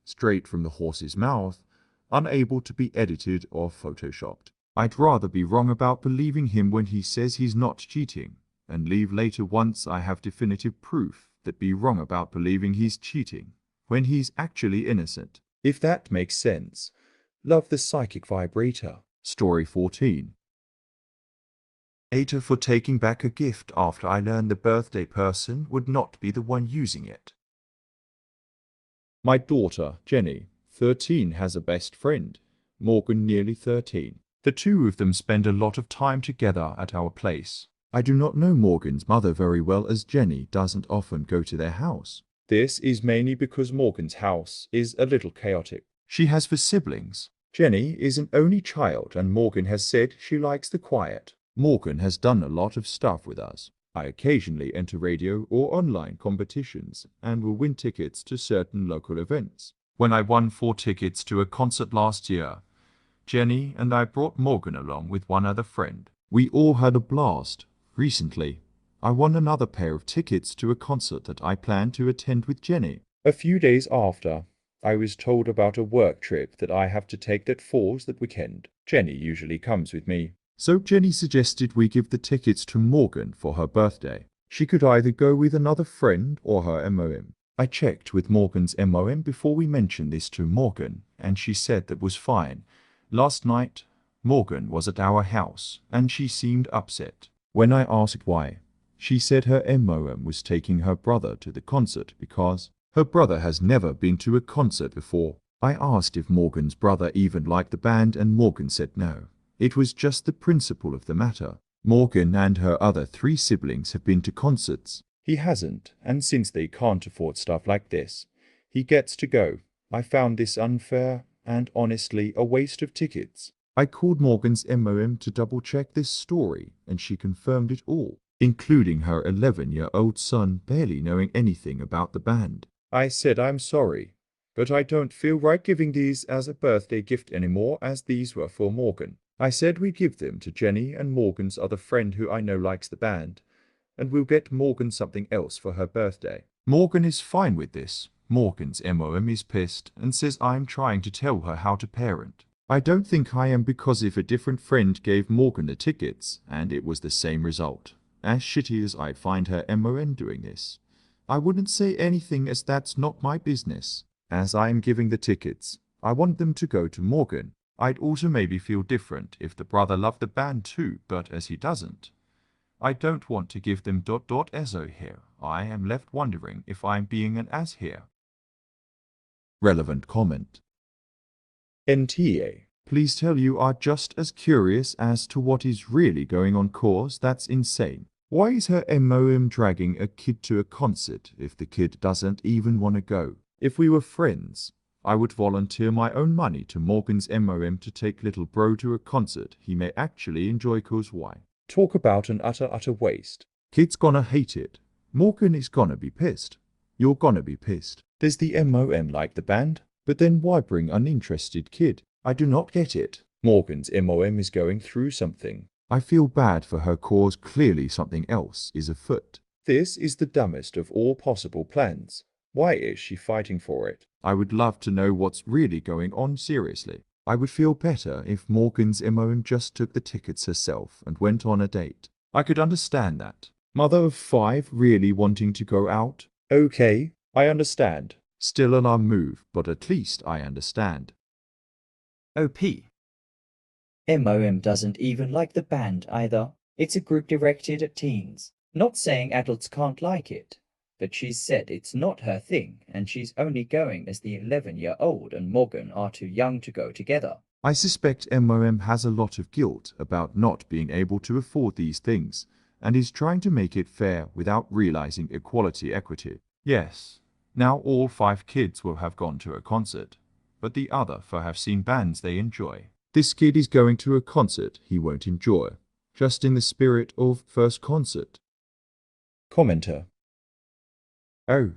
straight from the horse's mouth, unable to be edited or photoshopped. I'd rather be wrong about believing him when he says he's not cheating, and leave later once I have definitive proof, than be wrong about believing he's cheating, when he's actually innocent. If that makes sense. Love the psychic vibrator. Story 14. Hater for taking back a gift after I learned the birthday person would not be the one using it. My daughter, Jenny, 13, has a best friend, Morgan, nearly 13. The two of them spend a lot of time together at our place. I do not know Morgan's mother very well, as Jenny doesn't often go to their house. This is mainly because Morgan's house is a little chaotic. She has 4 siblings. Jenny is an only child, and Morgan has said she likes the quiet. Morgan has done a lot of stuff with us. I occasionally enter radio or online competitions and will win tickets to certain local events. When I won 4 tickets to a concert last year, Jenny and I brought Morgan along with one other friend. We all had a blast. Recently, I won another pair of tickets to a concert that I plan to attend with Jenny. A few days after, I was told about a work trip that I have to take that falls that weekend. Jenny usually comes with me. So Jenny suggested we give the tickets to Morgan for her birthday. She could either go with another friend or her MOM. I checked with Morgan's MOM before we mentioned this to Morgan, and she said that was fine. Last night, Morgan was at our house, and she seemed upset. When I asked why, she said her MOM was taking her brother to the concert because her brother has never been to a concert before. I asked if Morgan's brother even liked the band, and Morgan said no. It was just the principle of the matter. Morgan and her other 3 siblings have been to concerts. He hasn't, and since they can't afford stuff like this, he gets to go. I found this unfair and honestly a waste of tickets. I called Morgan's MOM to double-check this story, and she confirmed it all, including her 11-year-old son barely knowing anything about the band. I said I'm sorry, but I don't feel right giving these as a birthday gift anymore, as these were for Morgan. I said we'd give them to Jenny and Morgan's other friend who I know likes the band, and we'll get Morgan something else for her birthday. Morgan is fine with this. Morgan's MOM is pissed and says I'm trying to tell her how to parent. I don't think I am, because if a different friend gave Morgan the tickets and it was the same result, as shitty as I find her MOM doing this, I wouldn't say anything, as that's not my business. As I am giving the tickets, I want them to go to Morgan. I'd also maybe feel different if the brother loved the band too, but as he doesn't, I don't want to give them ... Ezo here. I am left wondering if I'm being an ass here. Relevant comment. NTA. Please tell you are just as curious as to what is really going on, cause that's insane. Why is her MOM dragging a kid to a concert if the kid doesn't even want to go? If we were friends, I would volunteer my own money to Morgan's MOM to take little bro to a concert he may actually enjoy, cause why? Talk about an utter waste. Kid's gonna hate it. Morgan is gonna be pissed. You're gonna be pissed. Does the MOM like the band? But then why bring uninterested kid? I do not get it. Morgan's MOM is going through something. I feel bad for her, cause clearly something else is afoot. This is the dumbest of all possible plans. Why is she fighting for it? I would love to know what's really going on, seriously. I would feel better if Morgan's MOM just took the tickets herself and went on a date. I could understand that. Mother of 5 really wanting to go out? Okay, I understand. Still an arm move, but at least I understand. OP. MOM doesn't even like the band either. It's a group directed at teens. Not saying adults can't like it, but she's said it's not her thing, and she's only going as the 11-year-old and Morgan are too young to go together. I suspect MOM has a lot of guilt about not being able to afford these things, and is trying to make it fair without realizing equity. Yes, now all 5 kids will have gone to a concert, but the other 4 have seen bands they enjoy. This kid is going to a concert he won't enjoy, just in the spirit of first concert. Commenter. Oh,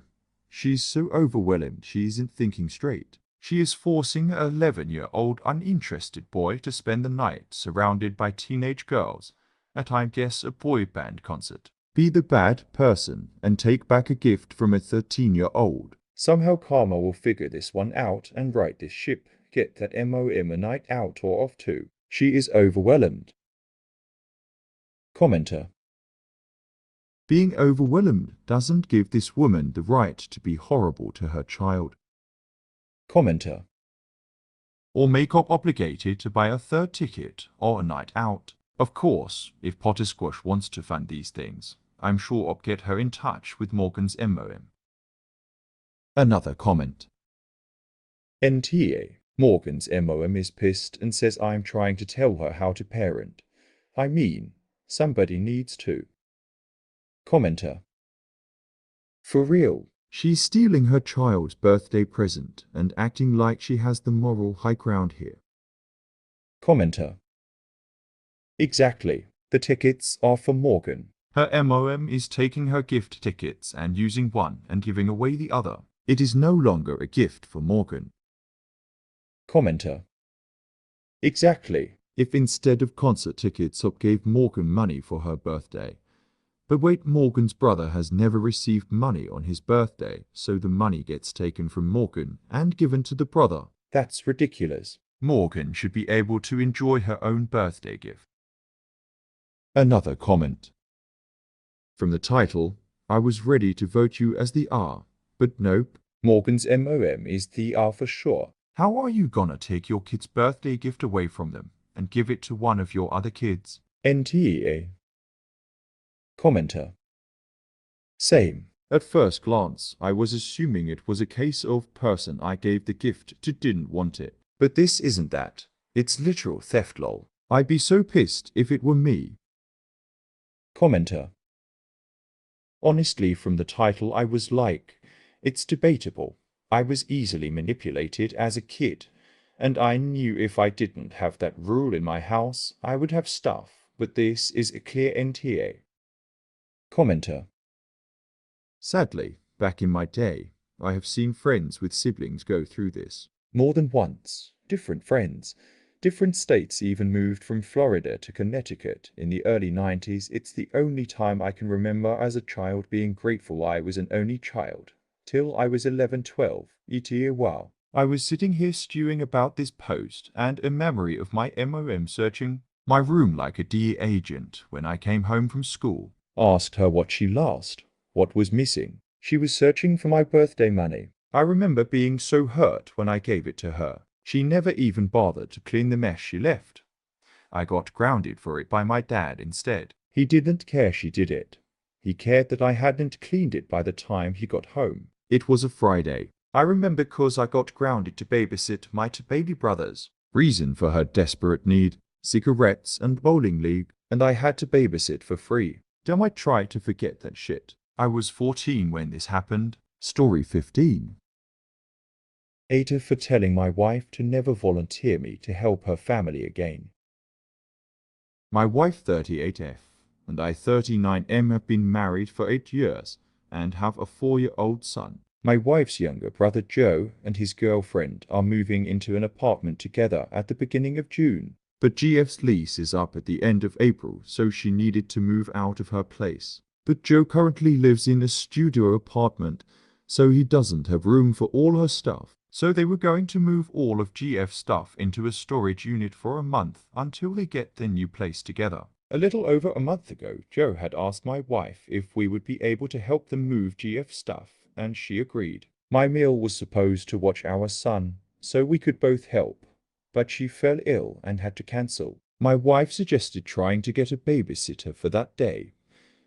she's so overwhelmed she isn't thinking straight. She is forcing an 11-year-old uninterested boy to spend the night surrounded by teenage girls at, I guess, a boy band concert. Be the bad person and take back a gift from a 13-year-old. Somehow Karma will figure this one out and right this ship. Get that MOM a night out or off too. She is overwhelmed. Commenter. Being overwhelmed doesn't give this woman the right to be horrible to her child. Commenter. Or make up obligated to buy a third ticket or a night out. Of course, if Potter Squash wants to fund these things, I'm sure I'll get her in touch with Morgan's MOM. Another comment. NTA. Morgan's MOM is pissed and says I'm trying to tell her how to parent. I mean, somebody needs to. Commenter. For real. She's stealing her child's birthday present and acting like she has the moral high ground here. Commenter. Exactly. The tickets are for Morgan. Her MOM is taking her gift tickets and using one and giving away the other. It is no longer a gift for Morgan. Commenter. Exactly. If instead of concert tickets Hop gave Morgan money for her birthday. But wait, Morgan's brother has never received money on his birthday, so the money gets taken from Morgan and given to the brother. That's ridiculous. Morgan should be able to enjoy her own birthday gift. Another comment. From the title, I was ready to vote you as the R, but nope. Morgan's MOM is the R for sure. How are you gonna take your kid's birthday gift away from them and give it to one of your other kids? NTA. Commenter. Same. At first glance, I was assuming it was a case of person I gave the gift to didn't want it. But this isn't that. It's literal theft, lol. I'd be so pissed if it were me. Commenter. Honestly, from the title I was like, it's debatable. I was easily manipulated as a kid, and I knew if I didn't have that rule in my house, I would have stuff, but this is a clear NTA. Commenter. Sadly, back in my day, I have seen friends with siblings go through this. More than once. Different friends. Different states even moved from Florida to Connecticut in the early 90s. It's the only time I can remember as a child being grateful I was an only child. Till I was 11, 12. ETA wow. I was sitting here stewing about this post and a memory of my MOM searching my room like a DEA agent when I came home from school. Asked her what she lost. What was missing? She was searching for my birthday money. I remember being so hurt when I gave it to her. She never even bothered to clean the mess she left. I got grounded for it by my dad instead. He didn't care she did it. He cared that I hadn't cleaned it by the time he got home. It was a Friday. I remember because I got grounded to babysit my two baby brothers. Reason for her desperate need, cigarettes and bowling league, and I had to babysit for free. Damn, I try to forget that shit. I was 14 when this happened. Story 15. Ada for telling my wife to never volunteer me to help her family again. My wife 38F and I 39M have been married for 8 years and have a 4-year-old son. My wife's younger brother Joe and his girlfriend are moving into an apartment together at the beginning of June. But GF's lease is up at the end of April, so she needed to move out of her place. But Joe currently lives in a studio apartment, so he doesn't have room for all her stuff. So they were going to move all of GF's stuff into a storage unit for a month until they get their new place together. A little over a month ago, Joe had asked my wife if we would be able to help them move GF's stuff, and she agreed. My meal was supposed to watch our son, so we could both help, but she fell ill and had to cancel. My wife suggested trying to get a babysitter for that day,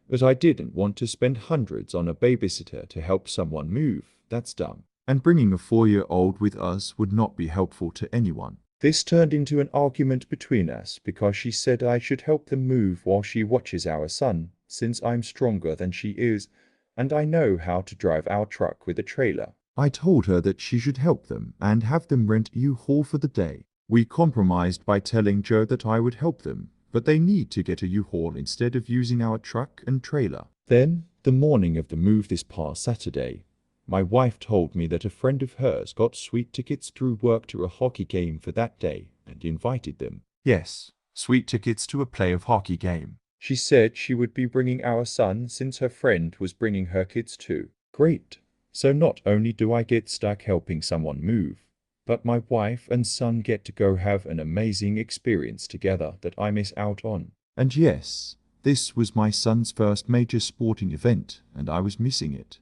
but I didn't want to spend hundreds on a babysitter to help someone move. That's dumb. And bringing a 4-year-old with us would not be helpful to anyone. This turned into an argument between us because she said I should help them move while she watches our son, since I'm stronger than she is, and I know how to drive our truck with a trailer. I told her that she should help them and have them rent U-Haul for the day. We compromised by telling Joe that I would help them, but they need to get a U-Haul instead of using our truck and trailer. Then, the morning of the move this past Saturday, My wife told me that a friend of hers got sweet tickets through work to a hockey game for that day and invited them. Yes, sweet tickets to a playoff hockey game. She said she would be bringing our son since her friend was bringing her kids too. Great. So not only do I get stuck helping someone move, but my wife and son get to go have an amazing experience together that I miss out on. And yes, this was my son's first major sporting event, and I was missing it.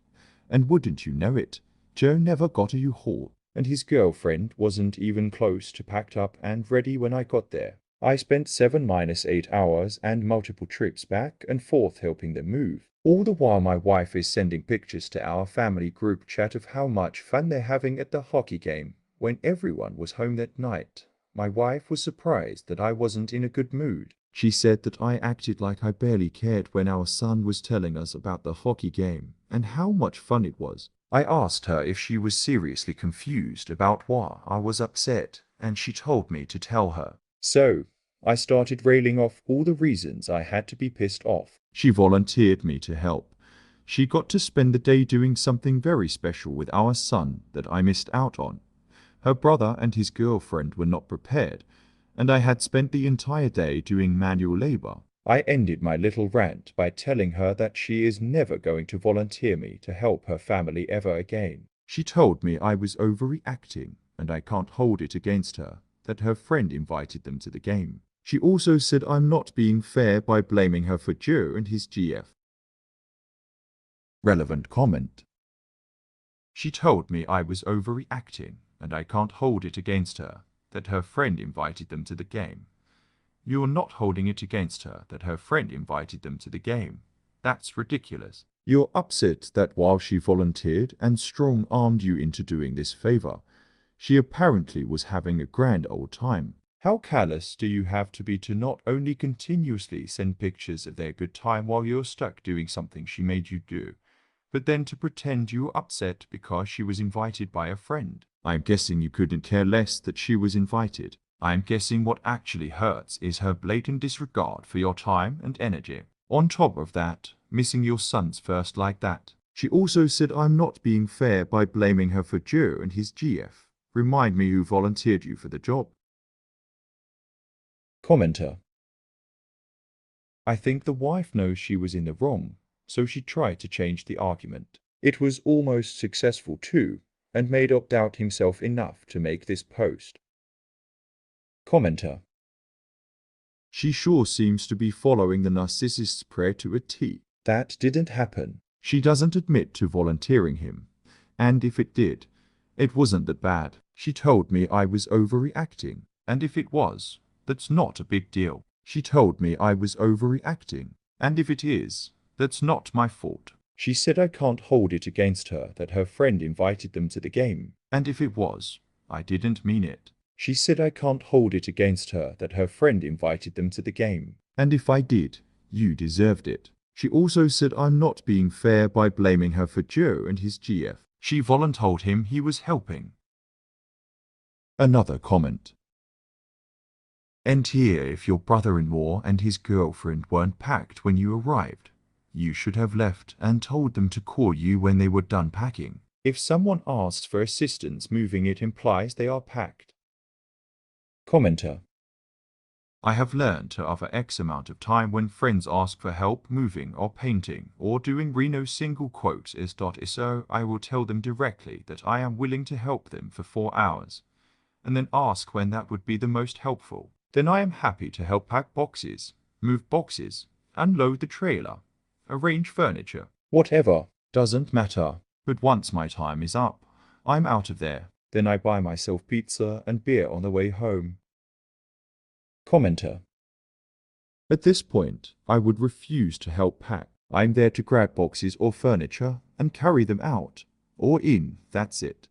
And wouldn't you know it, Joe never got a U-Haul. And his girlfriend wasn't even close to packed up and ready when I got there. I spent 7-8 hours and multiple trips back and forth helping them move. All the while my wife is sending pictures to our family group chat of how much fun they're having at the hockey game when everyone was home that night. My wife was surprised that I wasn't in a good mood. She said that I acted like I barely cared when our son was telling us about the hockey game and how much fun it was. I asked her if she was seriously confused about why I was upset, and she told me to tell her. So, I started railing off all the reasons I had to be pissed off. She volunteered me to help. She got to spend the day doing something very special with our son that I missed out on. Her brother and his girlfriend were not prepared, and I had spent the entire day doing manual labor. I ended my little rant by telling her that she is never going to volunteer me to help her family ever again. She told me I was overreacting, and I can't hold it against her that her friend invited them to the game. She also said I'm not being fair by blaming her for Joe and his GF. Relevant comment. She told me I was overreacting, and I can't hold it against her that her friend invited them to the game. You're not holding it against her that her friend invited them to the game. That's ridiculous. You're upset that while she volunteered and strong-armed you into doing this favor, she apparently was having a grand old time. How callous do you have to be to not only continuously send pictures of their good time while you're stuck doing something she made you do, but then to pretend you were upset because she was invited by a friend? I'm guessing you couldn't care less that she was invited. I'm guessing what actually hurts is her blatant disregard for your time and energy. On top of that, missing your son's first like that. She also said I'm not being fair by blaming her for Joe and his GF. Remind me who volunteered you for the job. Commenter. I think the wife knows she was in the wrong, so she tried to change the argument. It was almost successful too, and made up doubt himself enough to make this post. Commenter. She sure seems to be following the narcissist's prayer to a T. That didn't happen. She doesn't admit to volunteering him, and if it did, it wasn't that bad. She told me I was overreacting, and if it was, that's not a big deal. She told me I was overreacting, and if it is, that's not my fault. She said I can't hold it against her that her friend invited them to the game, and if it was, I didn't mean it. She said I can't hold it against her that her friend invited them to the game, and if I did, you deserved it. She also said I'm not being fair by blaming her for Joe and his GF. She volunteered him he was helping. Another comment. And here, if your brother-in-law and his girlfriend weren't packed when you arrived, you should have left and told them to call you when they were done packing. If someone asks for assistance moving, it implies they are packed. Commenter. I have learned to offer X amount of time when friends ask for help moving or painting or doing Reno single quotes so I will tell them directly that I am willing to help them for 4 hours, and then ask when that would be the most helpful. Then I am happy to help pack boxes, move boxes, unload the trailer, arrange furniture. Whatever, doesn't matter. But once my time is up, I'm out of there. Then I buy myself pizza and beer on the way home. Commenter. At this point, I would refuse to help pack. I'm there to grab boxes or furniture and carry them out, or in, that's it.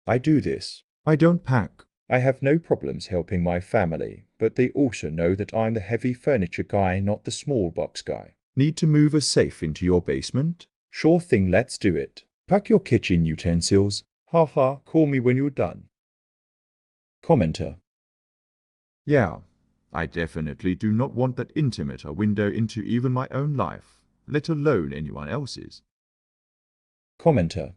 I do this. I don't pack. I have no problems helping my family, but they also know that I'm the heavy furniture guy, not the small box guy. Need to move a safe into your basement? Sure thing, let's do it. Pack your kitchen utensils. Haha, call me when you're done. Commenter. Yeah, I definitely do not want that intimate a window into even my own life, let alone anyone else's. Commenter.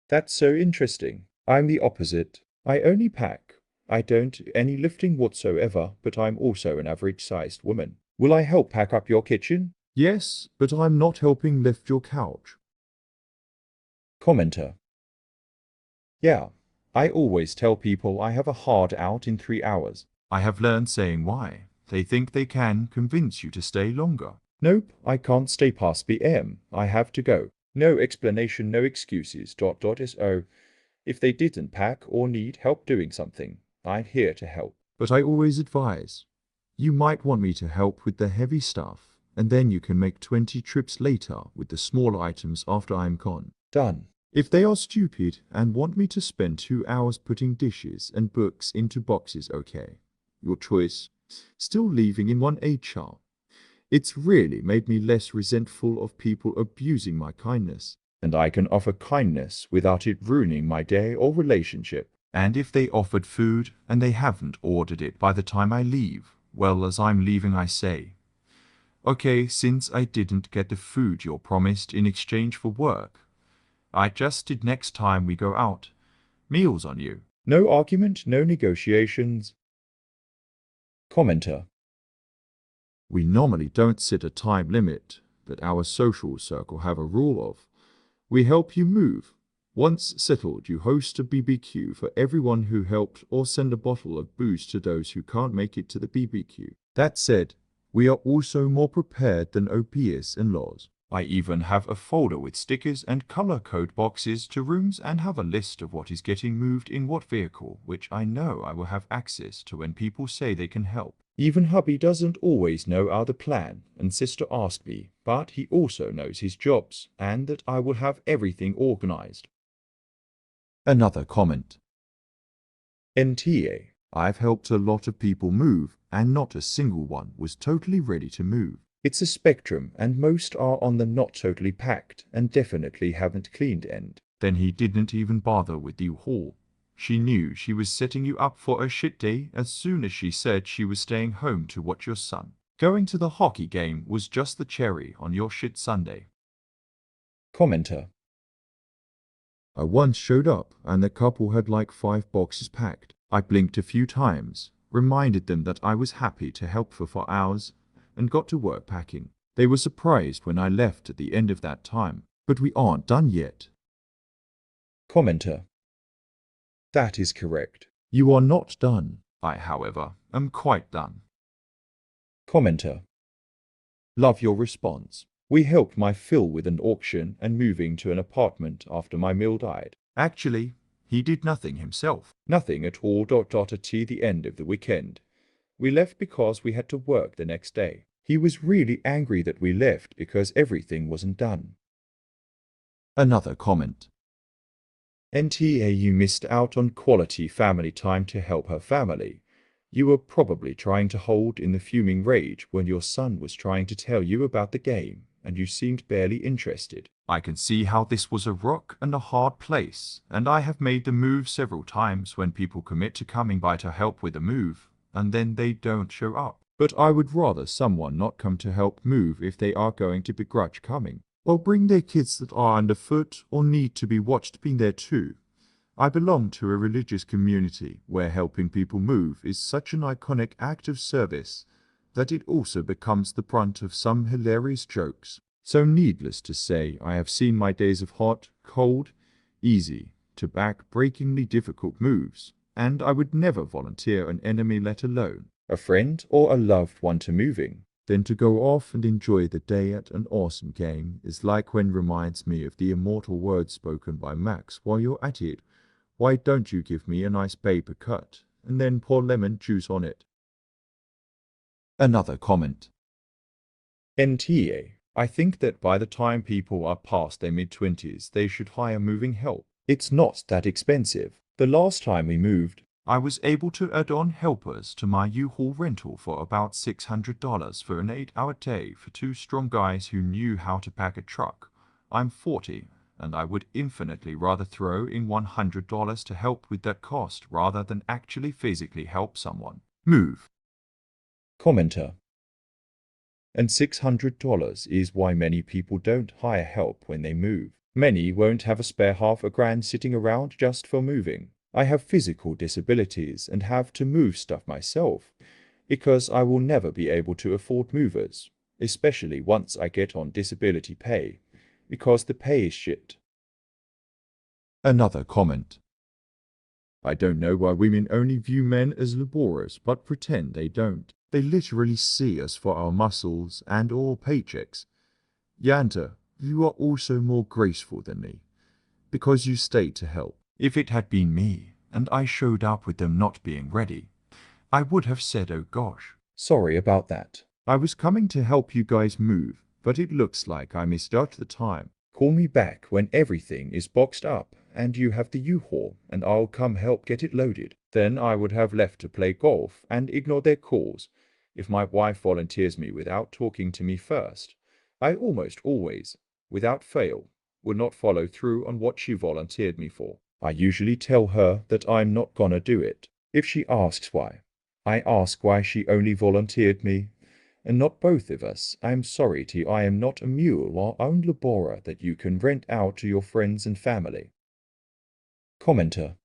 That's so interesting. I'm the opposite. I only pack. I don't do any lifting whatsoever, but I'm also an average-sized woman. Will I help pack up your kitchen? Yes, but I'm not helping lift your couch. Commenter. Yeah, I always tell people I have a hard out in 3 hours. I have learned saying why. They think they can convince you to stay longer. Nope, I can't stay past PM. I have to go. No explanation, no excuses. So, if they didn't pack or need help doing something, I'm here to help. But I always advise, you might want me to help with the heavy stuff, and then you can make 20 trips later with the small items after I'm gone. Done. If they are stupid and want me to spend 2 hours putting dishes and books into boxes, okay. Your choice. Still leaving in one HR. It's really made me less resentful of people abusing my kindness. And I can offer kindness without it ruining my day or relationship. And if they offered food and they haven't ordered it by the time I leave, well, as I'm leaving I say, okay, since I didn't get the food you're promised in exchange for work, I just did next time we go out. Meals on you. No argument, no negotiations. Commenter. We normally don't set a time limit, but our social circle have a rule of, we help you move. Once settled, you host a BBQ for everyone who helped or send a bottle of booze to those who can't make it to the BBQ. That said, we are also more prepared than OPS in-laws. I even have a folder with stickers and color code boxes to rooms and have a list of what is getting moved in what vehicle, which I know I will have access to when people say they can help. Even hubby doesn't always know our plan, and sister asked me, but he also knows his jobs, and that I will have everything organized. Another comment. NTA. I've helped a lot of people move, and not a single one was totally ready to move. It's a spectrum, and most are on the not totally packed, and definitely haven't cleaned end. Then he didn't even bother with you haul. She knew she was setting you up for a shit day as soon as she said she was staying home to watch your son. Going to the hockey game was just the cherry on your shit Sunday. Commenter. I once showed up and the couple had like 5 boxes packed. I blinked a few times, reminded them that I was happy to help for 4 hours, and got to work packing. They were surprised when I left at the end of that time. But we aren't done yet. Commenter. That is correct. You are not done. I, however, am quite done. Commenter. Love your response. We helped my Phil with an auction and moving to an apartment after my mill died. Actually, he did nothing himself. Nothing at all. At the end of the weekend. We left because we had to work the next day. He was really angry that we left because everything wasn't done. Another comment. NTA, you missed out on quality family time to help her family. You were probably trying to hold in the fuming rage when your son was trying to tell you about the game, and you seemed barely interested. I can see how this was a rock and a hard place, and I have made the move several times when people commit to coming by to help with a move, and then they don't show up. But I would rather someone not come to help move if they are going to begrudge coming, or bring their kids that are underfoot or need to be watched being there too. I belong to a religious community where helping people move is such an iconic act of service that it also becomes the brunt of some hilarious jokes. So needless to say, I have seen my days of hot, cold, easy, to back-breakingly difficult moves, and I would never volunteer an enemy, let alone a friend or a loved one, to moving. Then to go off and enjoy the day at an awesome game is like when reminds me of the immortal words spoken by Max while you're at it. Why don't you give me a nice paper cut and then pour lemon juice on it? Another comment. NTA. I think that by the time people are past their mid-20s, they should hire moving help. It's not that expensive. The last time we moved, I was able to add on helpers to my U-Haul rental for about $600 for an 8-hour day for 2 strong guys who knew how to pack a truck. I'm 40, and I would infinitely rather throw in $100 to help with that cost rather than actually physically help someone move. Commenter. And $600 is why many people don't hire help when they move. Many won't have a spare $500 sitting around just for moving. I have physical disabilities and have to move stuff myself, because I will never be able to afford movers, especially once I get on disability pay, because the pay is shit. Another comment. I don't know why women only view men as laborers but pretend they don't. They literally see us for our muscles and or paychecks. Yanta, you are also more graceful than me, because you stayed to help. If it had been me, and I showed up with them not being ready, I would have said, oh gosh. Sorry about that. I was coming to help you guys move, but it looks like I misjudged the time. Call me back when everything is boxed up and you have the U-Haul, and I'll come help get it loaded. Then I would have left to play golf and ignore their calls. If my wife volunteers me without talking to me first, I almost always, without fail, will not follow through on what she volunteered me for. I usually tell her that I'm not gonna do it. If she asks why, I ask why she only volunteered me, and not both of us. I'm sorry I am not a mule or own laborer that you can rent out to your friends and family. Commenter.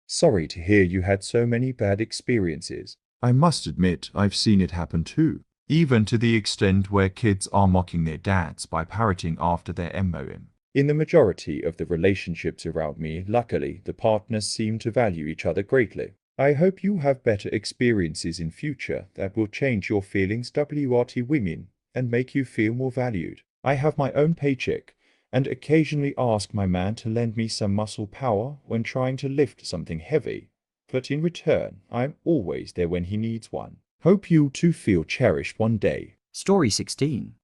Sorry to hear you had so many bad experiences. I must admit I've seen it happen too, even to the extent where kids are mocking their dads by parroting after their MOM. In the majority of the relationships around me, luckily, the partners seem to value each other greatly. I hope you have better experiences in future that will change your feelings WRT women and make you feel more valued. I have my own paycheck and occasionally ask my man to lend me some muscle power when trying to lift something heavy, but in return, I'm always there when he needs one. Hope you too feel cherished one day. Story 16.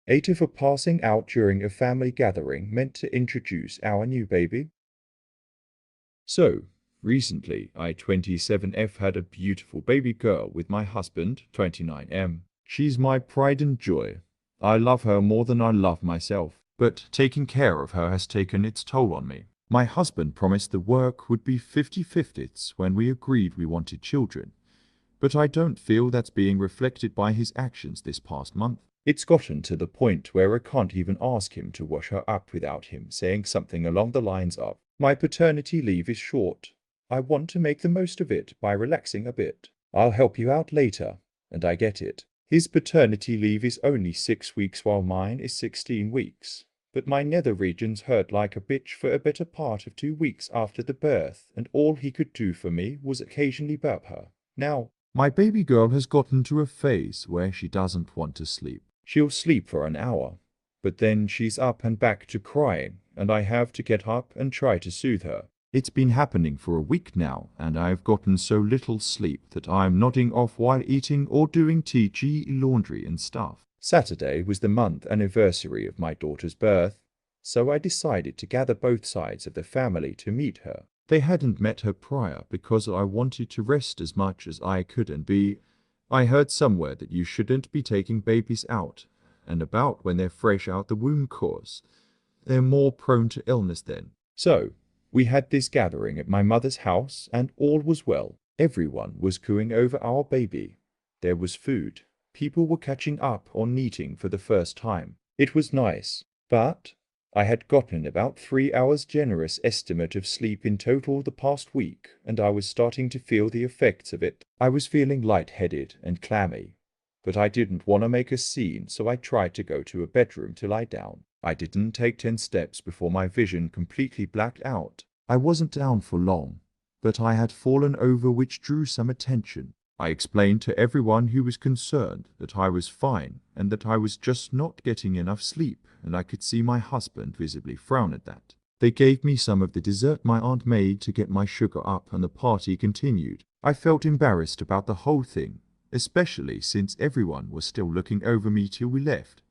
Ada for passing out during a family gathering meant to introduce our new baby. So, recently, I 27F had a beautiful baby girl with my husband, 29M. She's my pride and joy. I love her more than I love myself. But taking care of her has taken its toll on me. My husband promised the work would be 50-50 when we agreed we wanted children, but I don't feel that's being reflected by his actions this past month. It's gotten to the point where I can't even ask him to wash her up without him saying something along the lines of, "My paternity leave is short. I want to make the most of it by relaxing a bit. I'll help you out later." And I get it. His paternity leave is only 6 weeks while mine is 16 weeks. But my nether regions hurt like a bitch for a better part of 2 weeks after the birth, and all he could do for me was occasionally burp her. Now, my baby girl has gotten to a phase where she doesn't want to sleep. She'll sleep for an hour, but then she's up and back to crying, and I have to get up and try to soothe her. It's been happening for a week now, and I've gotten so little sleep that I'm nodding off while eating or doing TG laundry and stuff. Saturday was the month anniversary of my daughter's birth, so I decided to gather both sides of the family to meet her. They hadn't met her prior because I wanted to rest as much as I could and I heard somewhere that you shouldn't be taking babies out and about when they're fresh out the womb cause they're more prone to illness then. So, we had this gathering at my mother's house and all was well. Everyone was cooing over our baby. There was food. People were catching up on eating for the first time. It was nice, but I had gotten about 3 hours generous estimate of sleep in total the past week, and I was starting to feel the effects of it. I was feeling lightheaded and clammy, but I didn't want to make a scene, so I tried to go to a bedroom to lie down. I didn't take 10 steps before my vision completely blacked out. I wasn't down for long, but I had fallen over, which drew some attention. I explained to everyone who was concerned that I was fine and that I was just not getting enough sleep, and I could see my husband visibly frown at that. They gave me some of the dessert my aunt made to get my sugar up, and the party continued. I felt embarrassed about the whole thing, especially since everyone was still looking over me till we left.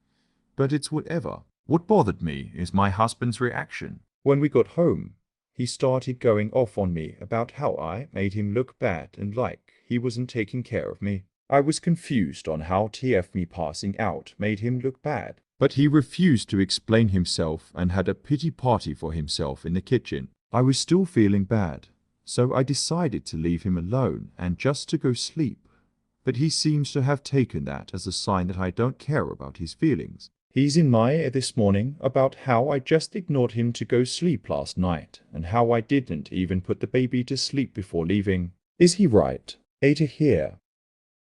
But it's whatever. What bothered me is my husband's reaction. When we got home, he started going off on me about how I made him look bad and like he wasn't taking care of me. I was confused on how TF me passing out made him look bad. But he refused to explain himself and had a pity party for himself in the kitchen. I was still feeling bad, so I decided to leave him alone and just to go sleep. But he seems to have taken that as a sign that I don't care about his feelings. He's in my ear this morning about how I just ignored him to go sleep last night and how I didn't even put the baby to sleep before leaving. Is he right? A to hear.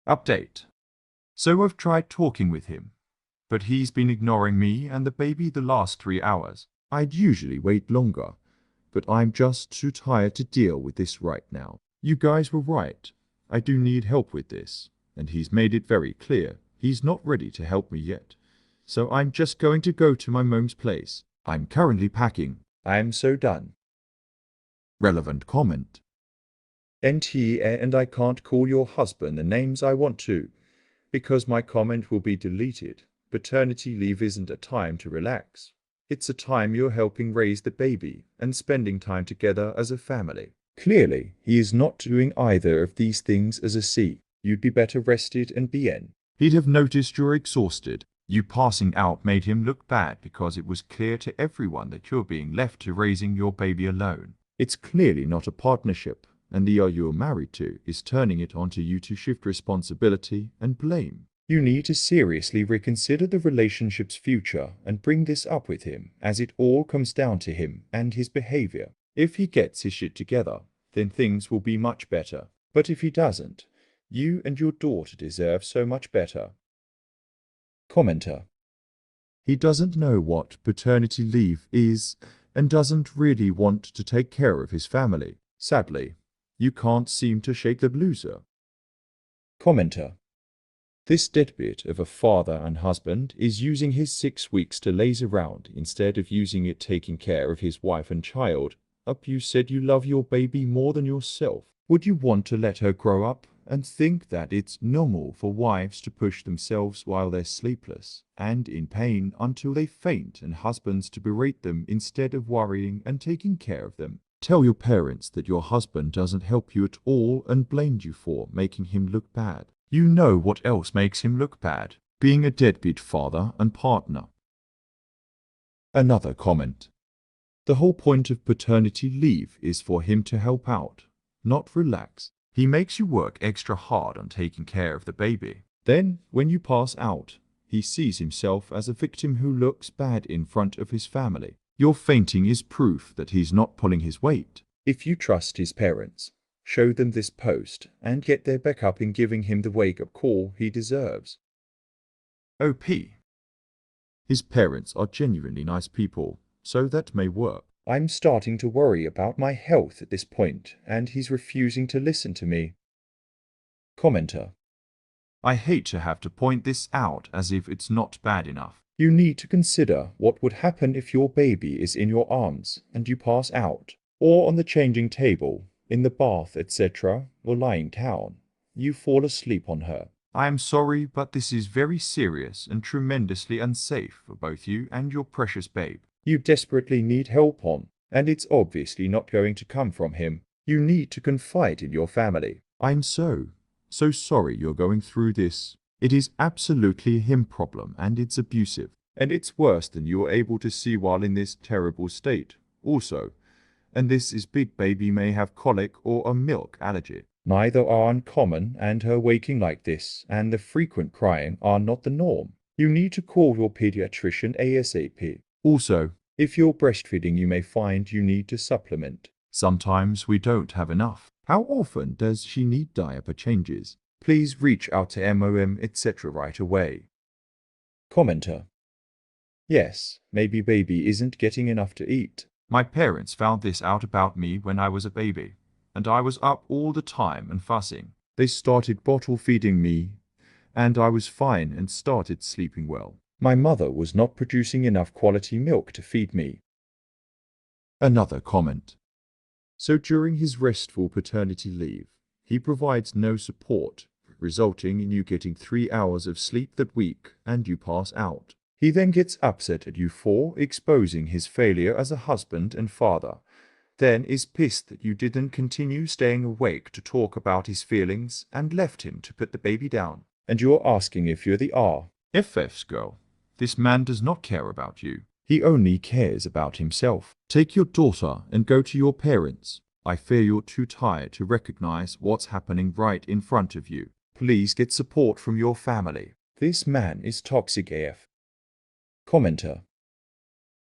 Update. So I've tried talking with him, but he's been ignoring me and the baby the last 3 hours. I'd usually wait longer, but I'm just too tired to deal with this right now. You guys were right. I do need help with this, and he's made it very clear he's not ready to help me yet. So I'm just going to go to my mom's place. I'm currently packing. I am so done. Relevant comment. And I can't call your husband the names I want to, because my comment will be deleted. Paternity leave isn't a time to relax. It's a time you're helping raise the baby and spending time together as a family. Clearly, he is not doing either of these things as a C. You'd be better rested and BN. He'd have noticed you're exhausted. You passing out made him look bad because it was clear to everyone that you're being left to raising your baby alone. It's clearly not a partnership, and the you're married to is turning it onto you to shift responsibility and blame. You need to seriously reconsider the relationship's future and bring this up with him, as it all comes down to him and his behavior. If he gets his shit together, then things will be much better. But if he doesn't, you and your daughter deserve so much better. Commenter. He doesn't know what paternity leave is and doesn't really want to take care of his family. Sadly, you can't seem to shake the loser. Commenter. This deadbeat of a father and husband is using his 6 weeks to laze around instead of using it taking care of his wife and child. You said you love your baby more than yourself. Would you want to let her grow up and think that it's normal for wives to push themselves while they're sleepless and in pain until they faint, and husbands to berate them instead of worrying and taking care of them? Tell your parents that your husband doesn't help you at all and blamed you for making him look bad. You know what else makes him look bad? Being a deadbeat father and partner. Another comment. The whole point of paternity leave is for him to help out, not relax. He makes you work extra hard on taking care of the baby. Then, when you pass out, he sees himself as a victim who looks bad in front of his family. Your fainting is proof that he's not pulling his weight. If you trust his parents, show them this post and get their backup in giving him the wake-up call he deserves. OP. His parents are genuinely nice people, so that may work. I'm starting to worry about my health at this point, and he's refusing to listen to me. Commenter. I hate to have to point this out as if it's not bad enough. You need to consider what would happen if your baby is in your arms and you pass out, or on the changing table, in the bath, etc., or lying down. You fall asleep on her. I am sorry, but this is very serious and tremendously unsafe for both you and your precious babe. You desperately need help on, and it's obviously not going to come from him. You need to confide in your family. I'm so sorry you're going through this. It is absolutely a him problem and it's abusive. And it's worse than you are able to see while in this terrible state. Also, and this is big baby may have colic or a milk allergy. Neither are uncommon, and her waking like this and the frequent crying are not the norm. You need to call your pediatrician ASAP. Also, if you're breastfeeding, you may find you need to supplement. Sometimes we don't have enough. How often does she need diaper changes? Please reach out to MOM etc. right away. Commenter. Yes, maybe baby isn't getting enough to eat. My parents found this out about me when I was a baby, and I was up all the time and fussing. They started bottle feeding me, and I was fine and started sleeping well. My mother was not producing enough quality milk to feed me. Another comment. So during his restful paternity leave, he provides no support, resulting in you getting 3 hours of sleep that week and you pass out. He then gets upset at you for exposing his failure as a husband and father, then is pissed that you didn't continue staying awake to talk about his feelings and left him to put the baby down. And you're asking if you're the FF's girl. This man does not care about you. He only cares about himself. Take your daughter and go to your parents. I fear you're too tired to recognize what's happening right in front of you. Please get support from your family. This man is toxic AF. Commenter.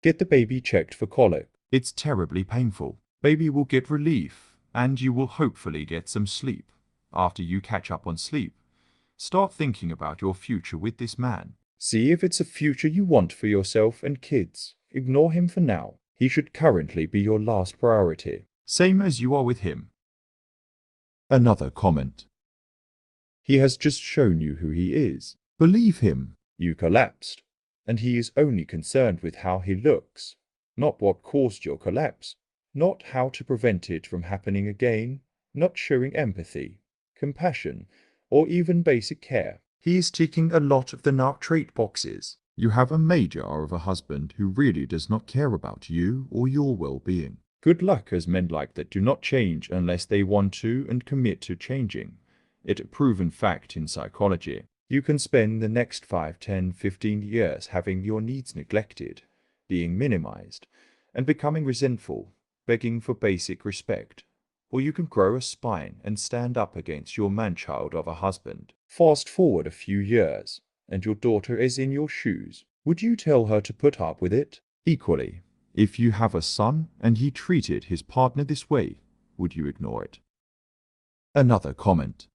Get the baby checked for colic. It's terribly painful. Baby will get relief, and you will hopefully get some sleep. After you catch up on sleep, start thinking about your future with this man. See if it's a future you want for yourself and kids. Ignore him for now. He should currently be your last priority. Same as you are with him. Another comment. He has just shown you who he is. Believe him. You collapsed, and he is only concerned with how he looks, not what caused your collapse, not how to prevent it from happening again, not showing empathy, compassion, or even basic care. He is ticking a lot of the narc trait boxes. You have a major of a husband who really does not care about you or your well-being. Good luck, as men like that do not change unless they want to and commit to changing. It's a proven fact in psychology. You can spend the next 5, 10, 15 years having your needs neglected, being minimized, and becoming resentful, begging for basic respect. Or you can grow a spine and stand up against your man-child of a husband. Fast forward a few years, and your daughter is in your shoes. Would you tell her to put up with it? Equally, if you have a son and he treated his partner this way, would you ignore it? Another comment.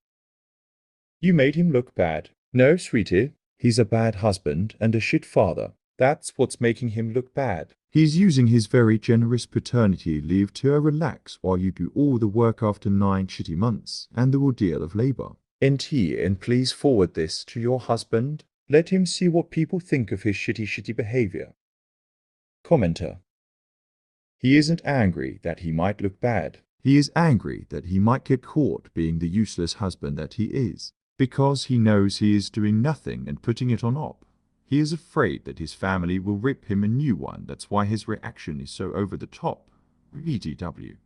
You made him look bad. No, sweetie, he's a bad husband and a shit father. That's what's making him look bad. He's using his very generous paternity leave to relax while you do all the work after 9 shitty months and the ordeal of labor. And please forward this to your husband. Let him see what people think of his shitty behavior. Commenter. He isn't angry that he might look bad. He is angry that he might get caught being the useless husband that he is, because he knows he is doing nothing and putting it on op. He is afraid that his family will rip him a new one. That's why his reaction is so over the top. VTW.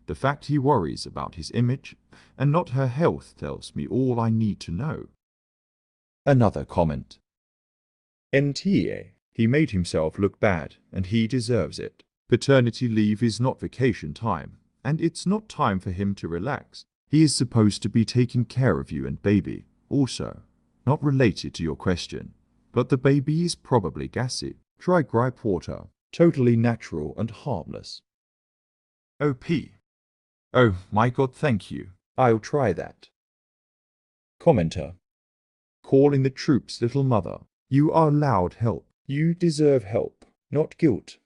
The fact he worries about his image and not her health tells me all I need to know. Another comment. NTA. He made himself look bad, and he deserves it. Paternity leave is not vacation time, and it's not time for him to relax. He is supposed to be taking care of you and baby. Also, not related to your question, but the baby is probably gassy. Try gripe water. Totally natural and harmless. OP. Oh my God, thank you. I'll try that. Commenter. Call in the troops, little mother. You are allowed help. You deserve help, not guilt.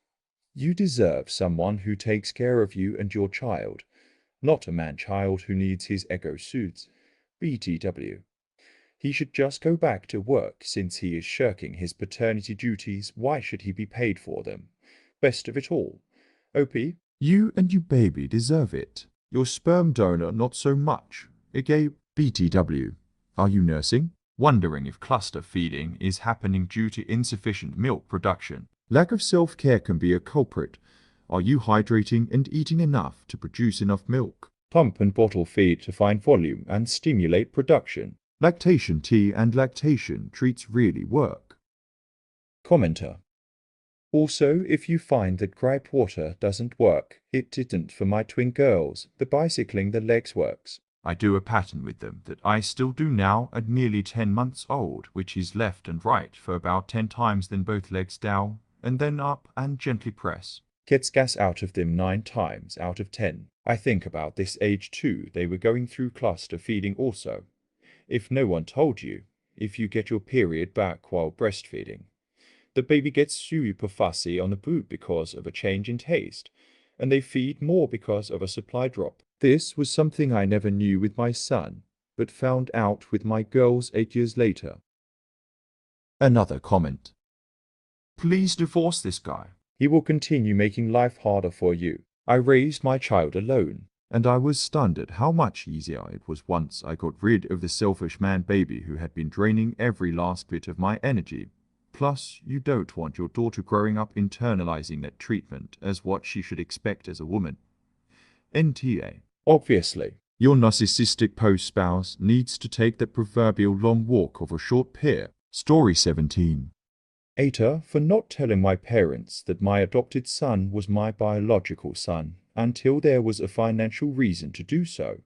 You deserve someone who takes care of you and your child, not a man-child who needs his ego suits. BTW. He should just go back to work since he is shirking his paternity duties. Why should he be paid for them? Best of it all. OP. You and your baby deserve it. Your sperm donor not so much. Okay, BTW. Are you nursing? Wondering if cluster feeding is happening due to insufficient milk production. Lack of self-care can be a culprit. Are you hydrating and eating enough to produce enough milk? Pump and bottle feed to find volume and stimulate production. Lactation tea and lactation treats really work. Commenter. Also, if you find that gripe water doesn't work, it didn't for my twin girls. The bicycling the legs works. I do a pattern with them that I still do now at nearly 10 months old, which is left and right for about 10 times, then both legs down, and then up and gently press. Gets gas out of them 9 times out of 10. I think about this age too. They were going through cluster feeding also. If no one told you, if you get your period back while breastfeeding, the baby gets super fussy on the boob because of a change in taste, and they feed more because of a supply drop. This was something I never knew with my son, but found out with my girls 8 years later. Another comment. Please divorce this guy. He will continue making life harder for you. I raised my child alone, and I was stunned at how much easier it was once I got rid of the selfish man baby who had been draining every last bit of my energy. Plus, you don't want your daughter growing up internalizing that treatment as what she should expect as a woman. NTA. Obviously. Your narcissistic post-spouse needs to take that proverbial long walk of a short pier. Story 17. Eta for not telling my parents that my adopted son was my biological son until there was a financial reason to do so.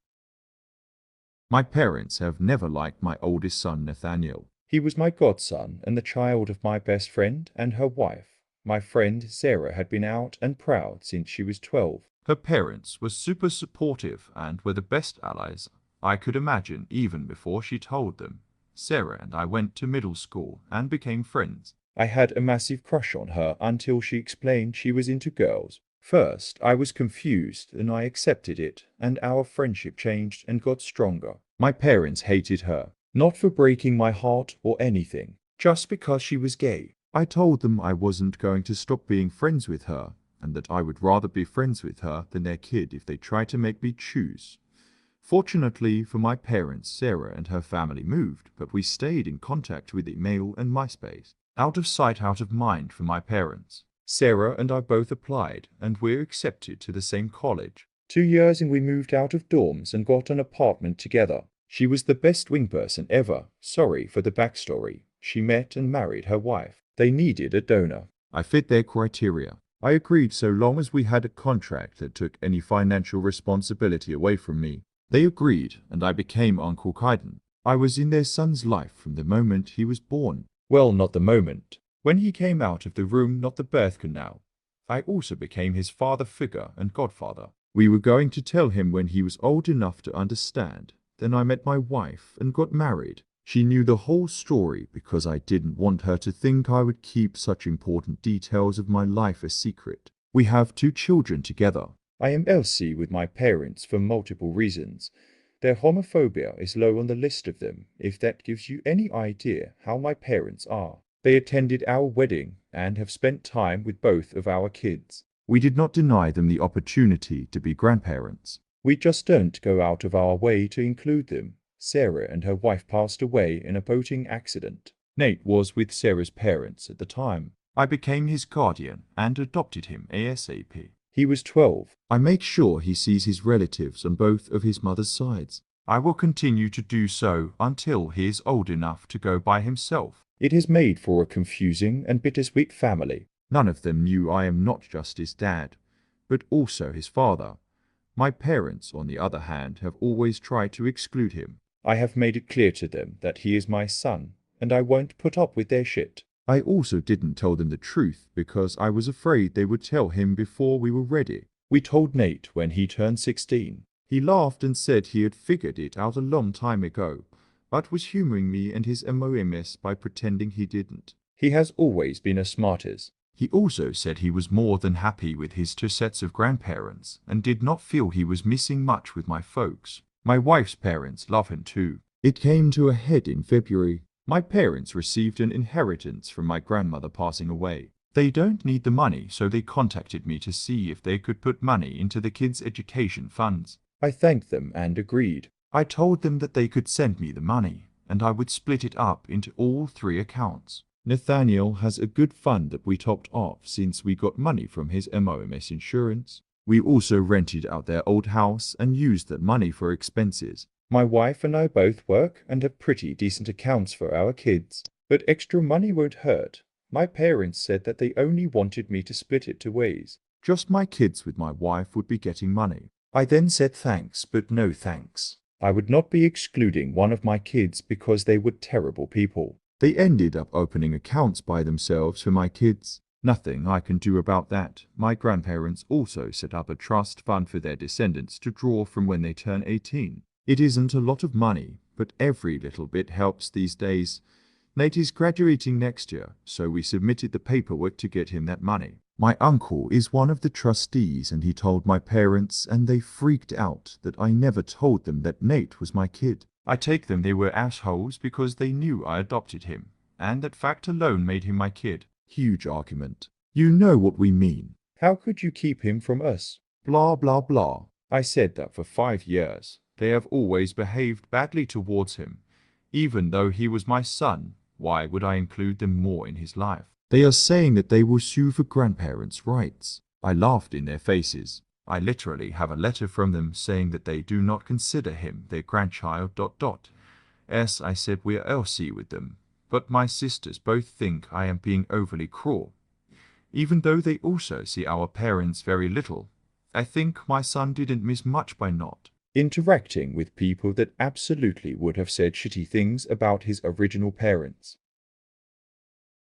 My parents have never liked my oldest son Nathaniel. He was my godson and the child of my best friend and her wife. My friend Sarah had been out and proud since she was 12. Her parents were super supportive and were the best allies I could imagine even before she told them. Sarah and I went to middle school and became friends. I had a massive crush on her until she explained she was into girls. First, I was confused and I accepted it, and our friendship changed and got stronger. My parents hated her, not for breaking my heart or anything, just because she was gay. I told them I wasn't going to stop being friends with her, and that I would rather be friends with her than their kid if they tried to make me choose. Fortunately for my parents, Sarah and her family moved, but we stayed in contact with email and MySpace. Out of sight, out of mind for my parents. Sarah and I both applied, and were accepted to the same college. 2 years and we moved out of dorms and got an apartment together. She was the best wing person ever. Sorry for the backstory. She met and married her wife. They needed a donor. I fit their criteria. I agreed so long as we had a contract that took any financial responsibility away from me. They agreed, and I became Uncle Kaiden. I was in their son's life from the moment he was born. Well, not the moment. When he came out of the room, not the birth canal. I also became his father figure and godfather. We were going to tell him when he was old enough to understand. Then I met my wife and got married. She knew the whole story because I didn't want her to think I would keep such important details of my life a secret. We have 2 children together. I am LC with my parents for multiple reasons. Their homophobia is low on the list of them, if that gives you any idea how my parents are. They attended our wedding and have spent time with both of our kids. We did not deny them the opportunity to be grandparents. We just don't go out of our way to include them. Sarah and her wife passed away in a boating accident. Nate was with Sarah's parents at the time. I became his guardian and adopted him ASAP. He was 12. I make sure he sees his relatives on both of his mother's sides. I will continue to do so until he is old enough to go by himself. It has made for a confusing and bittersweet family. None of them knew I am not just his dad, but also his father. My parents, on the other hand, have always tried to exclude him. I have made it clear to them that he is my son, and I won't put up with their shit. I also didn't tell them the truth because I was afraid they would tell him before we were ready. We told Nate when he turned 16. He laughed and said he had figured it out a long time ago, but was humoring me and his MOMS by pretending he didn't. He has always been a smartass. He also said he was more than happy with his 2 sets of grandparents and did not feel he was missing much with my folks. My wife's parents love him too. It came to a head in February. My parents received an inheritance from my grandmother passing away. They don't need the money, so they contacted me to see if they could put money into the kids' education funds. I thanked them and agreed. I told them that they could send me the money, and I would split it up into all 3 accounts. Nathaniel has a good fund that we topped off since we got money from his MOMS insurance. We also rented out their old house and used that money for expenses. My wife and I both work and have pretty decent accounts for our kids, but extra money won't hurt. My parents said that they only wanted me to split it 2 ways. Just my kids with my wife would be getting money. I then said thanks, but no thanks. I would not be excluding one of my kids because they were terrible people. They ended up opening accounts by themselves for my kids. Nothing I can do about that. My grandparents also set up a trust fund for their descendants to draw from when they turn 18. It isn't a lot of money, but every little bit helps these days. Nate is graduating next year, so we submitted the paperwork to get him that money. My uncle is one of the trustees and he told my parents and they freaked out that I never told them that Nate was my kid. I take them they were assholes because they knew I adopted him, and that fact alone made him my kid. Huge argument. You know what we mean. How could you keep him from us? Blah blah blah. I said that for 5 years. They have always behaved badly towards him. Even though he was my son, why would I include them more in his life? They are saying that they will sue for grandparents' rights. I laughed in their faces. I literally have a letter from them saying that they do not consider him their grandchild. Yes, I said we're LC with them, but my sisters both think I am being overly cruel. Even though they also see our parents very little, I think my son didn't miss much by not Interacting with people that absolutely would have said shitty things about his original parents.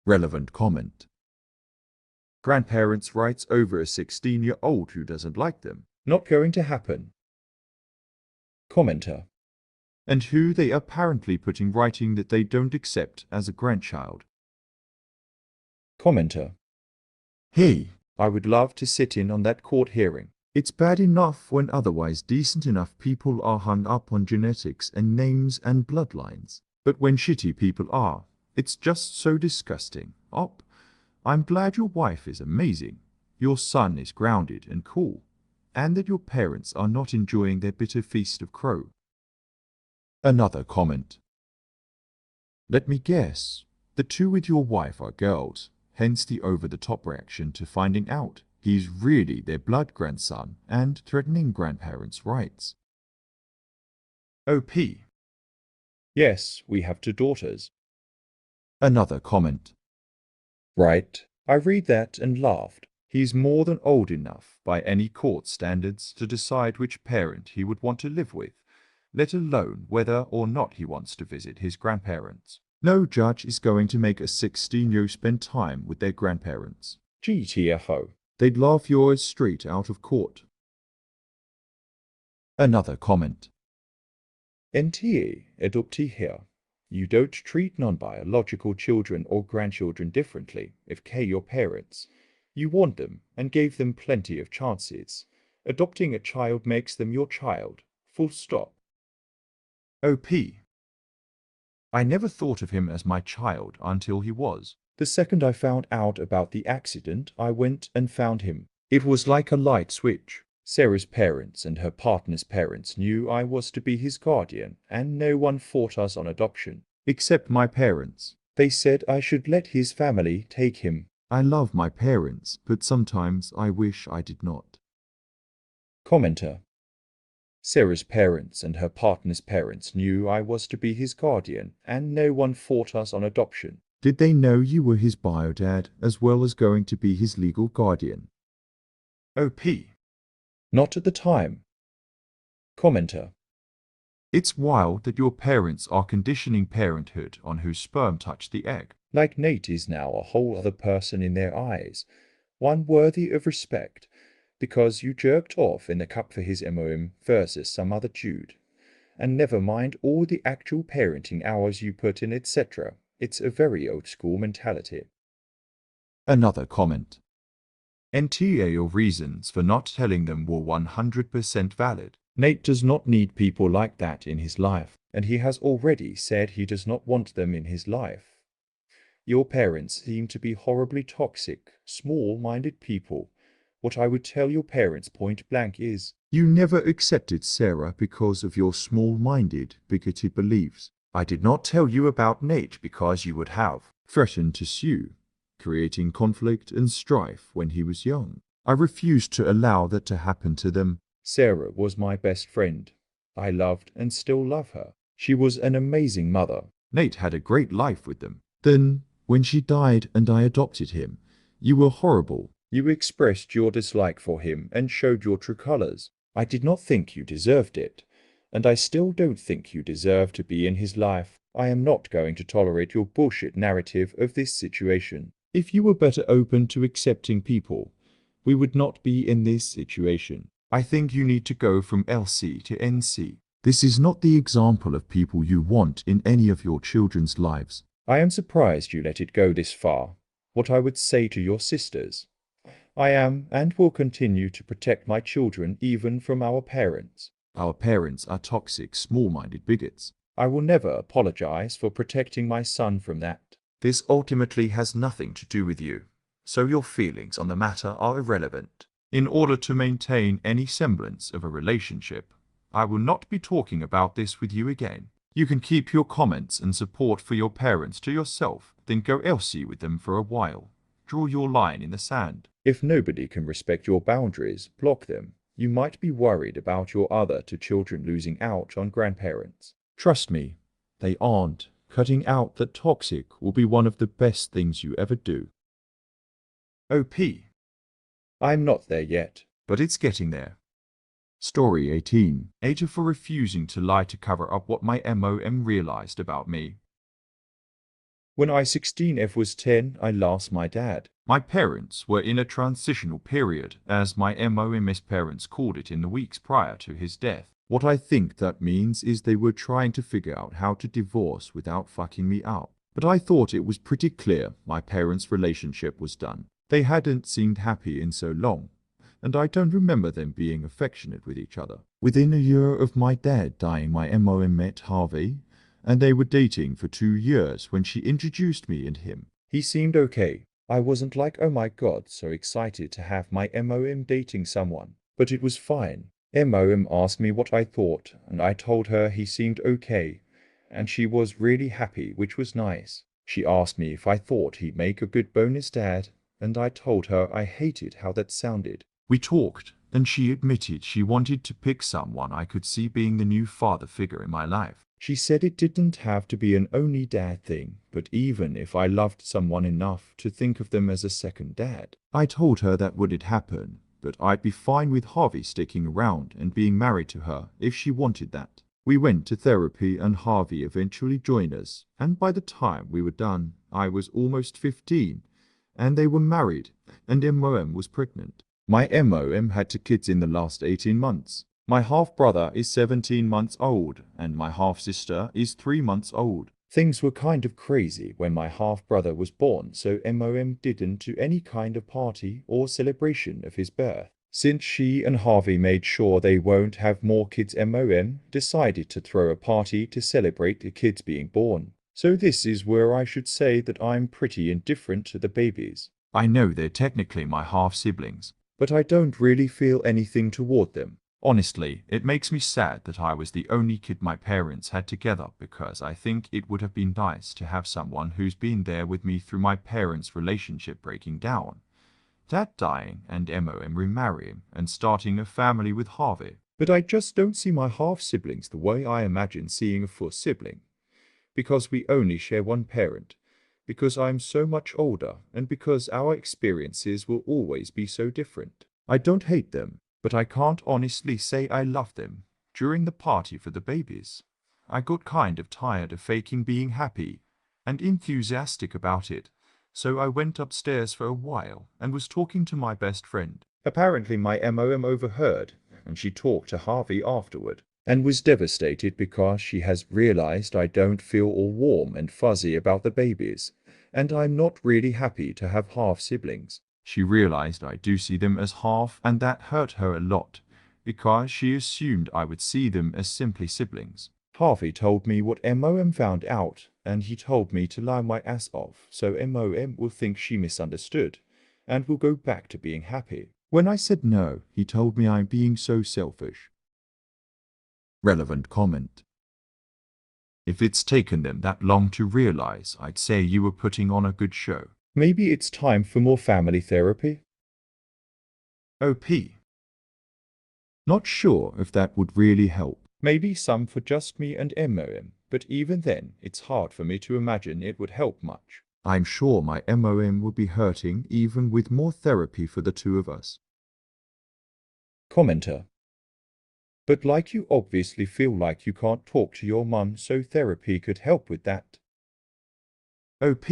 Relevant comment. Grandparents' rights over a 16-year-old who doesn't like them. Not going to happen. Commenter. And who they apparently put in writing that they don't accept as a grandchild. Commenter. Hey, I would love to sit in on that court hearing. It's bad enough when otherwise decent enough people are hung up on genetics and names and bloodlines. But when shitty people are, it's just so disgusting. I'm glad your wife is amazing, your son is grounded and cool, and that your parents are not enjoying their bitter feast of crow. Another comment. Let me guess, the two with your wife are girls, hence the over-the-top reaction to finding out he's really their blood grandson and threatening grandparents' rights. OP. Yes, we have 2 daughters. Another comment. Right. I read that and laughed. He's more than old enough by any court standards to decide which parent he would want to live with, let alone whether or not he wants to visit his grandparents. No judge is going to make a 16-year-old spend time with their grandparents. GTFO. They'd laugh yours straight out of court. Another comment. NTA adoptee here. You don't treat non-biological children or grandchildren differently if your parents. You want them and gave them plenty of chances. Adopting a child makes them your child. Full stop. OP. I never thought of him as my child until he was. The second I found out about the accident, I went and found him. It was like a light switch. Sarah's parents and her partner's parents knew I was to be his guardian, and no one fought us on adoption. Except my parents. They said I should let his family take him. I love my parents, but sometimes I wish I did not. Commenter. Sarah's parents and her partner's parents knew I was to be his guardian, and no one fought us on adoption. Did they know you were his bio-dad as well as going to be his legal guardian? OP. Not at the time. Commenter. It's wild that your parents are conditioning parenthood on whose sperm touched the egg. Like Nate is now a whole other person in their eyes, one worthy of respect, because you jerked off in the cup for his MOM versus some other dude. And never mind all the actual parenting hours you put in, etc. It's a very old school mentality. Another comment. NTA, your reasons for not telling them were 100% valid. Nate does not need people like that in his life, and he has already said he does not want them in his life. Your parents seem to be horribly toxic, small-minded people. What I would tell your parents point blank is, you never accepted Sarah because of your small-minded, bigoted beliefs. I did not tell you about Nate because you would have threatened to sue, creating conflict and strife when he was young. I refused to allow that to happen to them. Sarah was my best friend. I loved and still love her. She was an amazing mother. Nate had a great life with them. Then, when she died and I adopted him, you were horrible. You expressed your dislike for him and showed your true colors. I did not think you deserved it, and I still don't think you deserve to be in his life. I am not going to tolerate your bullshit narrative of this situation. If you were better open to accepting people, we would not be in this situation. I think you need to go from LC to NC. This is not the example of people you want in any of your children's lives. I am surprised you let it go this far. What I would say to your sisters. I am and will continue to protect my children even from our parents. Our parents are toxic, small-minded bigots. I will never apologize for protecting my son from that. This ultimately has nothing to do with you, so your feelings on the matter are irrelevant. In order to maintain any semblance of a relationship, I will not be talking about this with you again. You can keep your comments and support for your parents to yourself, then go LC with them for a while. Draw your line in the sand. If nobody can respect your boundaries, block them. You might be worried about your other 2 children losing out on grandparents. Trust me, they aren't. Cutting out that toxic will be one of the best things you ever do. OP. I'm not there yet. But it's getting there. Story 18. Age for refusing to lie to cover up what my MOM realized about me. When I 16F was 10, I lost my dad. My parents were in a transitional period, as my MOM's parents called it in the weeks prior to his death. What I think that means is they were trying to figure out how to divorce without fucking me up. But I thought it was pretty clear my parents' relationship was done. They hadn't seemed happy in so long, and I don't remember them being affectionate with each other. Within a year of my dad dying, my MOM met Harvey, and they were dating for 2 years when she introduced me and him. He seemed okay. I wasn't like, oh my god, so excited to have my MOM dating someone. But it was fine. MOM asked me what I thought, and I told her he seemed okay, and she was really happy, which was nice. She asked me if I thought he'd make a good bonus dad, and I told her I hated how that sounded. We talked, and she admitted she wanted to pick someone I could see being the new father figure in my life. She said it didn't have to be an only dad thing, but even if I loved someone enough to think of them as a second dad. I told her that wouldn't happen, but I'd be fine with Harvey sticking around and being married to her if she wanted that. We went to therapy and Harvey eventually joined us, and by the time we were done, I was almost 15, and they were married, and MOM was pregnant. My MOM had 2 kids in the last 18 months. My half-brother is 17 months old, and my half-sister is 3 months old. Things were kind of crazy when my half-brother was born, so MOM didn't do any kind of party or celebration of his birth. Since she and Harvey made sure they won't have more kids, MOM decided to throw a party to celebrate the kids being born. So this is where I should say that I'm pretty indifferent to the babies. I know they're technically my half-siblings, but I don't really feel anything toward them. Honestly, it makes me sad that I was the only kid my parents had together, because I think it would have been nice to have someone who's been there with me through my parents' relationship breaking down, Dad dying, and MOM remarrying and starting a family with Harvey. But I just don't see my half-siblings the way I imagine seeing a full sibling. Because we only share one parent, because I'm so much older, and because our experiences will always be so different. I don't hate them, but I can't honestly say I love them. During the party for the babies, I got kind of tired of faking being happy and enthusiastic about it, so I went upstairs for a while and was talking to my best friend. Apparently my MOM overheard, and she talked to Harvey afterward, and was devastated because she has realized I don't feel all warm and fuzzy about the babies, and I'm not really happy to have half-siblings. She realized I do see them as half, and that hurt her a lot, because she assumed I would see them as simply siblings. Harvey told me what MOM found out, and he told me to lie my ass off, so MOM will think she misunderstood, and will go back to being happy. When I said no, he told me I'm being so selfish. Relevant comment. If it's taken them that long to realize, I'd say you were putting on a good show. Maybe it's time for more family therapy? OP. Not sure if that would really help. Maybe some for just me and MOM, but even then, it's hard for me to imagine it would help much. I'm sure my MOM would be hurting even with more therapy for the 2 of us. Commenter. But like you obviously feel like you can't talk to your mum, so therapy could help with that. OP.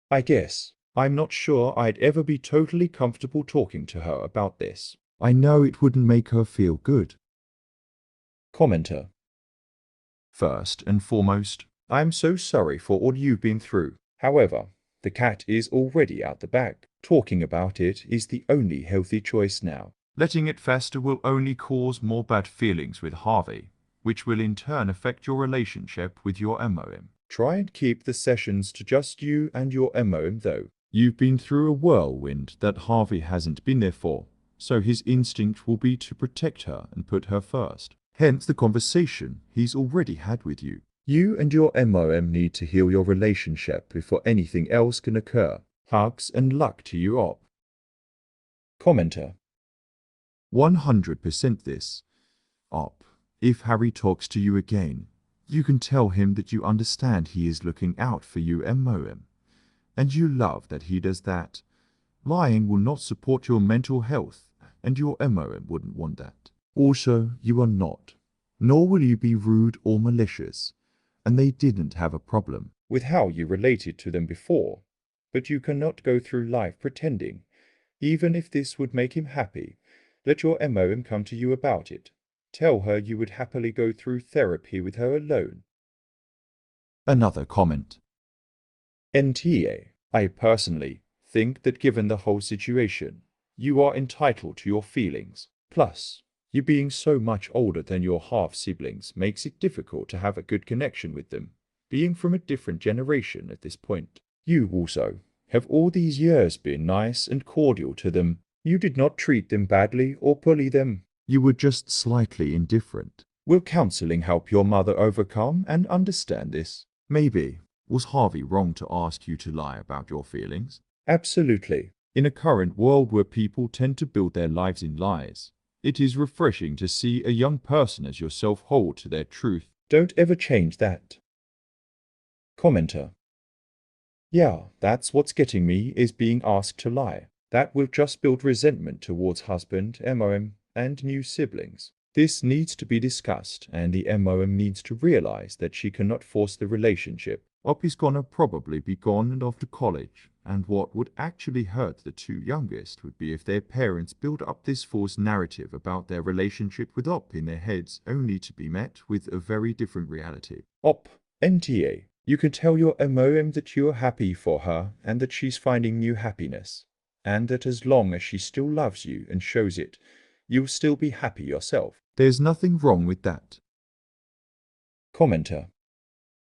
I guess. I'm not sure I'd ever be totally comfortable talking to her about this. I know it wouldn't make her feel good. Commenter. First and foremost, I'm so sorry for all you've been through. However, the cat is already out the bag. Talking about it is the only healthy choice now. Letting it fester will only cause more bad feelings with Harvey, which will in turn affect your relationship with your MOM. Try and keep the sessions to just you and your MOM though. You've been through a whirlwind that Harvey hasn't been there for, so his instinct will be to protect her and put her first. Hence the conversation he's already had with you. You and your MOM need to heal your relationship before anything else can occur. Hugs and luck to you op. Commenter. 100% this. Op. If Harry talks to you again, you can tell him that you understand he is looking out for you MOM, and you love that he does that. Lying will not support your mental health, and your MOM wouldn't want that. Also, you are not, nor will you be rude or malicious, and they didn't have a problem with how you related to them before, but you cannot go through life pretending. Even if this would make him happy, let your MOM come to you about it. Tell her you would happily go through therapy with her alone. Another comment. NTA. I personally think that given the whole situation, you are entitled to your feelings. Plus, you being so much older than your half-siblings makes it difficult to have a good connection with them, being from a different generation at this point. You also have all these years been nice and cordial to them. You did not treat them badly or bully them. You were just slightly indifferent. Will counseling help your mother overcome and understand this? Maybe. Was Harvey wrong to ask you to lie about your feelings? Absolutely. In a current world where people tend to build their lives in lies, it is refreshing to see a young person as yourself hold to their truth. Don't ever change that. Commenter. Yeah, that's what's getting me, is being asked to lie. That will just build resentment towards husband, MOM, and new siblings. This needs to be discussed, and the MOM needs to realize that she cannot force the relationship. Op is gonna probably be gone and off to college, and what would actually hurt the two youngest would be if their parents build up this false narrative about their relationship with Op in their heads, only to be met with a very different reality. Op, NTA. You can tell your MOM that you are happy for her and that she's finding new happiness, and that as long as she still loves you and shows it, you'll still be happy yourself. There's nothing wrong with that. Commenter.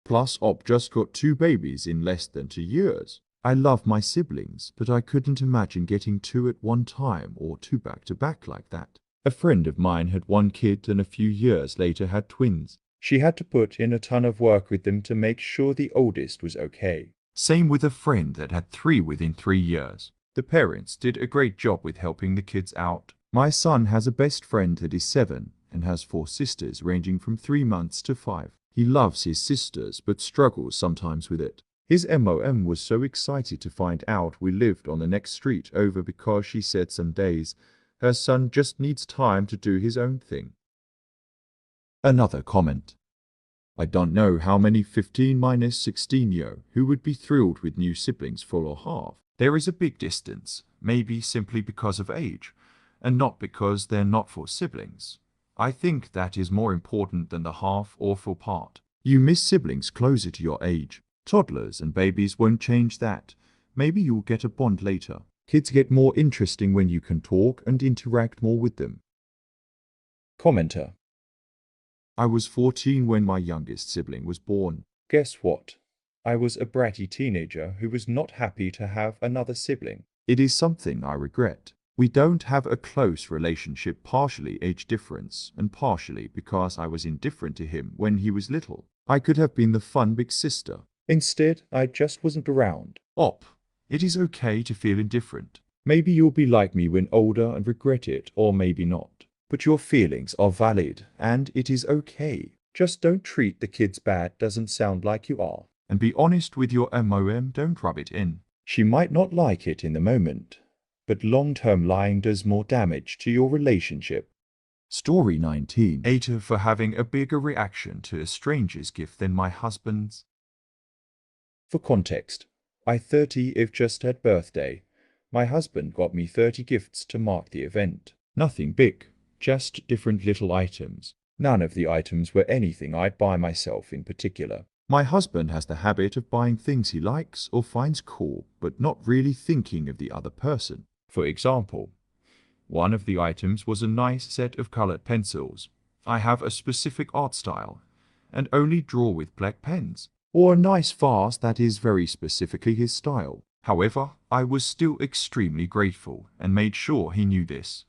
Plus, Op just got 2 babies in less than 2 years. I love my siblings, but I couldn't imagine getting 2 at one time or 2 back to back like that. A friend of mine had 1 kid and a few years later had twins. She had to put in a ton of work with them to make sure the oldest was okay. Same with a friend that had 3 within 3 years. The parents did a great job with helping the kids out. My son has a best friend that is 7 and has 4 sisters ranging from 3 months to 5. He loves his sisters but struggles sometimes with it. His MOM was so excited to find out we lived on the next street over because she said some days her son just needs time to do his own thing. Another comment. I don't know how many 15-16-year who would be thrilled with new siblings full or half. There is a big distance, maybe simply because of age, and not because they're not for siblings. I think that is more important than the half or full part. You miss siblings closer to your age. Toddlers and babies won't change that. Maybe you'll get a bond later. Kids get more interesting when you can talk and interact more with them. Commenter. I was 14 when my youngest sibling was born. Guess what? I was a bratty teenager who was not happy to have another sibling. It is something I regret. We don't have a close relationship, partially age difference and partially because I was indifferent to him when he was little. I could have been the fun big sister. Instead, I just wasn't around. Op, it is okay to feel indifferent. Maybe you'll be like me when older and regret it, or maybe not. But your feelings are valid, and it is okay. Just don't treat the kids bad, doesn't sound like you are. And be honest with your MOM, don't rub it in. She might not like it in the moment, but long-term lying does more damage to your relationship. Story 19. Hater for having a bigger reaction to a stranger's gift than my husband's. For context, I 30 if just had birthday. My husband got me 30 gifts to mark the event. Nothing big, just different little items. None of the items were anything I'd buy myself in particular. My husband has the habit of buying things he likes or finds cool, but not really thinking of the other person. For example, one of the items was a nice set of colored pencils. I have a specific art style, and only draw with black pens. Or a nice vase that is very specifically his style. However, I was still extremely grateful and made sure he knew this.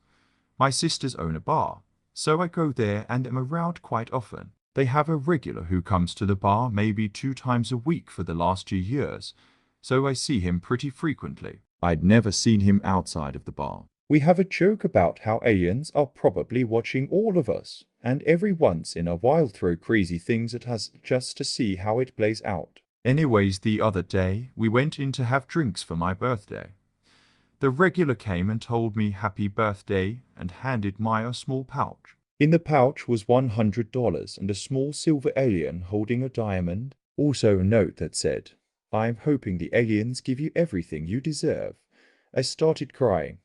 My sisters own a bar, so I go there and am around quite often. They have a regular who comes to the bar maybe 2 times a week for the last 2 years, so I see him pretty frequently. I'd never seen him outside of the bar. We have a joke about how aliens are probably watching all of us, and every once in a while throw crazy things at us just to see how it plays out. Anyways, the other day, we went in to have drinks for my birthday. The regular came and told me happy birthday and handed Maya a small pouch. In the pouch was $100 and a small silver alien holding a diamond. Also a note that said, "I'm hoping the aliens give you everything you deserve." I started crying.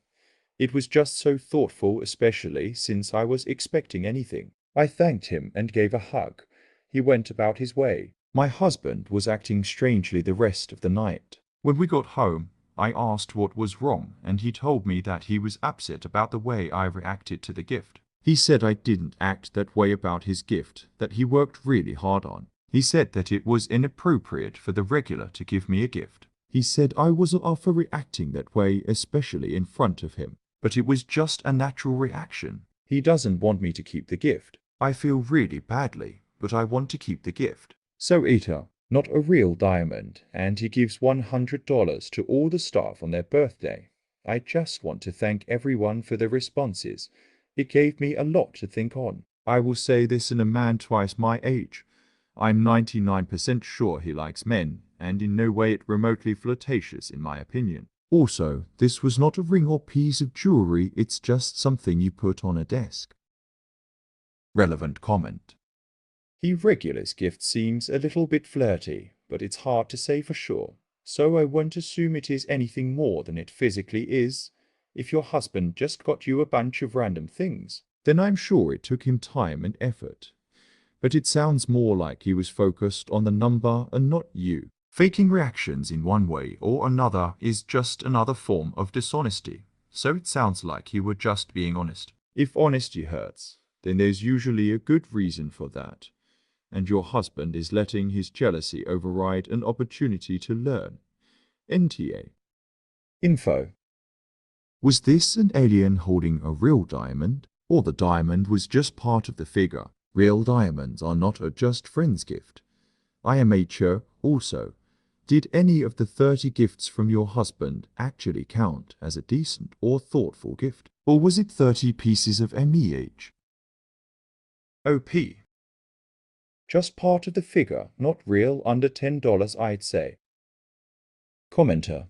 It was just so thoughtful, especially since I was expecting anything. I thanked him and gave a hug. He went about his way. My husband was acting strangely the rest of the night. When we got home, I asked what was wrong, and he told me that he was upset about the way I reacted to the gift. He said I didn't act that way about his gift that he worked really hard on. He said that it was inappropriate for the regular to give me a gift. He said I was overreacting that way, especially in front of him. But it was just a natural reaction. He doesn't want me to keep the gift. I feel really badly, but I want to keep the gift. So Ita, not a real diamond, and he gives $100 to all the staff on their birthday. I just want to thank everyone for their responses. It gave me a lot to think on. I will say this in a man twice my age. I'm 99% sure he likes men, and in no way it remotely flirtatious in my opinion. Also, this was not a ring or piece of jewelry, it's just something you put on a desk. Relevant comment. He regular's gift seems a little bit flirty, but it's hard to say for sure, so I won't assume it is anything more than it physically is. If your husband just got you a bunch of random things, then I'm sure it took him time and effort. But it sounds more like he was focused on the number and not you. Faking reactions in one way or another is just another form of dishonesty, so it sounds like you were just being honest. If honesty hurts, then there's usually a good reason for that, and your husband is letting his jealousy override an opportunity to learn. NTA. Info. Was this an alien holding a real diamond, or the diamond was just part of the figure? Real diamonds are not a just friend's gift. IMHO also. Did any of the 30 gifts from your husband actually count as a decent or thoughtful gift? Or was it 30 pieces of MEH? OP. Just part of the figure, not real, under $10 I'd say. Commenter.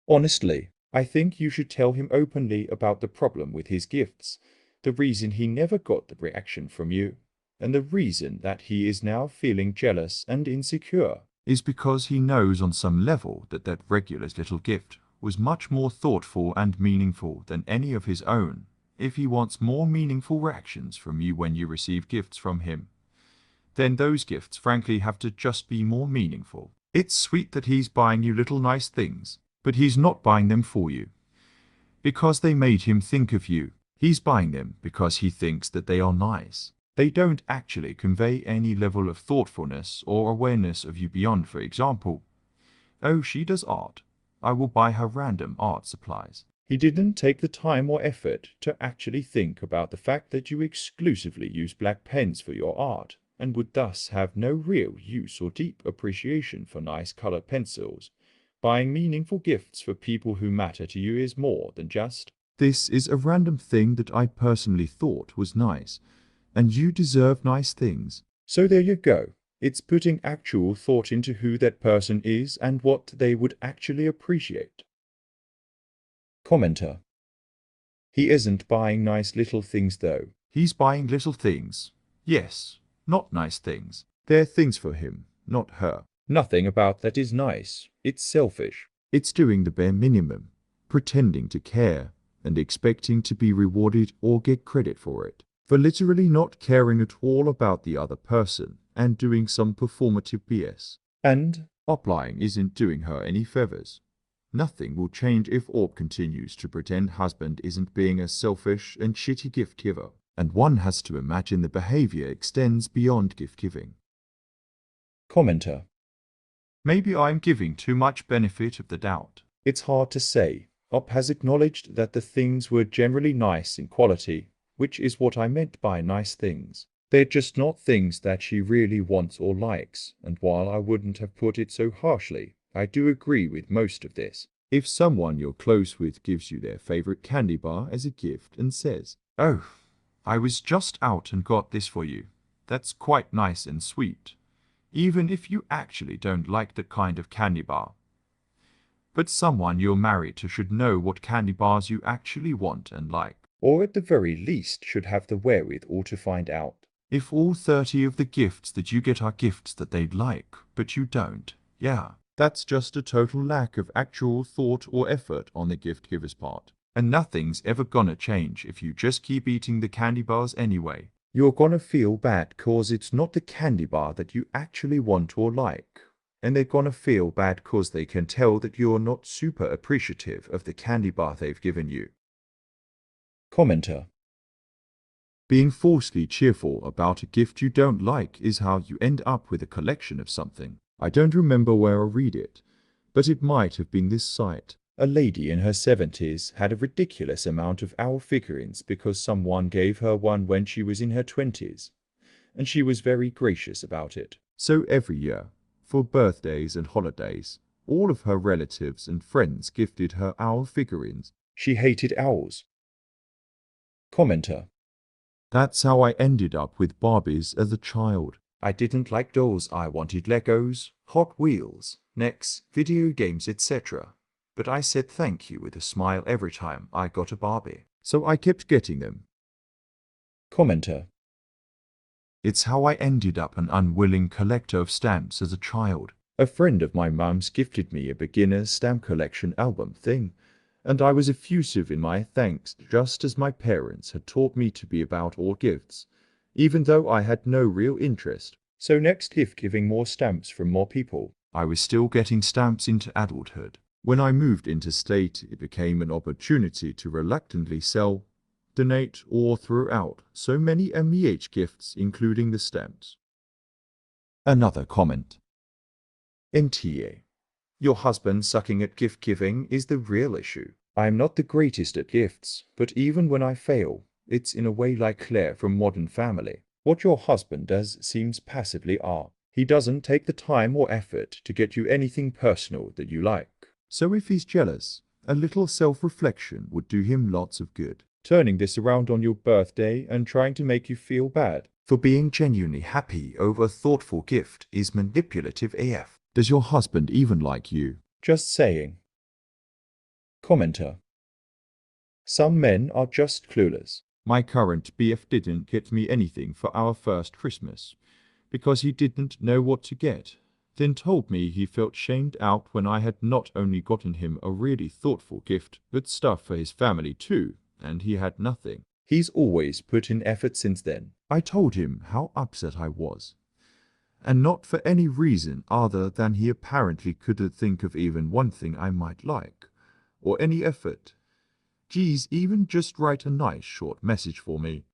Honestly, I think you should tell him openly about the problem with his gifts, the reason he never got the reaction from you, and the reason that he is now feeling jealous and insecure. Is because he knows on some level that that regular's little gift was much more thoughtful and meaningful than any of his own. If he wants more meaningful reactions from you when you receive gifts from him, then those gifts frankly have to just be more meaningful. It's sweet that he's buying you little nice things, but he's not buying them for you because they made him think of you. He's buying them because he thinks that they are nice. They don't actually convey any level of thoughtfulness or awareness of you beyond, for example, "Oh, she does art. I will buy her random art supplies." He didn't take the time or effort to actually think about the fact that you exclusively use black pens for your art, and would thus have no real use or deep appreciation for nice colored pencils. Buying meaningful gifts for people who matter to you is more than just, "This is a random thing that I personally thought was nice, and you deserve nice things." So there you go. It's putting actual thought into who that person is and what they would actually appreciate. Commenter. He isn't buying nice little things though. He's buying little things. Yes, not nice things. They're things for him, not her. Nothing about that is nice. It's selfish. It's doing the bare minimum, pretending to care, and expecting to be rewarded or get credit for it. For literally not caring at all about the other person and doing some performative BS. And Applying isn't doing her any favors. Nothing will change if Orb continues to pretend husband isn't being a selfish and shitty gift giver, and one has to imagine the behavior extends beyond gift giving. Commenter. Maybe I'm giving too much benefit of the doubt. It's hard to say. Op has acknowledged that the things were generally nice in quality, which is what I meant by nice things. They're just not things that she really wants or likes, and while I wouldn't have put it so harshly, I do agree with most of this. If someone you're close with gives you their favorite candy bar as a gift and says, "Oh, I was just out and got this for you," that's quite nice and sweet, even if you actually don't like that kind of candy bar. But someone you're married to should know what candy bars you actually want and like. or at the very least should have the wherewithal to find out. If all 30 of the gifts that you get are gifts that they'd like, but you don't, yeah, that's just a total lack of actual thought or effort on the gift giver's part. And nothing's ever gonna change if you just keep eating the candy bars anyway. You're gonna feel bad cause it's not the candy bar that you actually want or like. And they're gonna feel bad cause they can tell that you're not super appreciative of the candy bar they've given you. Commenter. Being falsely cheerful about a gift you don't like is how you end up with a collection of something. I don't remember where I read it, but it might have been this site. A lady in her 70s had a ridiculous amount of owl figurines because someone gave her one when she was in her 20s, and she was very gracious about it. So every year, for birthdays and holidays, all of her relatives and friends gifted her owl figurines. She hated owls. Commenter. That's how I ended up with Barbies as a child. I didn't like dolls. I wanted Legos, Hot Wheels, Necks, video games, etc. But I said thank you with a smile every time I got a Barbie. So I kept getting them. Commenter. It's how I ended up an unwilling collector of stamps as a child. A friend of my mum's gifted me a beginner's stamp collection album thing, and I was effusive in my thanks just as my parents had taught me to be about all gifts, even though I had no real interest. So next gift giving more stamps from more people. I was still getting stamps into adulthood. When I moved interstate, it became an opportunity to reluctantly sell, donate, or throw out so many MEH gifts, including the stamps. Another comment. NTA. Your husband sucking at gift giving is the real issue. I'm not the greatest at gifts, but even when I fail, it's in a way like Claire from Modern Family. What your husband does seems passively art. He doesn't take the time or effort to get you anything personal that you like. So if he's jealous, a little self-reflection would do him lots of good. Turning this around on your birthday and trying to make you feel bad for being genuinely happy over a thoughtful gift is manipulative AF. Does your husband even like you? Just saying. Commenter. Some men are just clueless. My current BF didn't get me anything for our first Christmas because he didn't know what to get. Then told me he felt shamed out when I had not only gotten him a really thoughtful gift, but stuff for his family too, and he had nothing. He's always put in effort since then. I told him how upset I was, and not for any reason other than he apparently couldn't think of even one thing I might like, or any effort. Geez, even just write a nice short message for me.